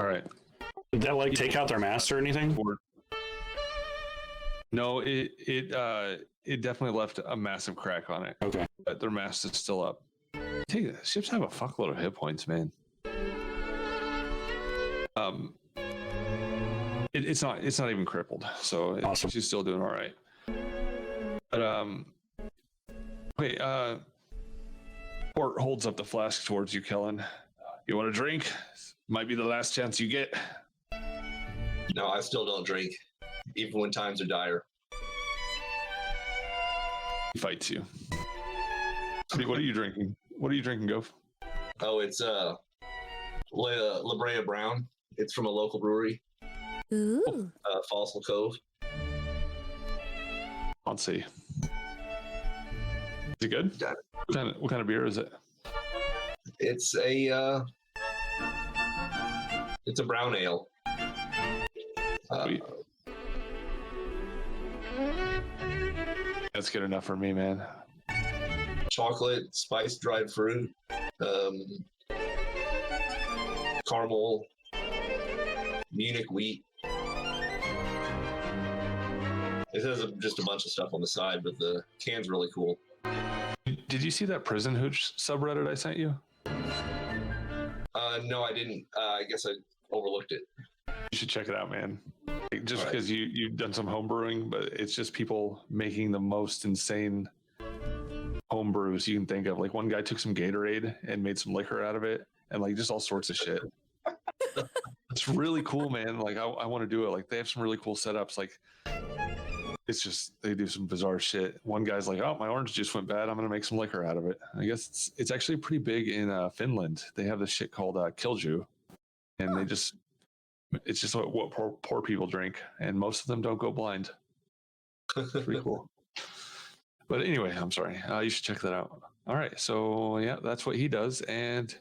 All right. Did that take out their mast or anything? No, it definitely left a massive crack on it. Okay. But their mast is still up. Hey, ships have a fuckload of hit points, man. It's not even crippled, so Awesome. She's still doing all right. But wait, Port holds up the flask towards you, Kellen. You want a drink? Might be the last chance you get. No, I still don't drink, even when times are dire. He fights you. What are you drinking? What are you drinking, Gove? Oh, it's La Brea Brown. It's from a local brewery, Ooh. Fossil Cove. Let's see. Is it good? Got it. What kind of beer is it? It's a brown ale. Sweet. That's good enough for me, man. Chocolate, spiced dried fruit, caramel, Munich wheat. It has just a bunch of stuff on the side, but the can's really cool. Did you see that Prison Hooch subreddit I sent you? No, I didn't. I guess I overlooked it. You should check it out, man. Just All right. because you've done some home brewing, but it's just people making the most insane home brews you can think of. Like one guy took some Gatorade and made some liquor out of it, and like just all sorts of shit. It's really cool, man. Like I want to do it. Like they have some really cool setups. Like it's just they do some bizarre shit. One guy's like, "Oh, my orange juice went bad. I'm gonna make some liquor out of it." I guess it's actually pretty big in Finland. They have this shit called Kilju, and they just it's just what poor people drink, and most of them don't go blind. It's pretty cool. But anyway, I'm sorry. You should check that out. All right, so yeah, that's what he does, and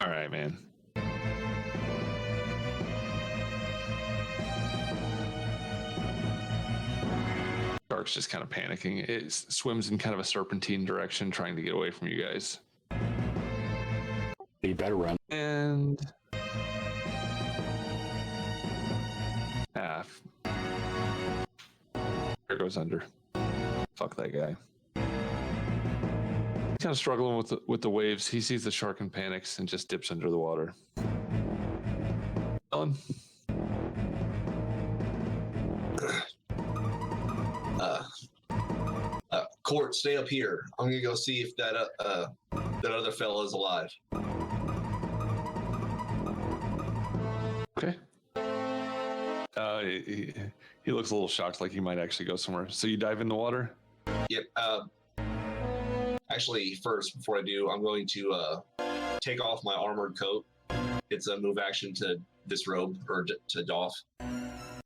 all right, man. Shark's just kind of panicking. It swims in kind of a serpentine direction, trying to get away from you guys. You better run. And there goes under. Fuck that guy. He's kind of struggling with the waves. He sees the shark and panics and just dips under the water. Ellen? Court, stay up here. I'm gonna go see if that other fella is alive. Okay. He looks a little shocked, like he might actually go somewhere. So you dive in the water? Yep. Actually, first, before I do, I'm going to take off my armored coat. It's a move action to disrobe or to doff.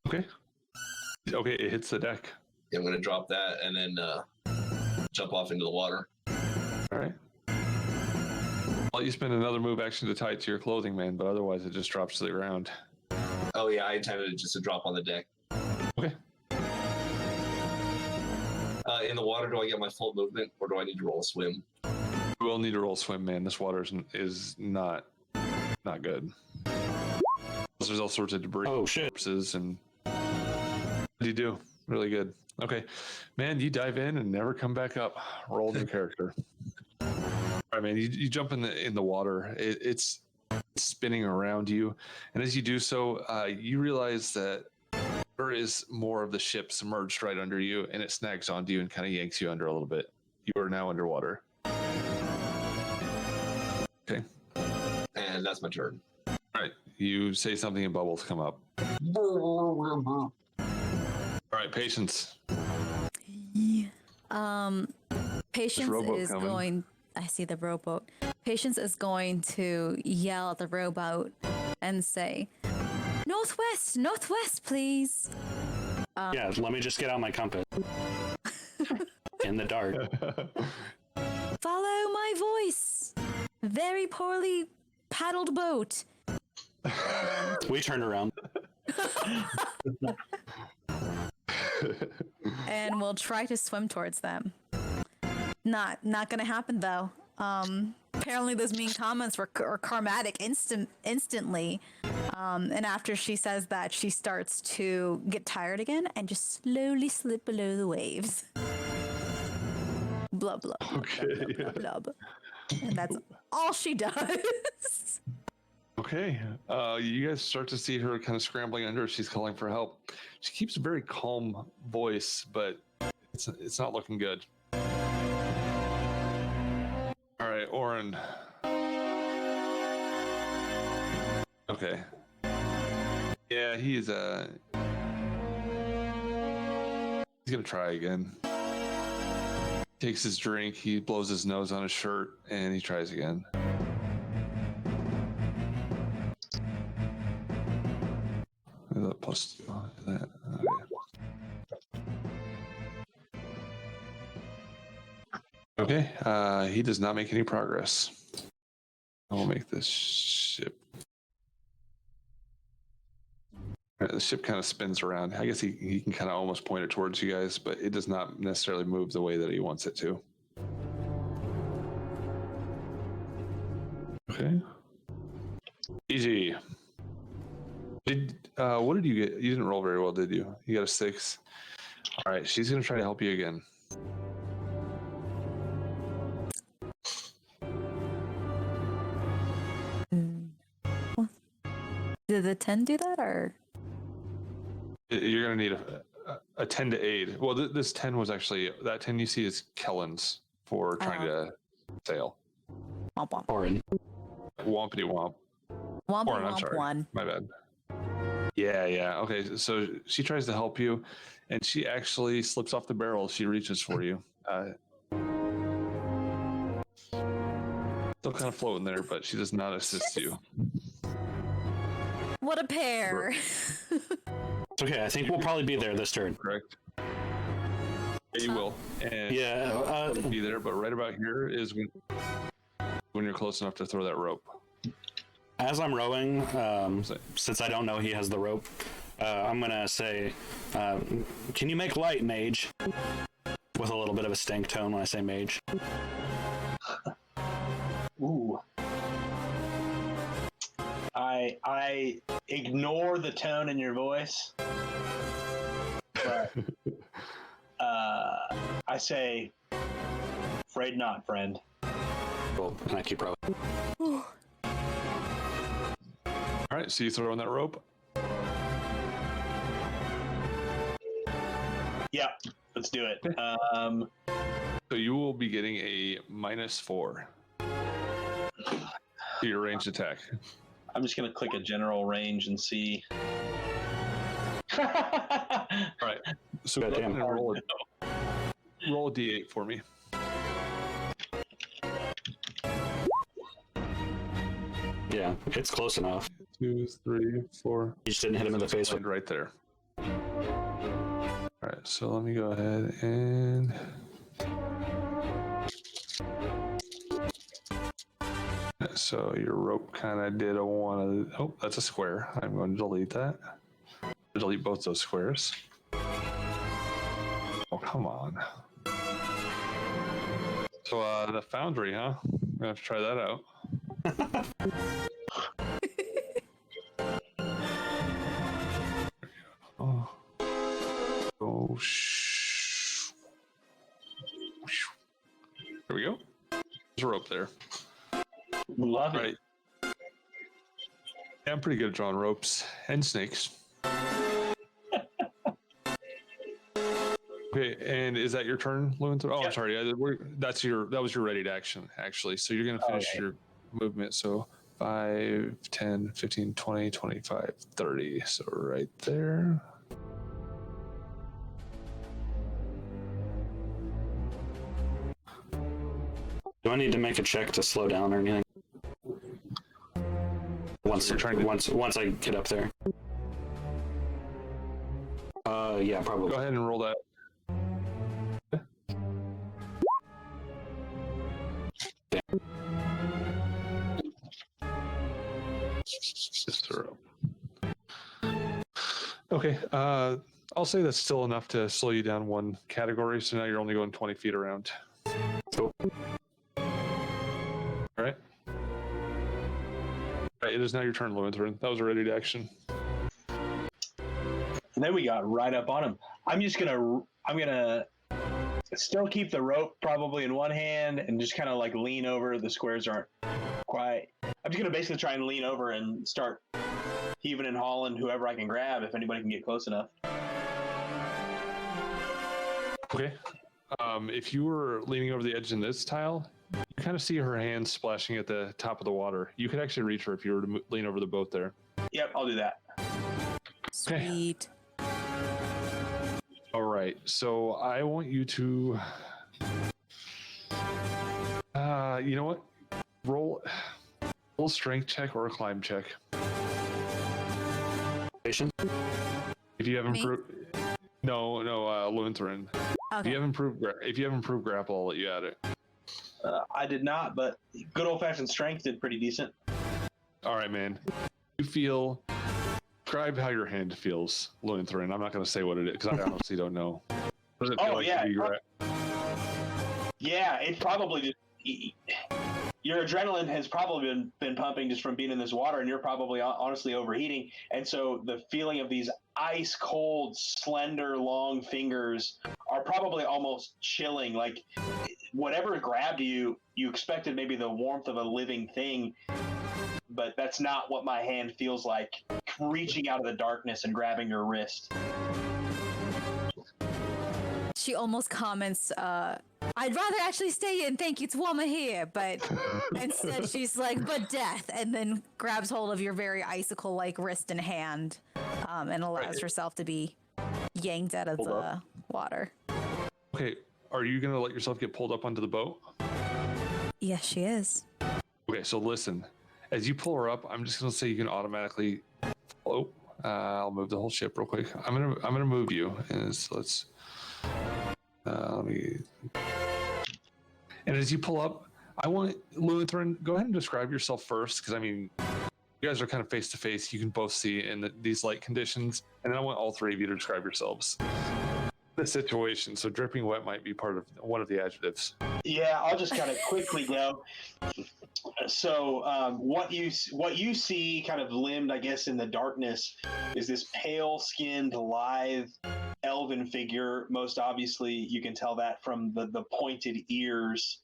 Okay. Okay, it hits the deck. I'm going to drop that and then jump off into the water. All right. Well, you spend another move action to tie it to your clothing, man, but otherwise it just drops to the ground. Oh, yeah, I intended it just to drop on the deck. Okay. In the water, do I get my full movement or do I need to roll a swim? You will need to roll swim, man. This water is not good. There's all sorts of debris. Oh, shit. Corpses and what do you do? Really good. Okay. Man, you dive in and never come back up. Roll new character. All right, man. You jump in the water. It's spinning around you. And as you do so, you realize that there is more of the ship submerged right under you, and it snags onto you and kind of yanks you under a little bit. You are now underwater. Okay. And that's my turn. All right. You say something and bubbles come up. All right, Patience. Patience rowboat is coming. going. I see the rowboat. Patience is going to yell at the rowboat and say, "Northwest, northwest, please." Yeah, let me just get out my compass. In the dark. Follow my voice. Very poorly paddled boat. We turn around. And we'll try to swim towards them. Not gonna happen though. Apparently those mean comments are karmatic instantly. And after she says that, she starts to get tired again and just slowly slip below the waves. Blah blah. Okay. Blah, blah, blah. And that's all she does. Okay. You guys start to see her kind of scrambling under. She's calling for help. She keeps a very calm voice, but it's not looking good. All right, Oren. Okay. Yeah, he's He's gonna try again. Takes his drink, he blows his nose on his shirt, and he tries again. Plus 2. That. Okay. He does not make any progress. I'll make this ship. The ship kind of spins around. I guess he can kind of almost point it towards you guys, but it does not necessarily move the way that he wants it to. Okay. Easy. What did you get? You didn't roll very well, did you? You got a 6. All right, she's gonna try to help you again. Did the 10 do that, or? You're gonna need a 10 to aid. Well, this 10 was actually, that 10 you see is Kellen's for trying to sail. Womp womp. Orin. Wompity womp. Womp Orin, I'm womp sorry. one. My bad. Yeah. Okay, so she tries to help you, and she actually slips off the barrel. She reaches for you. Still kind of floating there, but she does not assist you. What a pair. It's okay. I think we'll probably be there this turn. Correct. Yeah, you will. And Yeah. be there, but right about here is when you're close enough to throw that rope. As I'm rowing, since I don't know he has the rope, I'm gonna say, "Can you make light, mage?" With a little bit of a stank tone when I say mage. Ooh. I ignore the tone in your voice, but I say, "Afraid not, friend." Cool. And I keep rowing. All right, so you throw on that rope. Yeah, let's do it. So you will be getting a -4 to your ranged attack. I'm just gonna click a general range and see. All right. So go ahead and roll a d8 for me. Yeah, it's close enough. 2, 3, 4. You just didn't hit him in the face with. Right there. All right, so let me go ahead and so your rope kind of did a one. Oh, that's a square. I'm going to delete that. Delete both those squares. Oh, come on. So the foundry, huh? I'm gonna have to try that out. Oh. Oh, There we go. There's a rope there. Love Right. Yeah, I'm pretty good at drawing ropes and snakes. Okay, and is that your turn, Lewinthor? Oh, Yep. I'm sorry. That was your ready to action, actually. So you're going to finish your movement. So 5, 10, 15, 20, 25, 30. So right there. Do I need to make a check to slow down or anything? Once I get up there. Yeah, probably. Go ahead and roll that. Just throw. Okay, I'll say that's still enough to slow you down one category. So now you're only going 20 feet around. Cool. All right. All right, it is now your turn, Lewinthor. That was a ready to action. And then we got right up on him. I'm gonna still keep the rope probably in one hand and just kind of like lean over. The squares aren't quite. I'm just gonna basically try and lean over and start heaving and hauling whoever I can grab if anybody can get close enough. Okay. If you were leaning over the edge in this tile, you kind of see her hands splashing at the top of the water. You could actually reach her if you were to lean over the boat there. Yep, I'll do that. Sweet. All right. right. So I want you to. You know what? Roll a strength check or a climb check. Patient. If you have Me? improved. No, Lutheran. If Okay. you have improved grapple, I'll let you add it. I did not, but good old fashioned strength did pretty decent. All right, man. You feel. Describe how your hand feels, Lutheran. I'm not going to say what it is because I honestly don't know. What does it feel Oh, like yeah, to be Yeah, it probably just your adrenaline has probably been pumping just from being in this water, and you're probably honestly overheating. And so the feeling of these ice cold, slender, long fingers are probably almost chilling. Like whatever grabbed you, you expected maybe the warmth of a living thing, but that's not what my hand feels like. Reaching out of the darkness and grabbing your wrist. She almost comments, I'd rather actually stay in. Thank you. It's warmer here. But instead, she's like, but death. And then grabs hold of your very icicle like wrist and hand and allows herself to be yanked out of the water. Okay, are you going to let yourself get pulled up onto the boat? Yes, she is. Okay, so listen. As you pull her up, I'm just going to say you can automatically float. I'll move the whole ship real quick. I'm gonna move you, and let's. Let me. And as you pull up, I want Lutheran. Go ahead and describe yourself first, because I mean, you guys are kind of face to face. You can both see in these light conditions, and then I want all three of you to describe yourselves. The situation. So dripping wet might be part of one of the adjectives. Yeah, I'll just kind of quickly go. So what you see, kind of limbed, I guess, in the darkness, is this pale-skinned, lithe, elven figure. Most obviously, you can tell that from the pointed ears.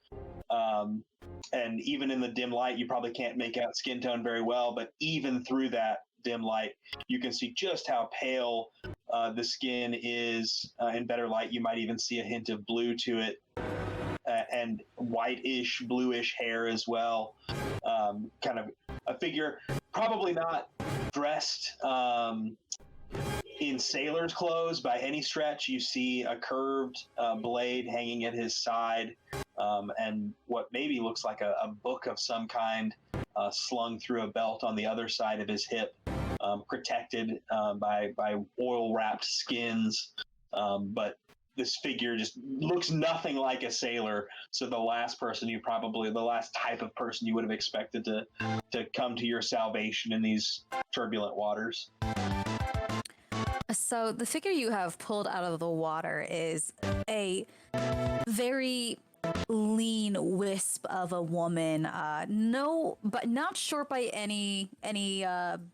And even in the dim light, you probably can't make out skin tone very well. But even through that dim light, you can see just how pale the skin is. In better light, you might even see a hint of blue to it. And whitish, bluish hair as well. Kind of a figure, probably not dressed in sailor's clothes by any stretch. You see a curved blade hanging at his side, and what maybe looks like a book of some kind slung through a belt on the other side of his hip, protected by oil-wrapped skins. But this figure just looks nothing like a sailor. So the last type of person you would have expected to come to your salvation in these turbulent waters. So the figure you have pulled out of the water is a very lean wisp of a woman. But not short by any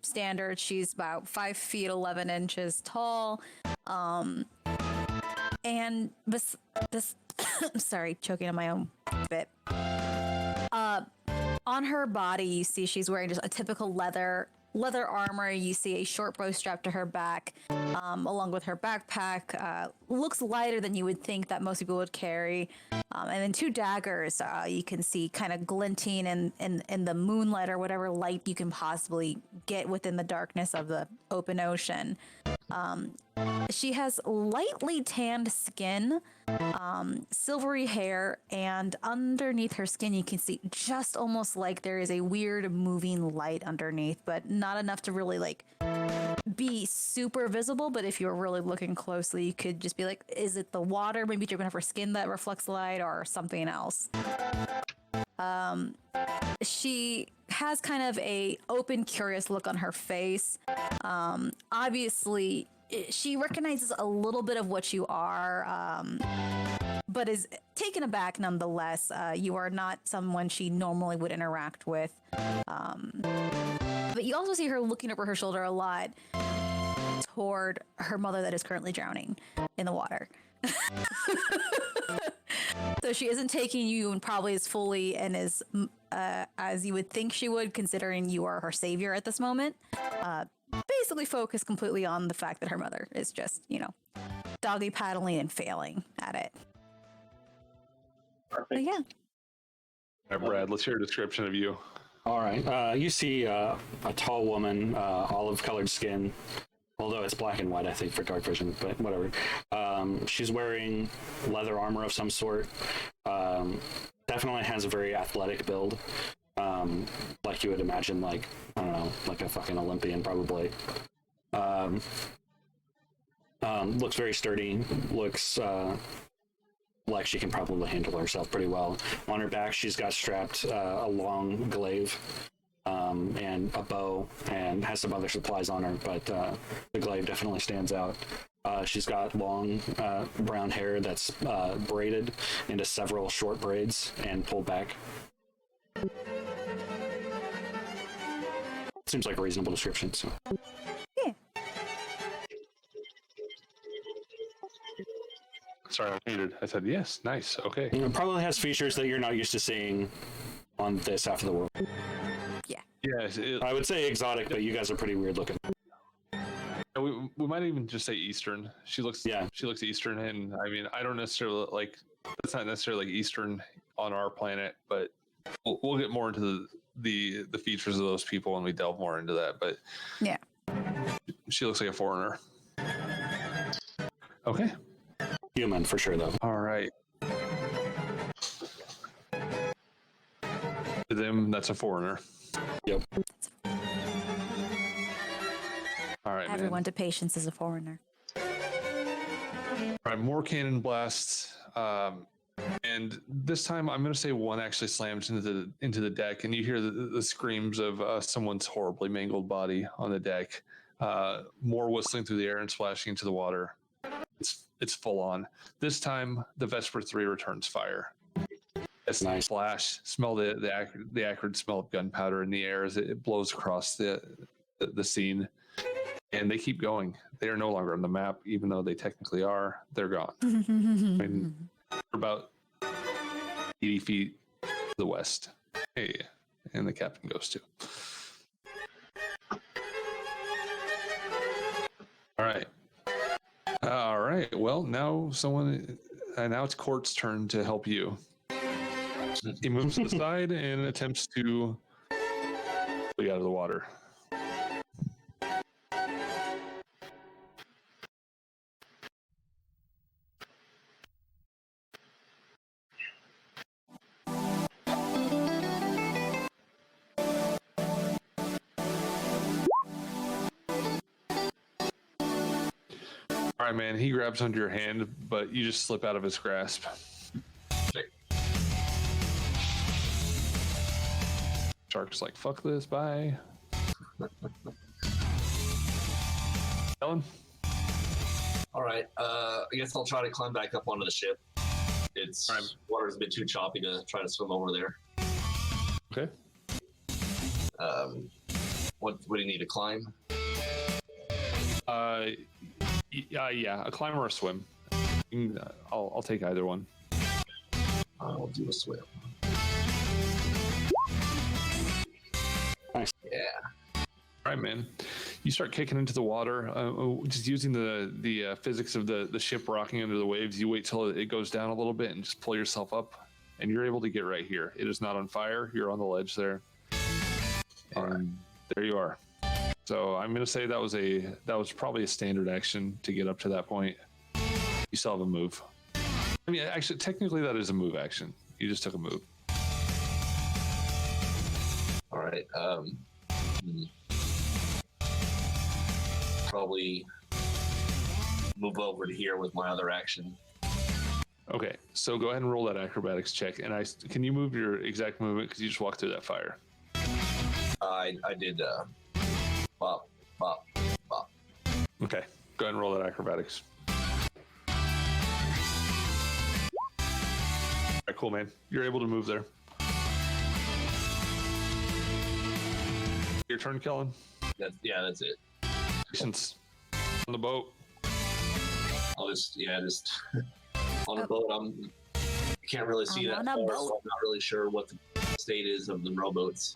standard. She's about 5 feet 11 inches tall. And this sorry, choking on my own bit. On her body, you see she's wearing just a typical leather armor. You see a short bow strapped to her back, along with her backpack. Looks lighter than you would think that most people would carry. And then 2 daggers you can see kind of glinting in the moonlight or whatever light you can possibly get within the darkness of the open ocean. She has lightly tanned skin, silvery hair, and underneath her skin you can see just almost like there is a weird moving light underneath, but not enough to really like be super visible. But if you're really looking closely, you could just be like, is it the water maybe dripping off her skin that reflects light, or something else? She has kind of a open, curious look on her face. Obviously, she recognizes a little bit of what you are, but is taken aback nonetheless. You are not someone she normally would interact with. But you also see her looking over her shoulder a lot toward her mother that is currently drowning in the water. So she isn't taking you and probably as fully and as you would think she would, considering you are her savior at this moment. Basically focused completely on the fact that her mother is just, doggy paddling and failing at it. Perfect. But yeah. All right, Brad, let's hear a description of you. All right. You see a tall woman, olive-colored skin, although it's black and white, I think, for dark vision, but whatever. She's wearing leather armor of some sort. Definitely has a very athletic build. Like you would imagine, like, I don't know, like a fucking Olympian probably. Looks very sturdy. Looks like she can probably handle herself pretty well. On her back, she's got strapped a long glaive and a bow, and has some other supplies on her, but the glaive definitely stands out. She's got long brown hair that's braided into several short braids and pulled back. Seems like a reasonable description. So. Yeah. Sorry, I muted. I said yes. Nice. Okay. It probably has features that you're not used to seeing on this half of the world. Yeah. Yes. I would say exotic, but you guys are pretty weird looking. We might even just say Eastern. She looks Eastern, and I mean, I don't necessarily like. That's not necessarily like Eastern on our planet, but we'll get more into the features of those people when we delve more into that. But Yeah. she looks like a foreigner. Okay. Human for sure, though. All right. To them, that's a foreigner. Yep. All right, Everyone man. to patience is a foreigner. All right, more cannon blasts. And this time, I'm going to say one actually slams into the deck, and you hear the screams of someone's horribly mangled body on the deck. More whistling through the air and splashing into the water. It's full on. This time, the Vesper 3 returns fire. It's Nice. Splash. Smell the acrid smell of gunpowder in the air as it blows across the scene. And they keep going. They are no longer on the map, even though they technically are. They're gone. I mean, they're about 80 feet to the west. Hey, and the captain goes too. All right. All right. Well, now now it's Court's turn to help you. He moves to the side and attempts to pull you out of the water. All right, man. He grabs onto your hand, but you just slip out of his grasp. Shark's like, fuck this, bye. Ellen? All right. I guess I'll try to climb back up onto the ship. It's water's a bit too choppy to try to swim over there. Okay. What do you need to climb? Yeah, a climb or a swim. I'll take either one. I'll do a swim. Nice. Yeah. All right, man. You start kicking into the water, just using the physics of the ship rocking under the waves. You wait till it goes down a little bit and just pull yourself up, and you're able to get right here. It is not on fire. You're on the ledge there. And there you are. So I'm going to say that was probably a standard action to get up to that point. You still have a move. I mean, actually, technically that is a move action. You just took a move. All right. Probably move over to here with my other action. Okay, so go ahead and roll that acrobatics check. And can you move your exact movement because you just walked through that fire? I did. Bop, bop, bop. Okay, go ahead and roll that acrobatics. All right, cool, man. You're able to move there. Your turn, Kellen. That's it. Patience on the boat. I'll just on the boat. I can't really see that I'm on a far, boat. so I'm not really sure what the state is of the rowboats.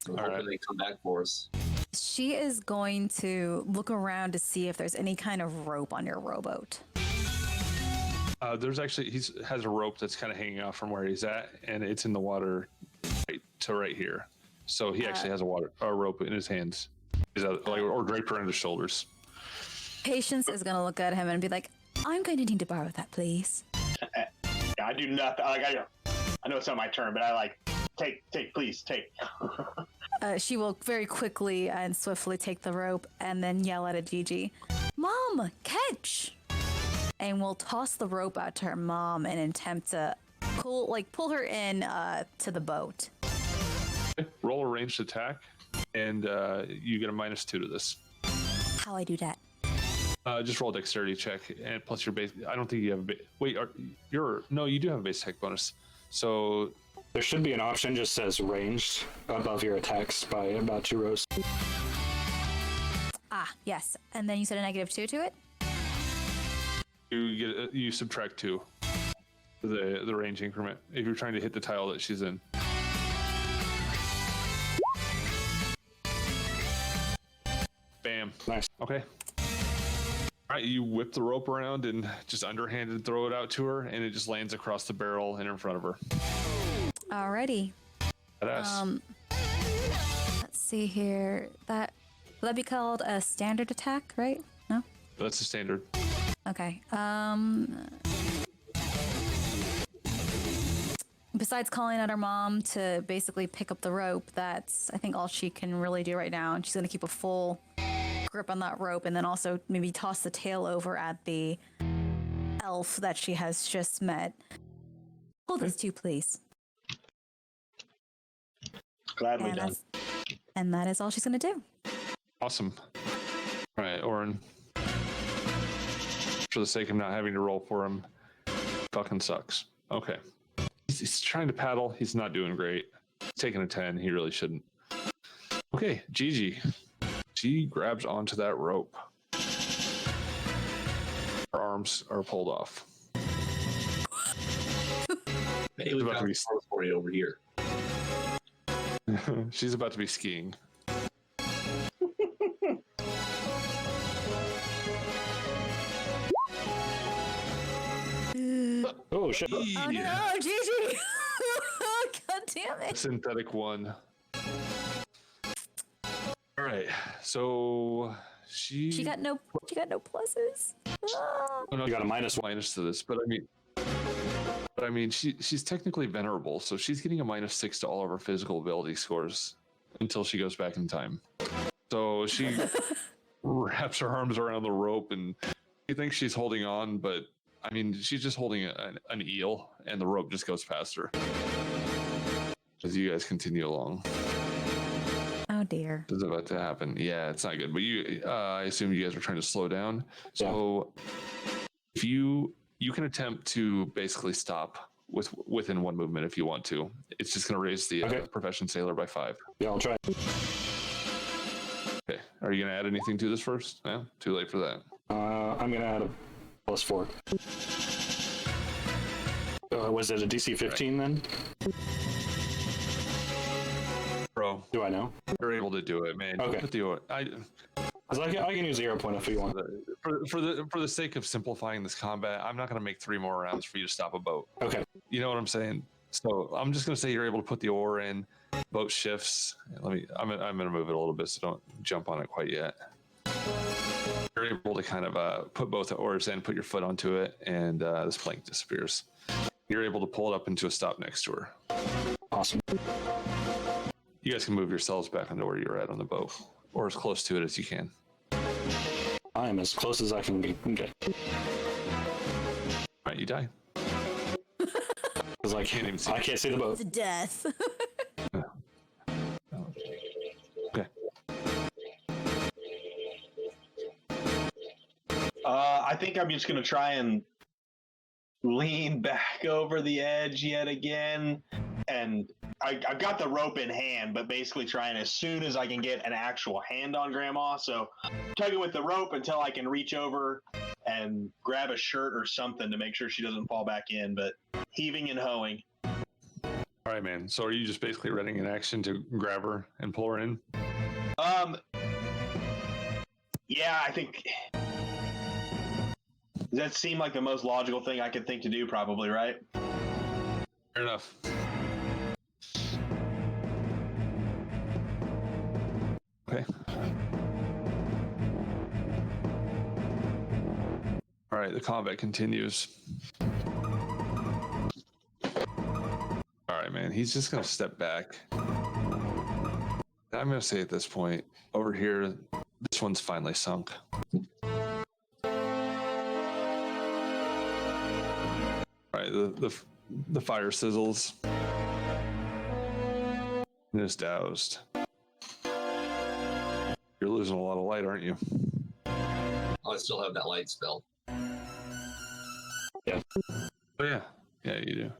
So I'm All hoping right. they come back for us. She is going to look around to see if there's any kind of rope on your rowboat. There's actually he has a rope that's kind of hanging out from where he's at, and it's in the water right here. So he actually has a rope in his hands, or draped around his shoulders. Patience is going to look at him and be like, I'm going to need to borrow that, please. Yeah, I do nothing. I know it's not my turn, but I like take, please take. She will very quickly and swiftly take the rope and then yell at a Gigi, "Mom, catch!" And will toss the rope out to her mom and attempt to pull her in to the boat. Roll a ranged attack, and you get a -2 to this. How I do that? Just roll a dexterity check, and plus your base. I don't think you have a wait. No, you do have a base attack bonus. So There should be an option just says ranged above your attacks by about 2 rows. Ah, yes. And then you said a -2 to it? you subtract 2 the range increment if you're trying to hit the tile that she's in. Bam. Nice. Okay. All right, you whip the rope around and just underhanded throw it out to her, and it just lands across the barrel and in front of her. Alrighty. Badass. Let's see here. Will that be called a standard attack, right? No? That's the standard. Okay. Besides calling out her mom to basically pick up the rope, that's I think all she can really do right now. And she's gonna keep a full grip on that rope, and then also maybe toss the tail over at the elf that she has just met. Hold this too, please. Gladly done. And that is all she's gonna do. Awesome. All right, Oren. For the sake of not having to roll for him, fucking sucks. Okay. He's trying to paddle. He's not doing great. He's taking a 10. He really shouldn't. Okay, Gigi. She grabs onto that rope. Her arms are pulled off. Hey, we got a story over here. She's about to be skiing. Oh, shit. Oh no, Gigi! God damn it! Synthetic one. All right, so She got no pluses. Ah. Oh, no, You got a -1. minus to this, but I mean, she's technically venerable, so she's getting a -6 to all of her physical ability scores until she goes back in time. So she wraps her arms around the rope, and she thinks she's holding on, but I mean, she's just holding an eel, and the rope just goes past her as you guys continue along. Oh dear. This is about to happen. Yeah, it's not good. But I assume you guys are trying to slow down. So if you can attempt to basically stop within 1 movement if you want to. It's just going to raise the profession sailor by 5. Yeah, I'll try. Okay. Are you going to add anything to this first? No, too late for that. I'm going to add a +4. Was it a DC 15 then? Bro, Do I know? you're able to do it, man. Okay. I can use 0 point if you want. for the sake of simplifying this combat, I'm not going to make 3 more rounds for you to stop a boat. Okay. You know what I'm saying? So I'm just going to say you're able to put the oar in. Boat shifts. I'm going to move it a little bit, so don't jump on it quite yet. You're able to kind of put both the oars in, put your foot onto it, and this plank disappears. You're able to pull it up into a stop next to her. Awesome. You guys can move yourselves back onto where you're at on the boat, or as close to it as you can. I am as close as I can get. All right, you die. Because I can't even see. I can't see the boat. To death. Okay. I think I'm just going to try and lean back over the edge yet again. And I've got the rope in hand, but basically trying as soon as I can get an actual hand on Grandma. So tugging with the rope until I can reach over and grab a shirt or something to make sure she doesn't fall back in, but heaving and hoeing. All right, man. So are you just basically readying an action to grab her and pull her in? Yeah, I think... Does that seem like the most logical thing I could think to do, probably, right? Fair enough. Okay. All right, the combat continues. All right, man. He's just gonna step back. I'm gonna say at this point, over here, this one's finally sunk. All right, the fire sizzles. And it's doused. You're losing a lot of light, aren't you? I still have that light spell. Yeah. Oh yeah, yeah, you do.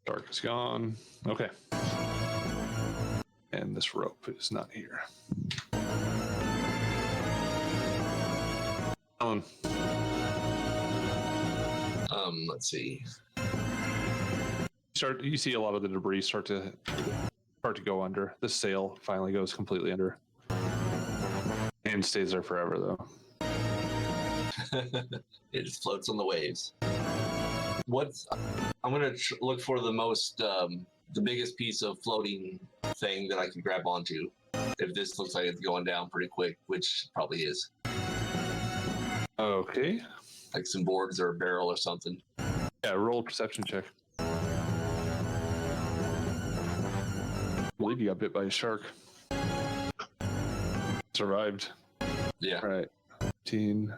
Dark is gone. Okay. And this rope is not here. Alan. Let's see. You see a lot of the debris start to go under. The sail finally goes completely under. And stays there forever though. It just floats on the waves. I'm gonna look for the most, the biggest piece of floating thing that I can grab onto. If this looks like it's going down pretty quick, which probably is. Okay. Like some boards or a barrel or something. Yeah, roll a perception check. I believe you got bit by a shark. Survived. Yeah. All right. 15.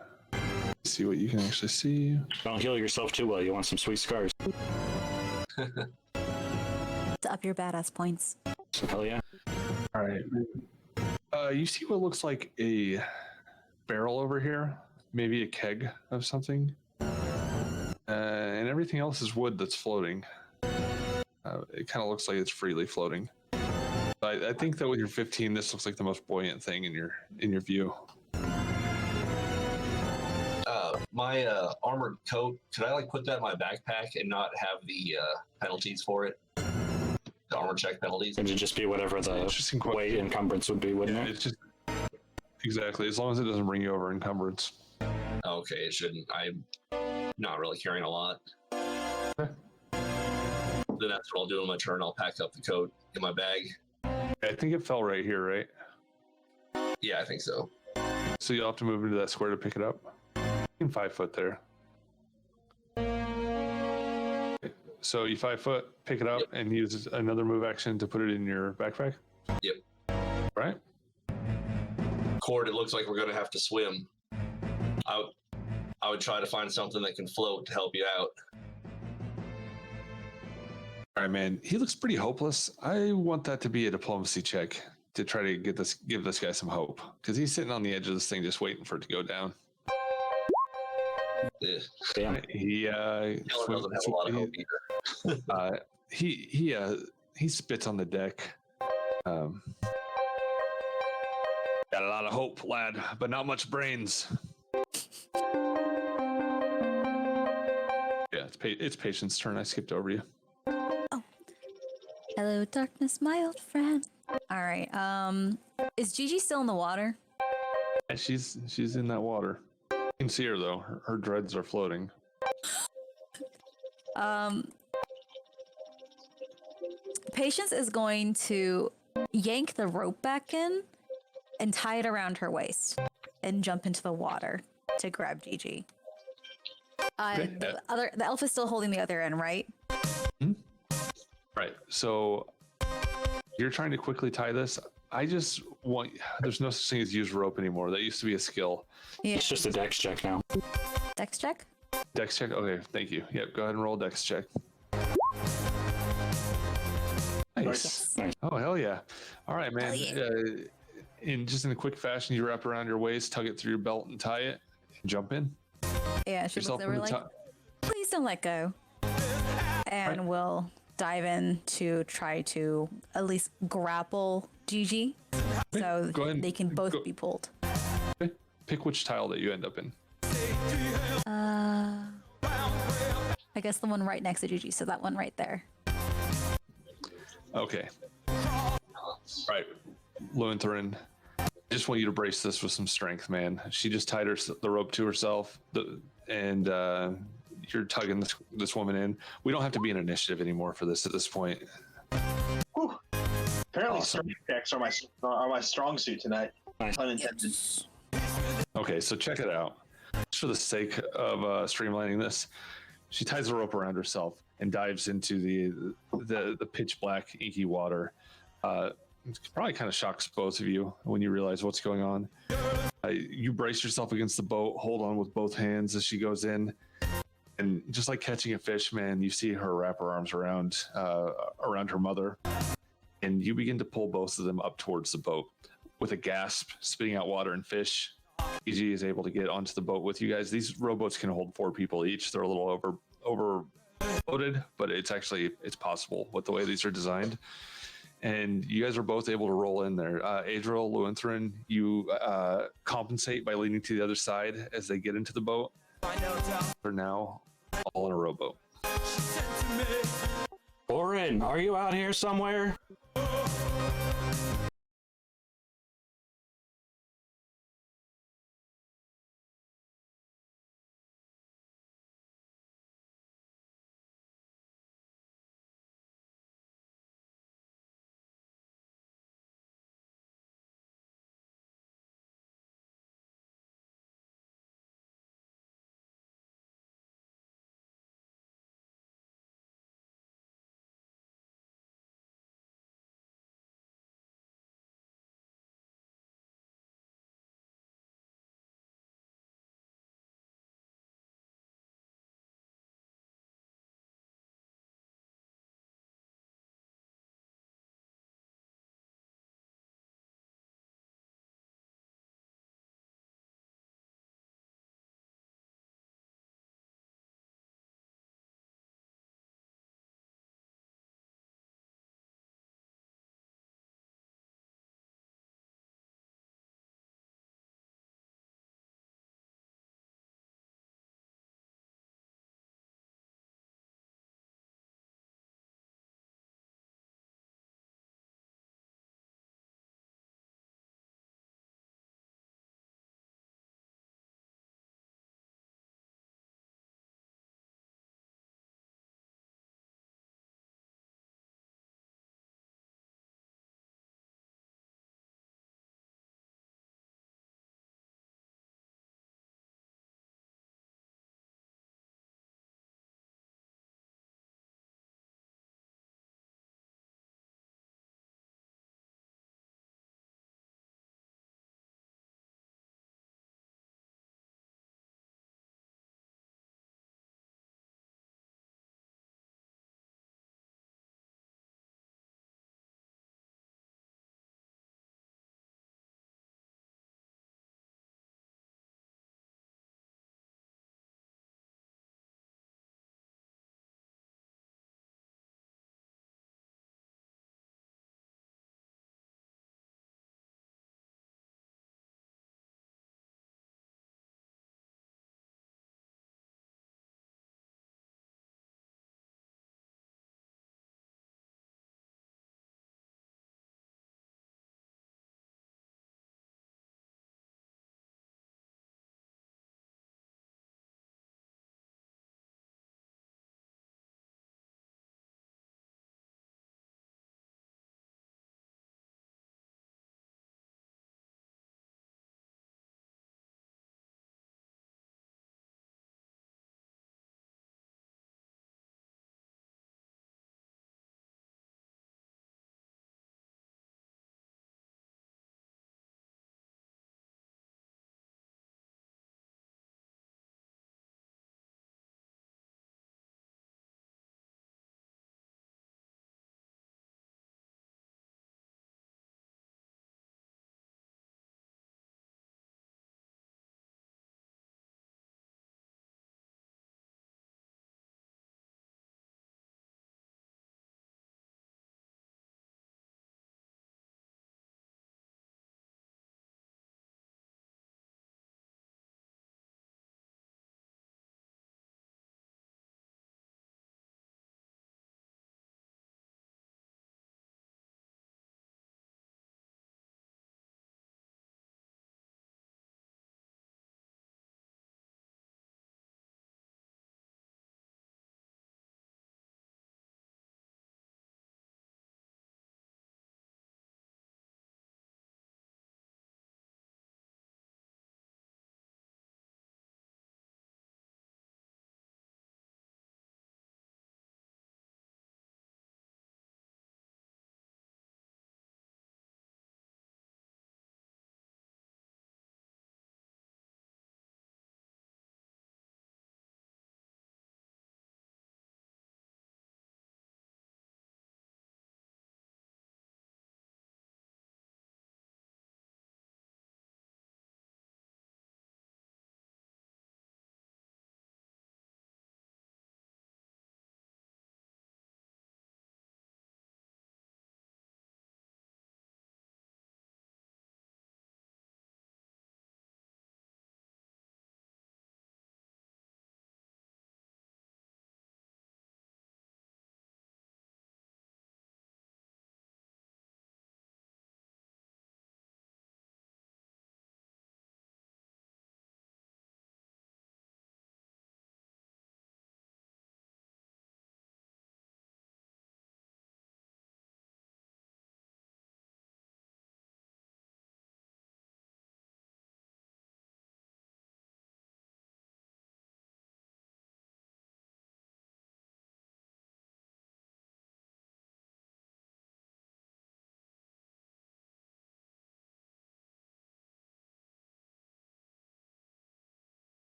See what you can actually see. Don't heal yourself too well. You want some sweet scars. To up your badass points. Hell yeah. All right. You see what looks like a barrel over here? Maybe a keg of something. And everything else is wood that's floating. It kind of looks like it's freely floating. I think that with your 15, this looks like the most buoyant thing in your view. My armored coat, could I like put that in my backpack and not have the penalties for it? The armor check penalties? It'd just be whatever the Interesting question. weight encumbrance would be, wouldn't Yeah, it? it's just exactly as long as it doesn't bring you over encumbrance. Okay, it shouldn't. I'm not really carrying a lot. Okay. Then that's what I'll do on my turn. I'll pack up the coat in my bag. I think it fell right here, right? Yeah, I think so. So you'll have to move into that square to pick it up. You can 5 foot there. So you 5 foot, pick it up, and use another move action to put it in your backpack. Yep. Right. Cord, it looks like we're gonna have to swim. I would try to find something that can float to help you out. All right, man. He looks pretty hopeless. I want that to be a diplomacy check to try to give this guy some hope, because he's sitting on the edge of this thing just waiting for it to go down. Ugh. Damn. He Dylan doesn't have a lot of hope either. he spits on the deck. Got a lot of hope, lad, but not much brains. Yeah, it's Patience' turn. I skipped over you. Hello, darkness, my old friend. All right. Is Gigi still in the water? Yeah, she's in that water. You can see her though. Her dreads are floating. Patience is going to yank the rope back in and tie it around her waist and jump into the water to grab Gigi. Okay. The elf is still holding the other end, right? Right. So you're trying to quickly tie this. I just want. There's no such thing as use rope anymore. That used to be a skill. Yeah. It's just a dex check now. Dex check? Dex check. Okay, thank you. Yep. Go ahead and roll a dex check. Nice. Nice. Oh hell yeah! All right, man. Hell yeah. In a quick fashion, you wrap around your waist, tug it through your belt, and tie it. And jump in. Yeah, she looks Yourself over from the like, top. please don't let go. And we'll dive in to try to at least grapple Gigi so Go ahead. they can both be pulled. Okay. Pick which tile that you end up in. I guess the one right next to Gigi, so that one right there. Okay. Right. Lutheran. just want you to brace this with some strength, man. She just tied the rope to herself, and you're tugging this woman in. We don't have to be an initiative anymore for this at this point. Whew. Apparently, Awesome. strength checks are my strong suit tonight. Nice. Unintended. Okay, so check it out. Just for the sake of streamlining this, she ties the rope around herself and dives into the pitch black, inky water. It probably kind of shocks both of you when you realize what's going on. You brace yourself against the boat, hold on with both hands as she goes in, and just like catching a fish, man, you see her wrap her arms around her mother, and you begin to pull both of them up towards the boat. With a gasp, spitting out water and fish, EG is able to get onto the boat with you guys. These rowboats can hold 4 people each. They're a little overloaded, but it's possible with the way these are designed. And you guys are both able to roll in there. Adriel, Lewinthrin, you compensate by leaning to the other side as they get into the boat. They're now all in a rowboat. Oren, are you out here somewhere?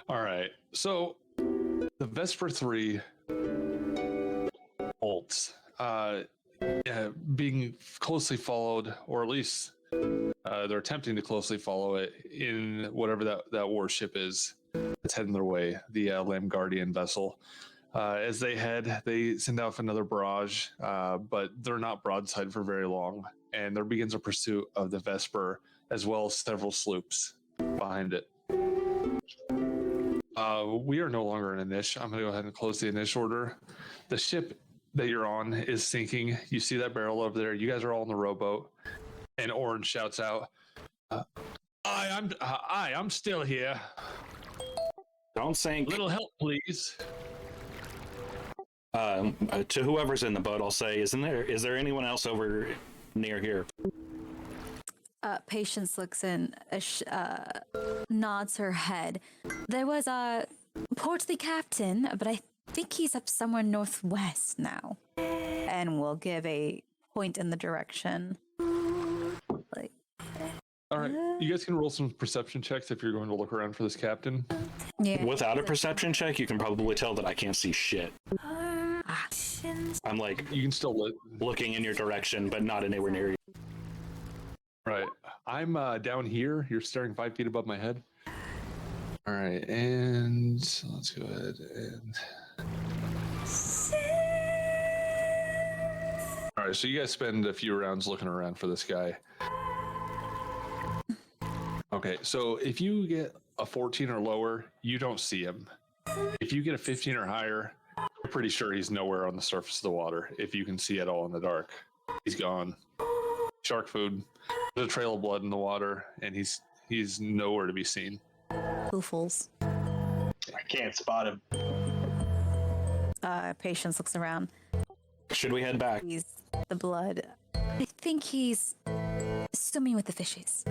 All right. So the Vesper 3 bolts being closely followed, or at least they're attempting to closely follow it in whatever that warship is that's heading their way, the Lamgardian vessel. As they head, they send out another barrage, but they're not broadside for very long, and there begins a pursuit of the Vesper as well as several sloops behind it. We are no longer in Inish. I'm going to go ahead and close the Inish order. The ship that you're on is sinking. You see that barrel over there. You guys are all in the rowboat, and Orange shouts out, I'm still here. Don't sink. Little help, please. To whoever's in the boat, I'll say, is there anyone else over near here? Patience looks in, nods her head. There was a portly captain, but I think he's up somewhere northwest now. And we'll give a point in the direction. Like, All right, you guys can roll some perception checks if you're going to look around for this captain. yeah. Without a perception check, you can probably tell that I can't see shit. I'm like You can still look. looking in your direction, but not anywhere near you. Right. I'm down here. You're staring 5 feet above my head. All right, and let's go ahead and. All right, so you guys spend a few rounds looking around for this guy. Okay, so if you get a 14 or lower, you don't see him. If you get a 15 or higher, you're pretty sure he's nowhere on the surface of the water. If you can see at all in the dark, he's gone. Shark food. There's a trail of blood in the water, and he's nowhere to be seen. Poofles. I can't spot him. Patience looks around. Should we head back? He's the blood. I think he's swimming with the fishes.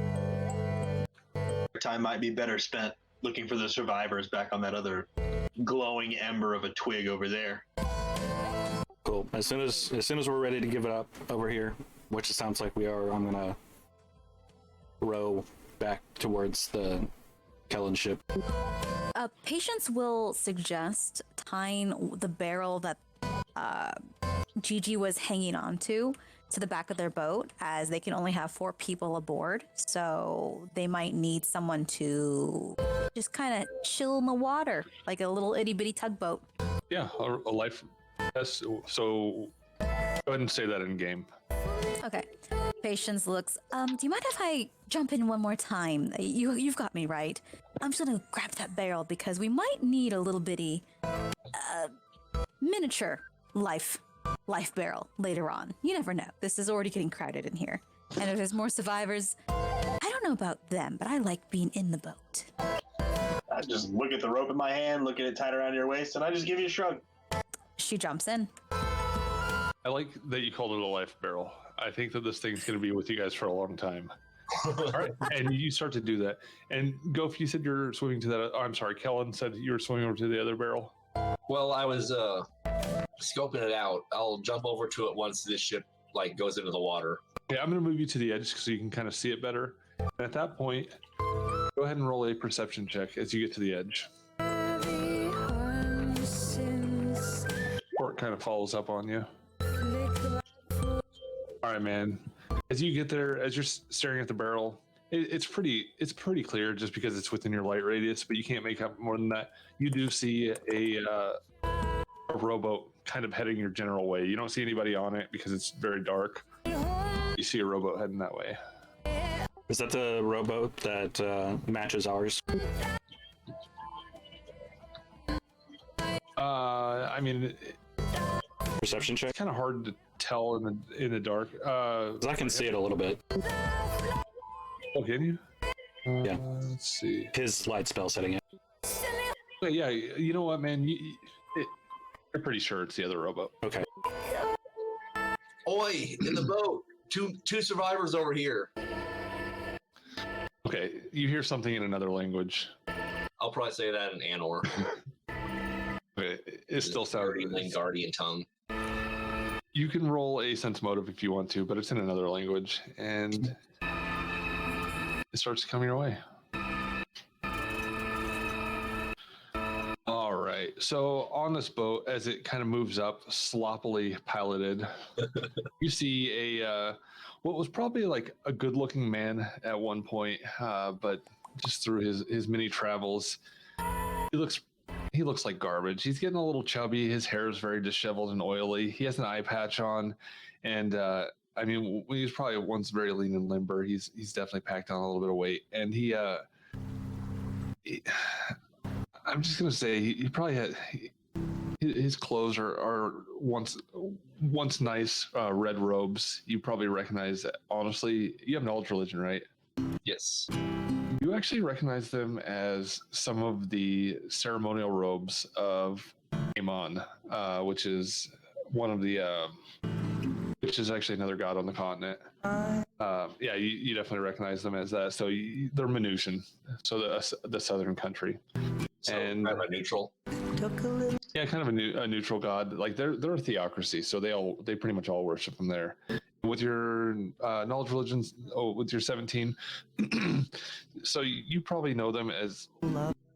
Time might be better spent looking for the survivors back on that other glowing ember of a twig over there. Cool. As soon as we're ready to give it up over here, which it sounds like we are, I'm gonna row back towards the Kellen ship. Patience will suggest tying the barrel that Gigi was hanging on to the back of their boat, as they can only have 4 people aboard. So they might need someone to just kind of chill in the water, like a little itty bitty tugboat. Yeah, a life. Yes. So go ahead and say that in game. Okay. Patience looks. Do you mind if I jump in one more time? You've got me right. I'm just gonna grab that barrel because we might need a little bitty, miniature life barrel later on. You never know. This is already getting crowded in here, and if there's more survivors, I don't know about them, but I like being in the boat. I just look at the rope in my hand, look at it tied around your waist, and I just give you a shrug. She jumps in. I like that you called it a life barrel. I think that this thing's going to be with you guys for a long time. All right, and you start to do that. And Gof, you said you're swimming to that. Oh, I'm sorry, Kellen said you were swimming over to the other barrel. Well, I was scoping it out. I'll jump over to it once this ship goes into the water. Okay, I'm going to move you to the edge so you can kind of see it better. And at that point, go ahead and roll a perception check as you get to the edge. Or it kind of follows up on you. All right, man. As you get there, as you're staring at the barrel, it's pretty clear just because it's within your light radius, but you can't make out more than that. You do see a rowboat kind of heading your general way. You don't see anybody on it because it's very dark. You see a rowboat heading that way. Is that the rowboat that matches ours? I mean, Perception check? it's kind of hard to tell in the dark. 'Cause I can see it a little bit. Oh, can you? Yeah. Let's see. His light spell setting it. But yeah, you know what, man? You're pretty sure it's the other rowboat. Okay. Oi, in the boat. Two survivors over here. Okay, you hear something in another language. I'll probably say that in Anor. Okay, it still sounds. Guardian tongue. You can roll a sense motive if you want to, but it's in another language, and it starts to come your way. So on this boat, as it kind of moves up, sloppily piloted, you see a what was probably like a good-looking man at one point, but just through his many travels, he looks like garbage. He's getting a little chubby. His hair is very disheveled and oily. He has an eye patch on, and I mean, when he was probably once very lean and limber, he's definitely packed on a little bit of weight, and he I'm just gonna say he probably had his clothes are once nice red robes. You probably recognize that. Honestly, you have knowledge religion, right? Yes. You actually recognize them as some of the ceremonial robes of Amon, which is one of the which is actually another god on the continent. Yeah, you definitely recognize them as that. So they're Minusian, so the southern country. So And kind of a neutral. yeah, kind of a neutral god. Like they're a theocracy, so they pretty much all worship them there. With your knowledge religions, with your 17, so you probably know them as,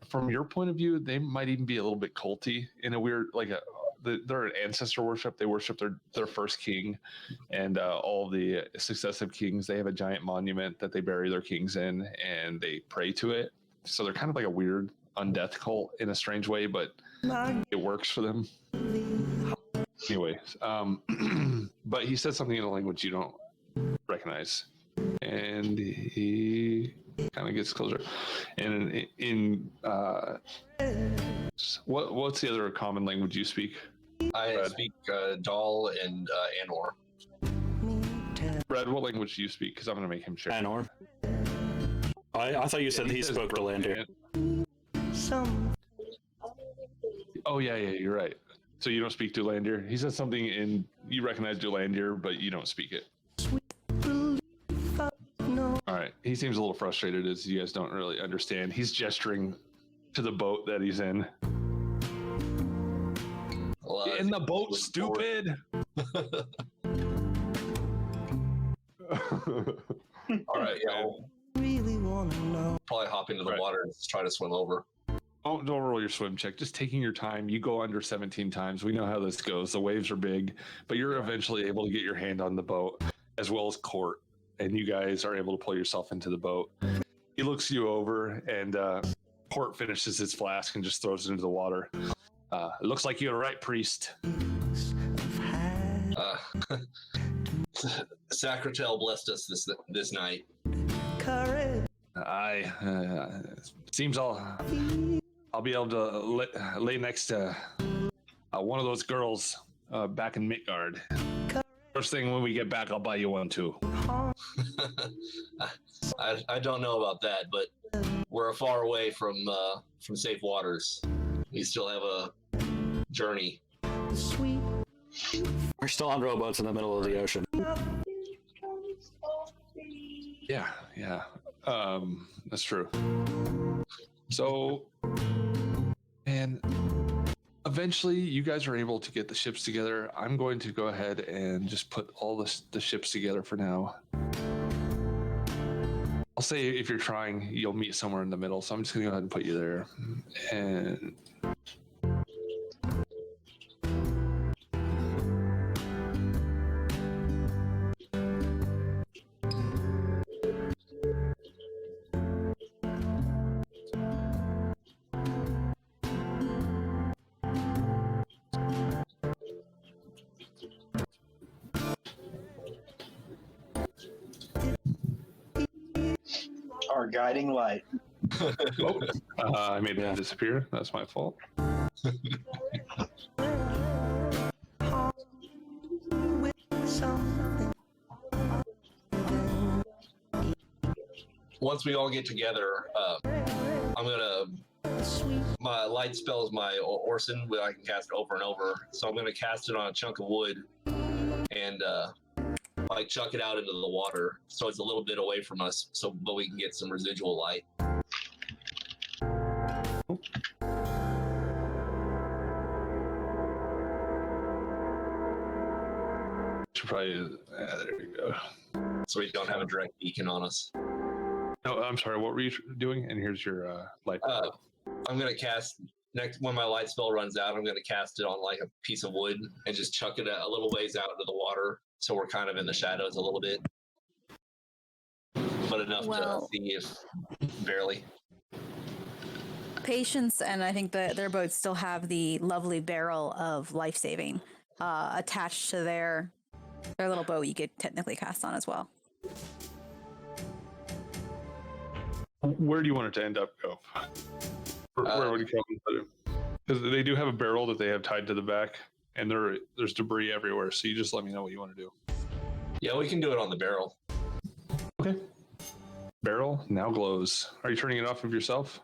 from your point of view, they might even be a little bit culty in a weird they're an ancestor worship. They worship their first king, and all the successive kings. They have a giant monument that they bury their kings in, and they pray to it. So they're kind of like a weird undeath cult in a strange way, but it works for them. Anyway, but he said something in a language you don't recognize, and he kind of gets closer. And what's the other common language you speak? I speak Dal and Anor. Brad, what language do you speak? Because I'm going to make him share. Anor. I thought you said he spoke Delandier. Oh yeah, you're right. So you don't speak Delandier. He said something in you recognize Delandier, but you don't speak it. All right. He seems a little frustrated as you guys don't really understand. He's gesturing to the boat that he's in. Get in the boat, stupid. All right, yeah. Probably hop into the water and try to swim over. Don't roll your swim check. Just taking your time. You go under 17 times. We know how this goes. The waves are big, but you're eventually able to get your hand on the boat as well as Court, and you guys are able to pull yourself into the boat. He looks you over, and Court finishes his flask and just throws it into the water. It looks like you're right, priest. Sacratel blessed us this night. Seems I'll be able to lay next to one of those girls back in Midgard. First thing when we get back, I'll buy you one too. I don't know about that, but we're far away from safe waters. We still have a journey. We're still on rowboats in the middle of the ocean. Yeah. That's true. So, and eventually you guys are able to get the ships together. I'm going to go ahead and just put all the ships together for now. I'll say if you're trying, you'll meet somewhere in the middle. So I'm just going to go ahead and put you there. And Our guiding light. I made it disappear. That's my fault. Once we all get together, I'm gonna. My light spell is my Orson, where I can cast it over and over. So I'm gonna cast it on a chunk of wood, and like chuck it out into the water, so it's a little bit away from us, but we can get some residual light. Should probably. There you go. So we don't have a direct beacon on us. No, I'm sorry. What were you doing? And here's your light. I'm gonna cast next when my light spell runs out, I'm going to cast it on like a piece of wood and just chuck it a little ways out into the water, so we're kind of in the shadows a little bit, but enough to see if barely. Patience and I think that their boats still have the lovely barrel of life saving attached to their little boat. You could technically cast on as well. Where do you want it to end up, go? Where would you come and put it? Because they do have a barrel that they have tied to the back, and there's debris everywhere. So you just let me know what you want to do. Yeah, we can do it on the barrel. Okay. Barrel now glows. Are you turning it off of yourself?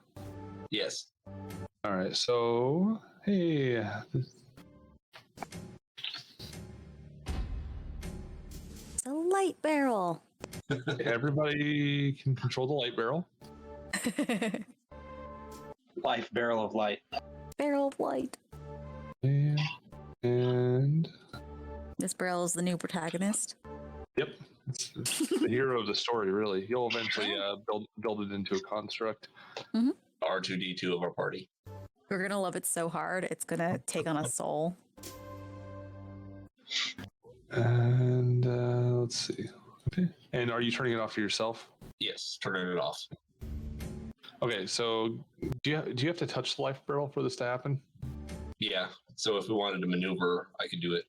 Yes. All right. So hey, It's a light barrel. everybody can control the light barrel. Life barrel of light. Barrel of light. And This barrel is the new protagonist. yep, it's the hero of the story. Really, you'll eventually build it into a construct. R2D2 of our party. We're gonna love it so hard, it's gonna take on a soul. And let's see. Okay. And are you turning it off for yourself? Yes, turning it off. Okay. So do you have to touch the life barrel for this to happen? Yeah. So if we wanted to maneuver, I could do it.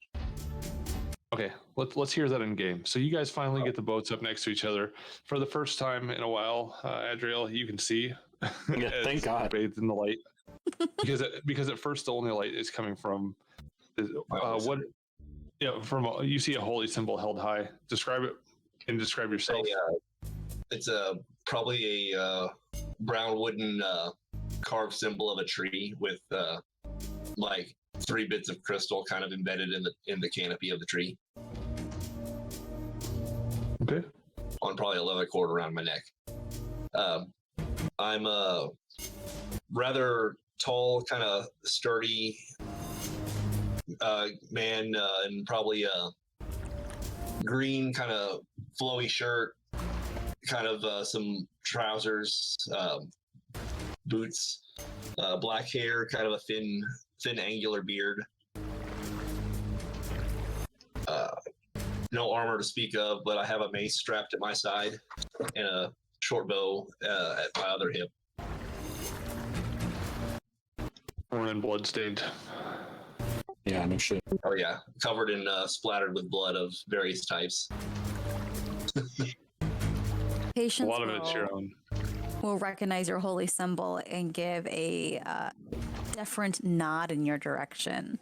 Okay. Let's hear that in game. So you guys finally get the boats up next to each other for the first time in a while. Adriel, you can see. Yeah, thank God. Bathed in the light. because at first the only light is coming from what? Yeah, from you see a holy symbol held high. Describe it and describe yourself. It's probably a brown wooden carved symbol of a tree with like 3 bits of crystal kind of embedded in the canopy of the tree. Okay. On probably a leather cord around my neck. I'm a rather tall, kind of sturdy man, and probably a green kind of flowy shirt, kind of some trousers, boots, black hair, kind of a thin angular beard. No armor to speak of, but I have a mace strapped at my side and a short bow at my other hip. Torn and bloodstained. Yeah, no shit. Oh yeah, covered in splattered with blood of various types. Patience A lot of it's your own. will recognize your holy symbol and give a deferent nod in your direction.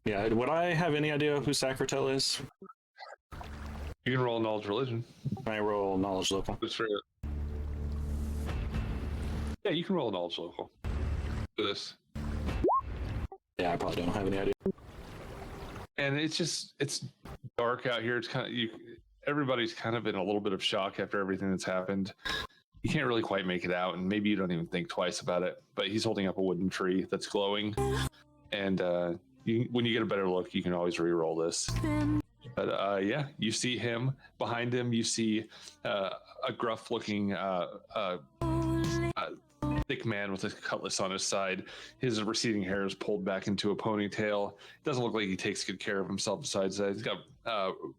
Yeah, would I have any idea who Sacritel is? You can roll knowledge religion. Can I roll knowledge local? Just for it. Yeah, you can roll knowledge local for this. Yeah, I probably don't have any idea. And it's dark out here. It's kind of everybody's kind of in a little bit of shock after everything that's happened. You can't really quite make it out, and maybe you don't even think twice about it. But he's holding up a wooden tree that's glowing, and when you get a better look, you can always re-roll this. But yeah, you see him behind him. You see a gruff-looking, thick man with a cutlass on his side. His receding hair is pulled back into a ponytail. It doesn't look like he takes good care of himself. Besides that, he's got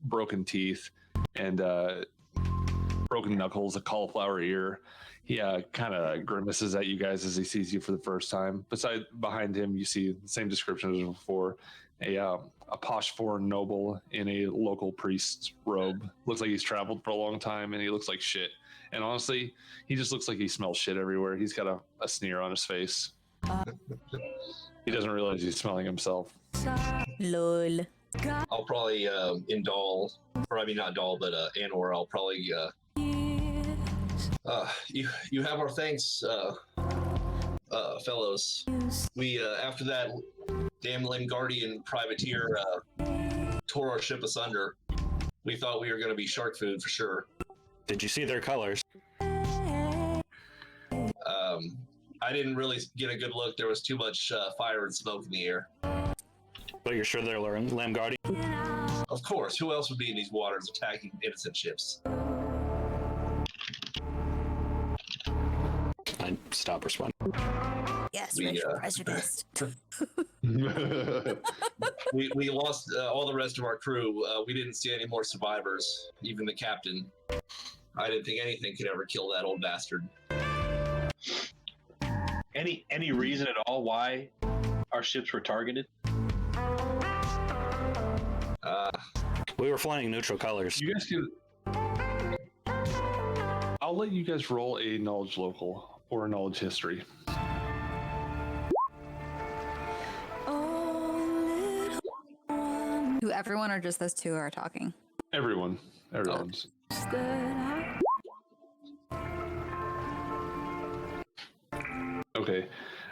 broken teeth and broken knuckles, a cauliflower ear. He kind of grimaces at you guys as he sees you for the first time. Behind him, you see the same description as before. A posh foreign noble in a local priest's robe. Looks like he's traveled for a long time, and he looks like shit. And honestly, he just looks like he smells shit everywhere. He's got a sneer on his face. He doesn't realize he's smelling himself. Lol. I'll probably indulge, or I mean not dull, but Anor, I'll probably you have our thanks, fellows. We after that damn Limgardian privateer tore our ship asunder, we thought we were going to be shark food for sure. Did you see their colors? I didn't really get a good look. There was too much fire and smoke in the air. But you're sure they're Lamgardi? Of course, who else would be in these waters attacking innocent ships? I I stop responding. Yes, We, racial prejudice. We lost all the rest of our crew. We didn't see any more survivors, even the captain. I didn't think anything could ever kill that old bastard. Any reason at all why our ships were targeted? We were flying neutral colors. You guys can. I'll let you guys roll a knowledge local or a knowledge history. Do everyone or just those two are talking? Everyone's. Okay.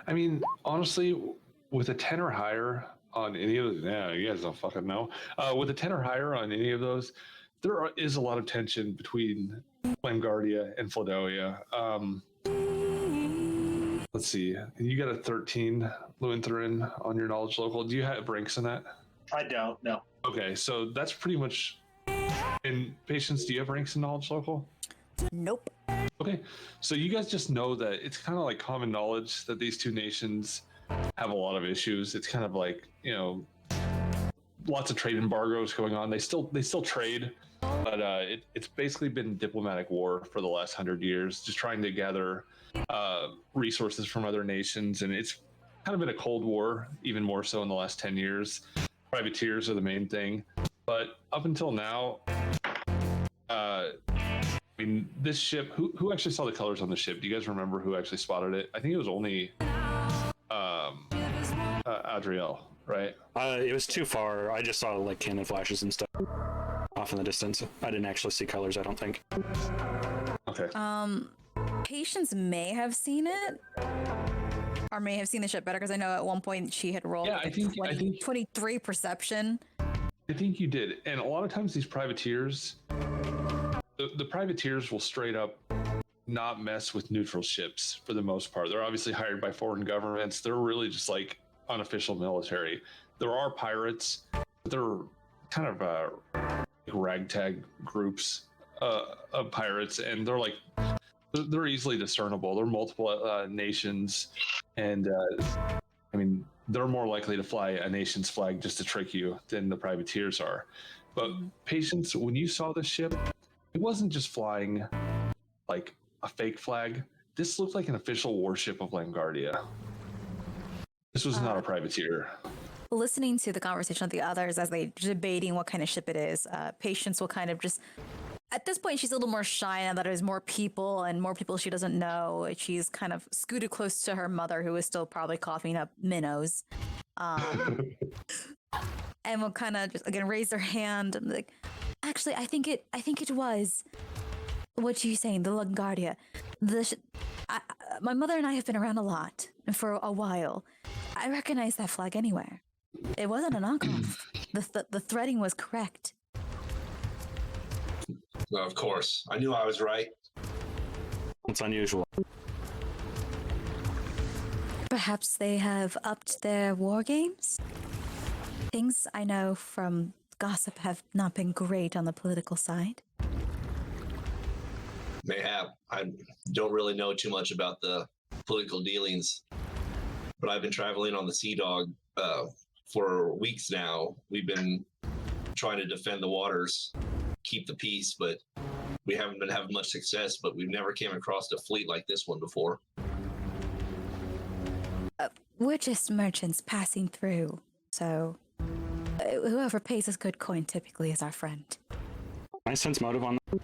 I mean, honestly, with a 10 or higher on any of those, yeah, you guys don't fucking know. With a 10 or higher on any of those, is a lot of tension between Langardia and Fladoia. Let's see. You got a 13, Lutheran, on your knowledge local. Do you have ranks in that? I don't know. Okay, so that's pretty much. In Patience, do you have ranks in knowledge local? Nope. Okay, so you guys just know that it's kind of like common knowledge that these two nations have a lot of issues. It's kind of like, lots of trade embargoes going on. They still trade, but it's basically been diplomatic war for the last 100 years, just trying to gather resources from other nations, and it's kind of been a cold war, even more so in the last 10 years. Privateers are the main thing, but up until now, I mean, this ship, who actually saw the colors on the ship? Do you guys remember who actually spotted it? I think it was only Adriel, right? It was too far. I just saw like cannon flashes and stuff off in the distance. I didn't actually see colors, I don't think. Okay. Patience may have seen it, or may have seen the ship better, because I know at one point she had rolled Yeah, I think 23 perception. I think you did. And a lot of times these privateers, the privateers will straight up not mess with neutral ships for the most part. They're obviously hired by foreign governments. They're really just like unofficial military. There are pirates, but they're kind of ragtag groups of pirates, and they're easily discernible. They're multiple nations, and I mean, they're more likely to fly a nation's flag just to trick you than the privateers are. But Patience, when you saw this ship, it wasn't just flying like a fake flag. This looked like an official warship of Langardia. This was not a privateer. Listening to the conversation of the others as they debating what kind of ship it is, Patience will kind of just, at this point, she's a little more shy now that there's more people and more people she doesn't know. She's kind of scooted close to her mother, who is still probably coughing up minnows. And will kind of just again raise her hand and be like, actually, I think it was. What you saying? The Langardia. My mother and I have been around a lot and for a while. I recognize that flag anywhere. It wasn't a knockoff. The threading was correct. Well, of course. I knew I was right. It's unusual. Perhaps they have upped their war games? Things I know from gossip have not been great on the political side. They have. I don't really know too much about the political dealings, but I've been traveling on the Sea Dog for weeks now. We've been trying to defend the waters, keep the peace, but we haven't been having much success. But we've never came across a fleet like this one before. We're just merchants passing through, so whoever pays us good coin typically is our friend. I sense motive on that.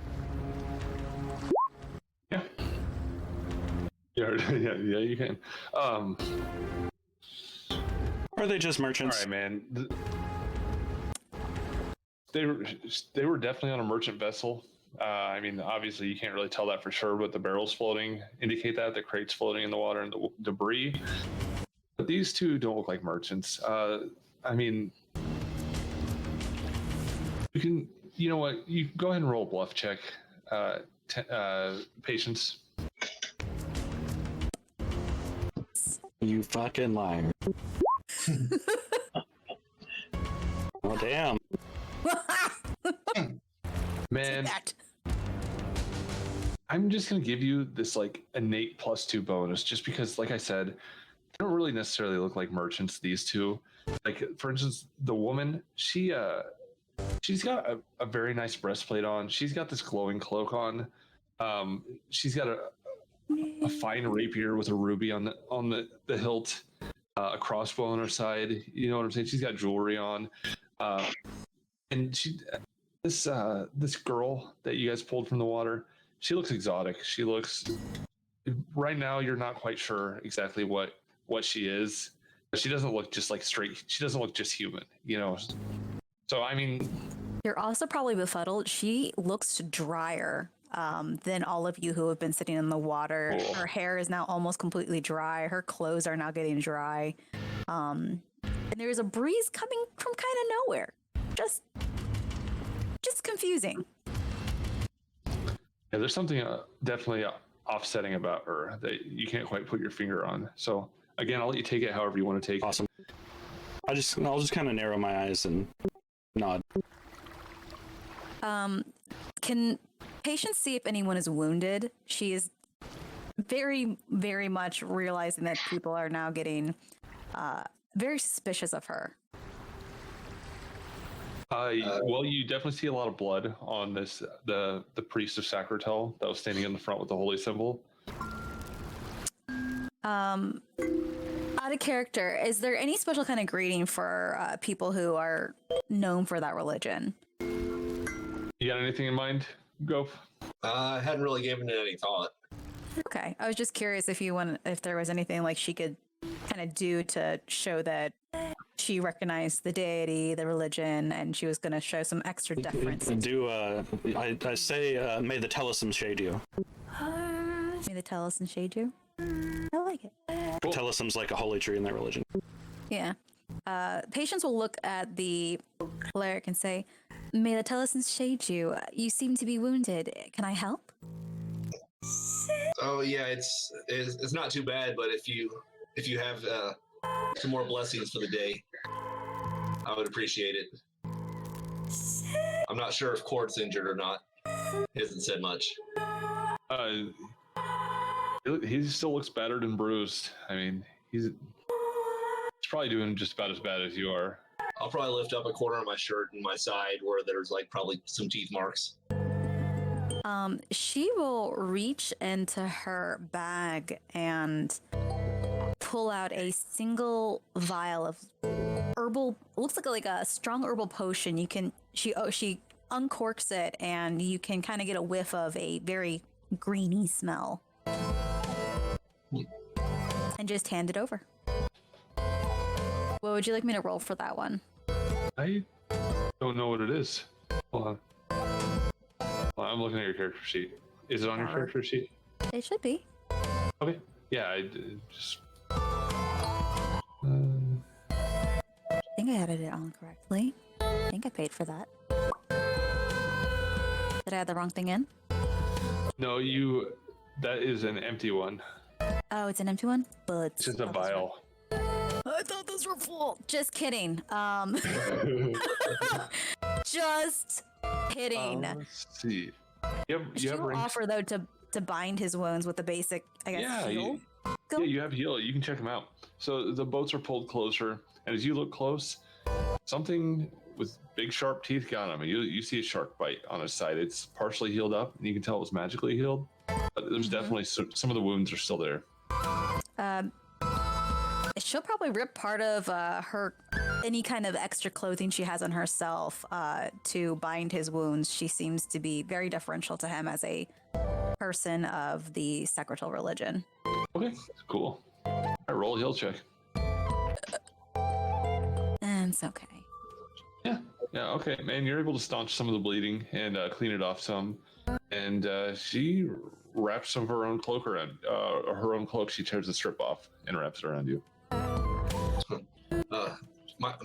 Yeah, you can. Are they just All merchants? right, man. They were definitely on a merchant vessel. I mean, obviously you can't really tell that for sure, but the barrels floating indicate that, the crates floating in the water and the debris. But these two don't look like merchants. I mean, you know what? You go ahead and roll a bluff check. Patience. You fucking liar. Oh, damn. Man, I'm just gonna give you this like innate +2 bonus, just because, like I said, they don't really necessarily look like merchants. These two, like for instance, the woman, she's got a very nice breastplate on. She's got this glowing cloak on. She's got a fine rapier with a ruby on the hilt, a crossbow on her side. You know what I'm saying? She's got jewelry on, and this girl that you guys pulled from the water. She looks exotic. She looks right now. You're not quite sure exactly what she is. But she doesn't look just like straight. She doesn't look just human. You know. So I mean, You're also probably befuddled. She looks drier than all of you who have been sitting in the water. Oh. Her hair is now almost completely dry. Her clothes are now getting dry. And there's a breeze coming from kind of nowhere. Just confusing. yeah, there's something definitely offsetting about her that you can't quite put your finger on. So again, I'll let you take it however you want to take it. Awesome. I'll just kind of narrow my eyes and nod. Can patients see if anyone is wounded? She is very, very much realizing that people are now getting very suspicious of her. Well, you definitely see a lot of blood on the priest of Sacritel that was standing in the front with the holy symbol. Out of character, is there any special kind of greeting for people who are known for that religion? You got anything in mind, Gope? I hadn't really given it any thought. Okay, I was just curious if there was anything like she could kind of do to show that she recognized the deity, the religion, and she was going to show some extra deference. I say, may the Telesum shade you. May the tellus and shade you. I like it. Cool. Telesum's like a holy tree in their religion. Yeah. Patients will look at the cleric and say, "May the tellus shade you. You seem to be wounded. Can I help?" Oh yeah, it's not too bad, but if you have some more blessings for the day, I would appreciate it. I'm not sure if Court's injured or not. He hasn't said much. He still looks battered and bruised. I mean, he's probably doing just about as bad as you are. I'll probably lift up a corner of my shirt and my side where there's like probably some teeth marks. She will reach into her bag and pull out a single vial of herbal, looks like a strong herbal potion. She uncorks it and you can kind of get a whiff of a very greeny smell. And just hand it over. What would you like me to roll for that one? I don't know what it is. Hold on. Well, I'm looking at your character sheet. Is it on your character sheet? It should be. Okay. Yeah, I just. I think I added it on correctly. I think I paid for that. Did I add the wrong thing in? No, that is an empty one. Oh, it's an empty one? Well, It's just a vial. I thought those were full. Just kidding. Just kidding. Let's see. You She have will rings. offer though to bind his wounds with the basic, I guess, Yeah, heal. Yeah, you have heal. You can check them out. So the boats are pulled closer, and as you look close, something with big sharp teeth got him. You see a shark bite on his side. It's partially healed up, and you can tell it was magically healed. But there's definitely some of the wounds are still there. She'll probably rip part of any kind of extra clothing she has on herself to bind his wounds. She seems to be very deferential to him as a person of the Sacritel religion. Okay, cool. I roll a heal check. And it's okay. Yeah, okay, man. You're able to staunch some of the bleeding and clean it off some. And she wraps some of her own cloak around her own cloak. She tears the strip off and wraps it around you.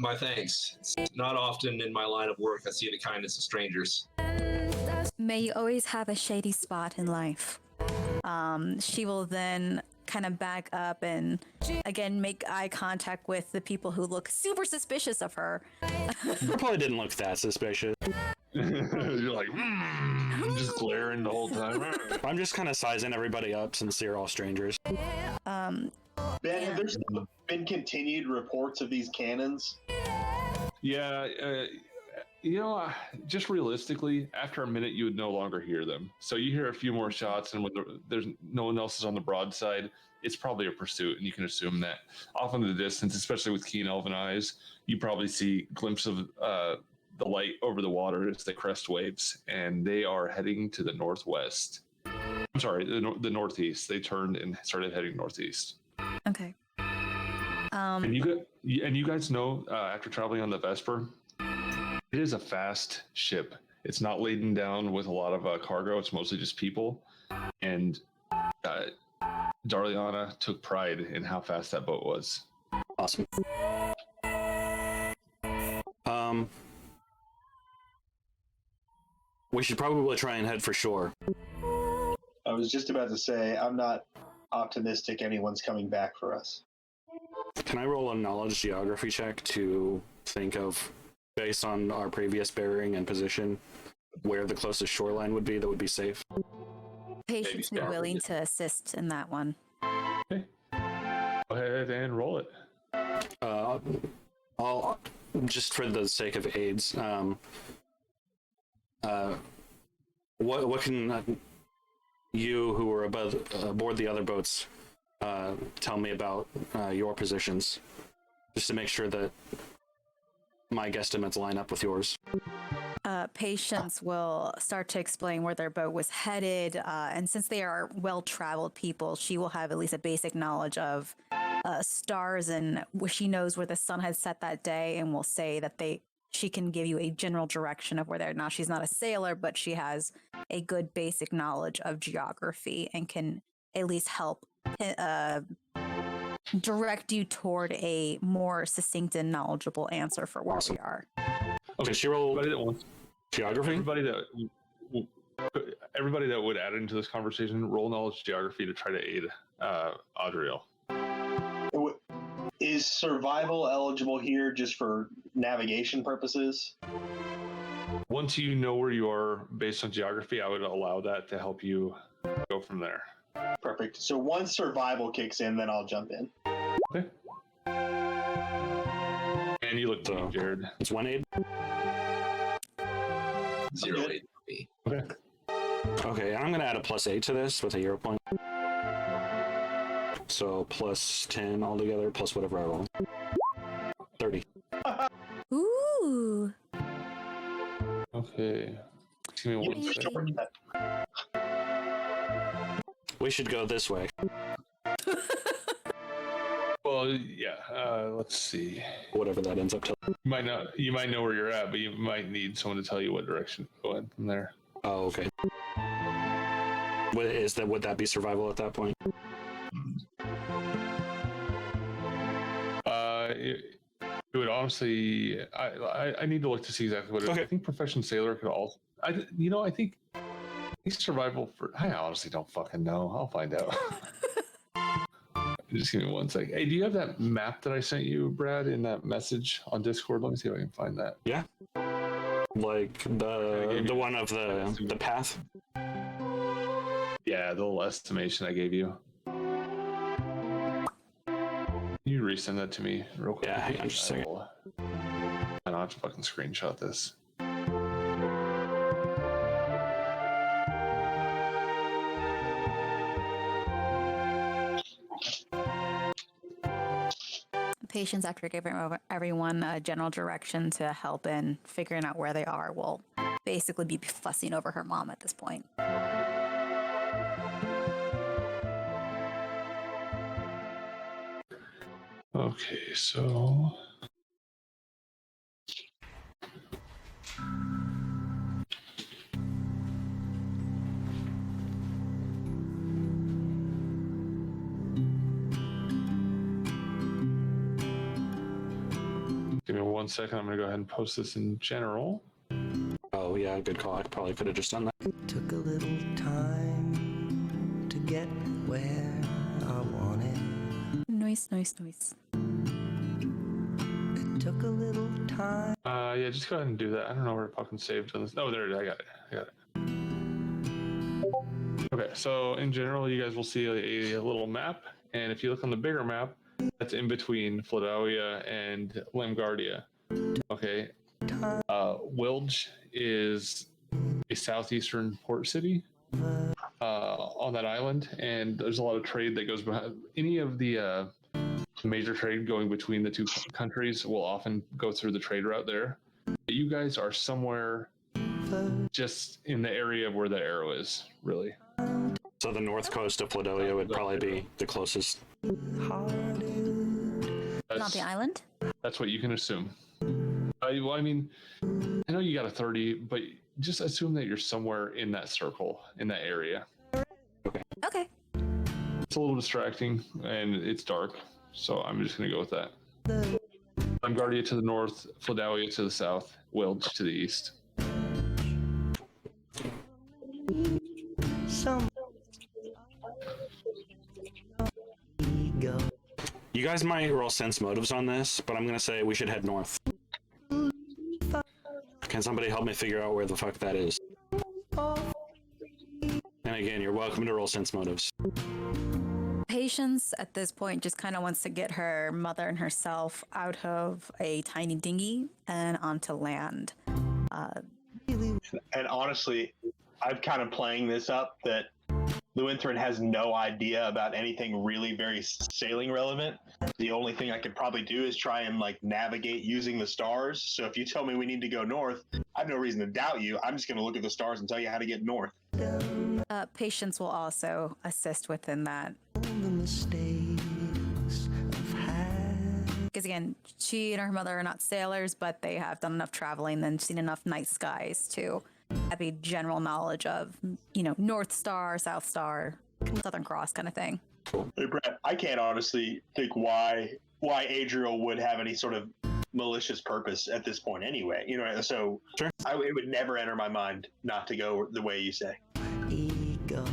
My thanks. It's not often in my line of work I see the kindness of strangers. May you always have a shady spot in life. She will then kind of back up and again make eye contact with the people who look super suspicious of her. Probably didn't look that suspicious. You're like, just glaring the whole time. I'm just kind of sizing everybody up since they're all strangers. Ben, have there been continued reports of these cannons? Yeah, just realistically, after a minute, you would no longer hear them. So you hear a few more shots, and when there's no one else is on the broadside, it's probably a pursuit, and you can assume that off in the distance, especially with keen elven eyes, you probably see glimpses of the light over the water as they crest waves, and they are heading to the northwest. I'm sorry, the northeast. They turned and started heading northeast. Okay. And you guys know, after traveling on the Vesper, it is a fast ship. It's not laden down with a lot of cargo. It's mostly just people. And Darliana took pride in how fast that boat was. Awesome. We should probably try and head for shore. I was just about to say, I'm not optimistic anyone's coming back for us. Can I roll a knowledge geography check to think of, based on our previous bearing and position, where the closest shoreline would be that would be safe? Patience be willing to assist in that one. Okay. Go ahead and roll it. I'll, just for the sake of aids, what can you who were aboard the other boats tell me about your positions, just to make sure that my guesstimates line up with yours? Patience will start to explain where their boat was headed, and since they are well-traveled people, she will have at least a basic knowledge of stars, and she knows where the sun had set that day, and will say that she can give you a general direction of where they're. Now, she's not a sailor, but she has a good basic knowledge of geography and can at least help direct you toward a more succinct and knowledgeable answer for where we are. Okay, she rolled geography. Everybody that would add into this conversation, roll knowledge geography to try to aid Audriel. Is survival eligible here just for navigation purposes? Once you know where you are based on geography, I would allow that to help you go from there. Perfect. So once survival kicks in, then I'll jump in. Okay. And you look deep, Jared. It's 1 aid. 0 aid for me. Okay. Okay, I'm gonna add a +8 to this with a hero point. So plus 10 altogether, plus whatever I roll. 30. Ooh. Okay. Give me one second. We should go this way. Well, yeah. Let's see. Whatever that ends up to. You might know where you're at, but you might need someone to tell you what direction to go in from there. Oh, okay. Would that be survival at that point? It would honestly. I need to look to see exactly what it is. Okay. I think professional sailor could also. I think survival for. I honestly don't fucking know. I'll find out. Just give me 1 second. Hey, do you have that map that I sent you, Brad, in that message on Discord? Let me see if I can find that. Yeah. Like the one of the path. Yeah, the little estimation I gave you. Can you resend that to me real quick? Yeah, hang on just a second. I don't have to fucking screenshot this. Patience, after giving everyone a general direction to help in figuring out where they are, will basically be fussing over her mom at this point. Okay, so give me 1 second. I'm gonna go ahead and post this in general. Oh yeah, good call. I probably could have just done that. Took a little time to get where I wanted. Noise. It took a little time. Yeah, just go ahead and do that. I don't know where it fucking saved on this. Oh, there it is. I got it. Okay, so in general, you guys will see a little map, and if you look on the bigger map, that's in between Fladolia and Lamgardia. Okay, Wilge is a southeastern port city on that island, and there's a lot of trade that goes behind. Any of the major trade going between the two countries will often go through the trade route there. But you guys are somewhere just in the area where the arrow is, really. So the north coast of Fladolia would probably be the closest. Not the island? That's what you can assume. Well, I mean, I know you got a 30, but just assume that you're somewhere in that circle, in that area. Okay. It's a little distracting, and it's dark, so I'm just going to go with that. Lamgardia to the north, Fladolia to the south, Wilge to the east. Some ego. You guys might roll sense motives on this, but I'm gonna say we should head north. Can somebody help me figure out where the fuck that is? And again, you're welcome to roll sense motives. Patience at this point just kind of wants to get her mother and herself out of a tiny dinghy and onto land. And honestly, I'm kind of playing this up that Lewinthrin has no idea about anything really very sailing relevant. The only thing I could probably do is try and like navigate using the stars. So if you tell me we need to go north, I have no reason to doubt you. I'm just going to look at the stars and tell you how to get north. Patience will also assist within that. The mistakes I've had. Because again, she and her mother are not sailors, but they have done enough traveling and seen enough night skies to have a general knowledge of, North Star, South Star, Southern Cross kind of thing. Hey, Brett, I can't honestly think why Adriel would have any sort of malicious purpose at this point anyway. So Sure. It would never enter my mind not to go the way you say. Ego.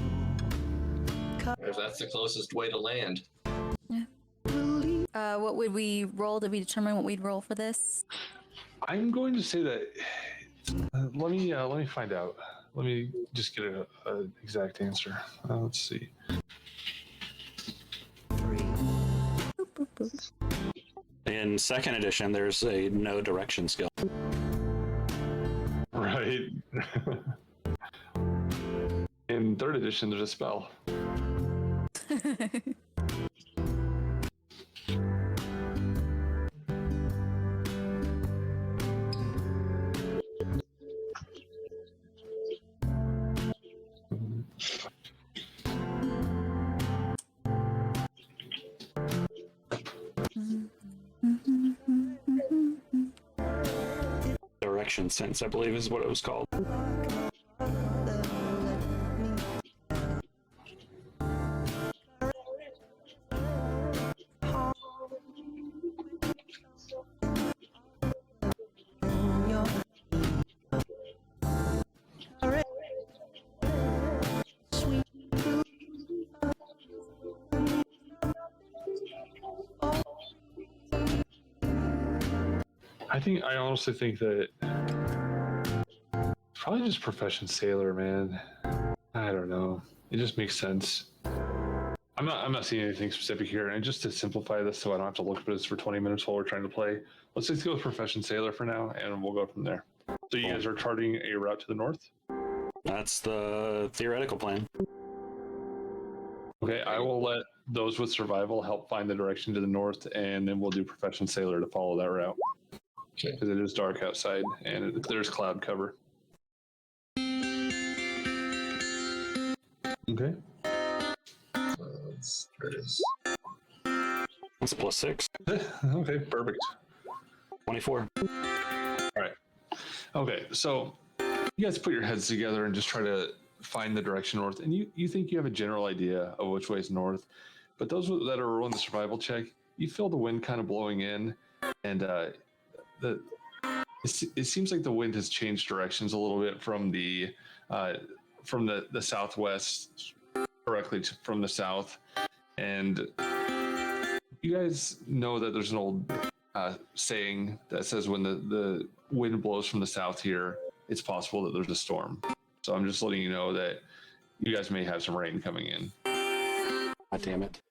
If that's the closest way to land. What would we roll? Did we determine what we'd roll for this? I'm going to say that. Let me find out. Let me just get an exact answer. Let's see. In second edition, there's a no direction skill. Right. In third edition, there's a spell. Direction sense, I believe, is what it was called. I honestly think that probably just profession sailor, man. I don't know. It just makes sense. I'm not seeing anything specific here, and just to simplify this, so I don't have to look at this for 20 minutes while we're trying to play. Let's just go with profession sailor for now, and we'll go from there. So you guys are charting a route to the north. That's the theoretical plan. Okay, I will let those with survival help find the direction to the north, and then we'll do profession sailor to follow that route. Okay. Because it is dark outside, and there's cloud cover. Okay. There it is. That's +6. Okay, perfect. 24. All right. Okay, so you guys put your heads together and just try to find the direction north, and you think you have a general idea of which way is north, but those that are rolling the survival check, you feel the wind kind of blowing in, and it seems like the wind has changed directions a little bit from the southwest directly from the south, And you guys know that there's an old saying that says when the wind blows from the south here, it's possible that there's a storm. So I'm just letting you know that you guys may have some rain coming in. God damn it.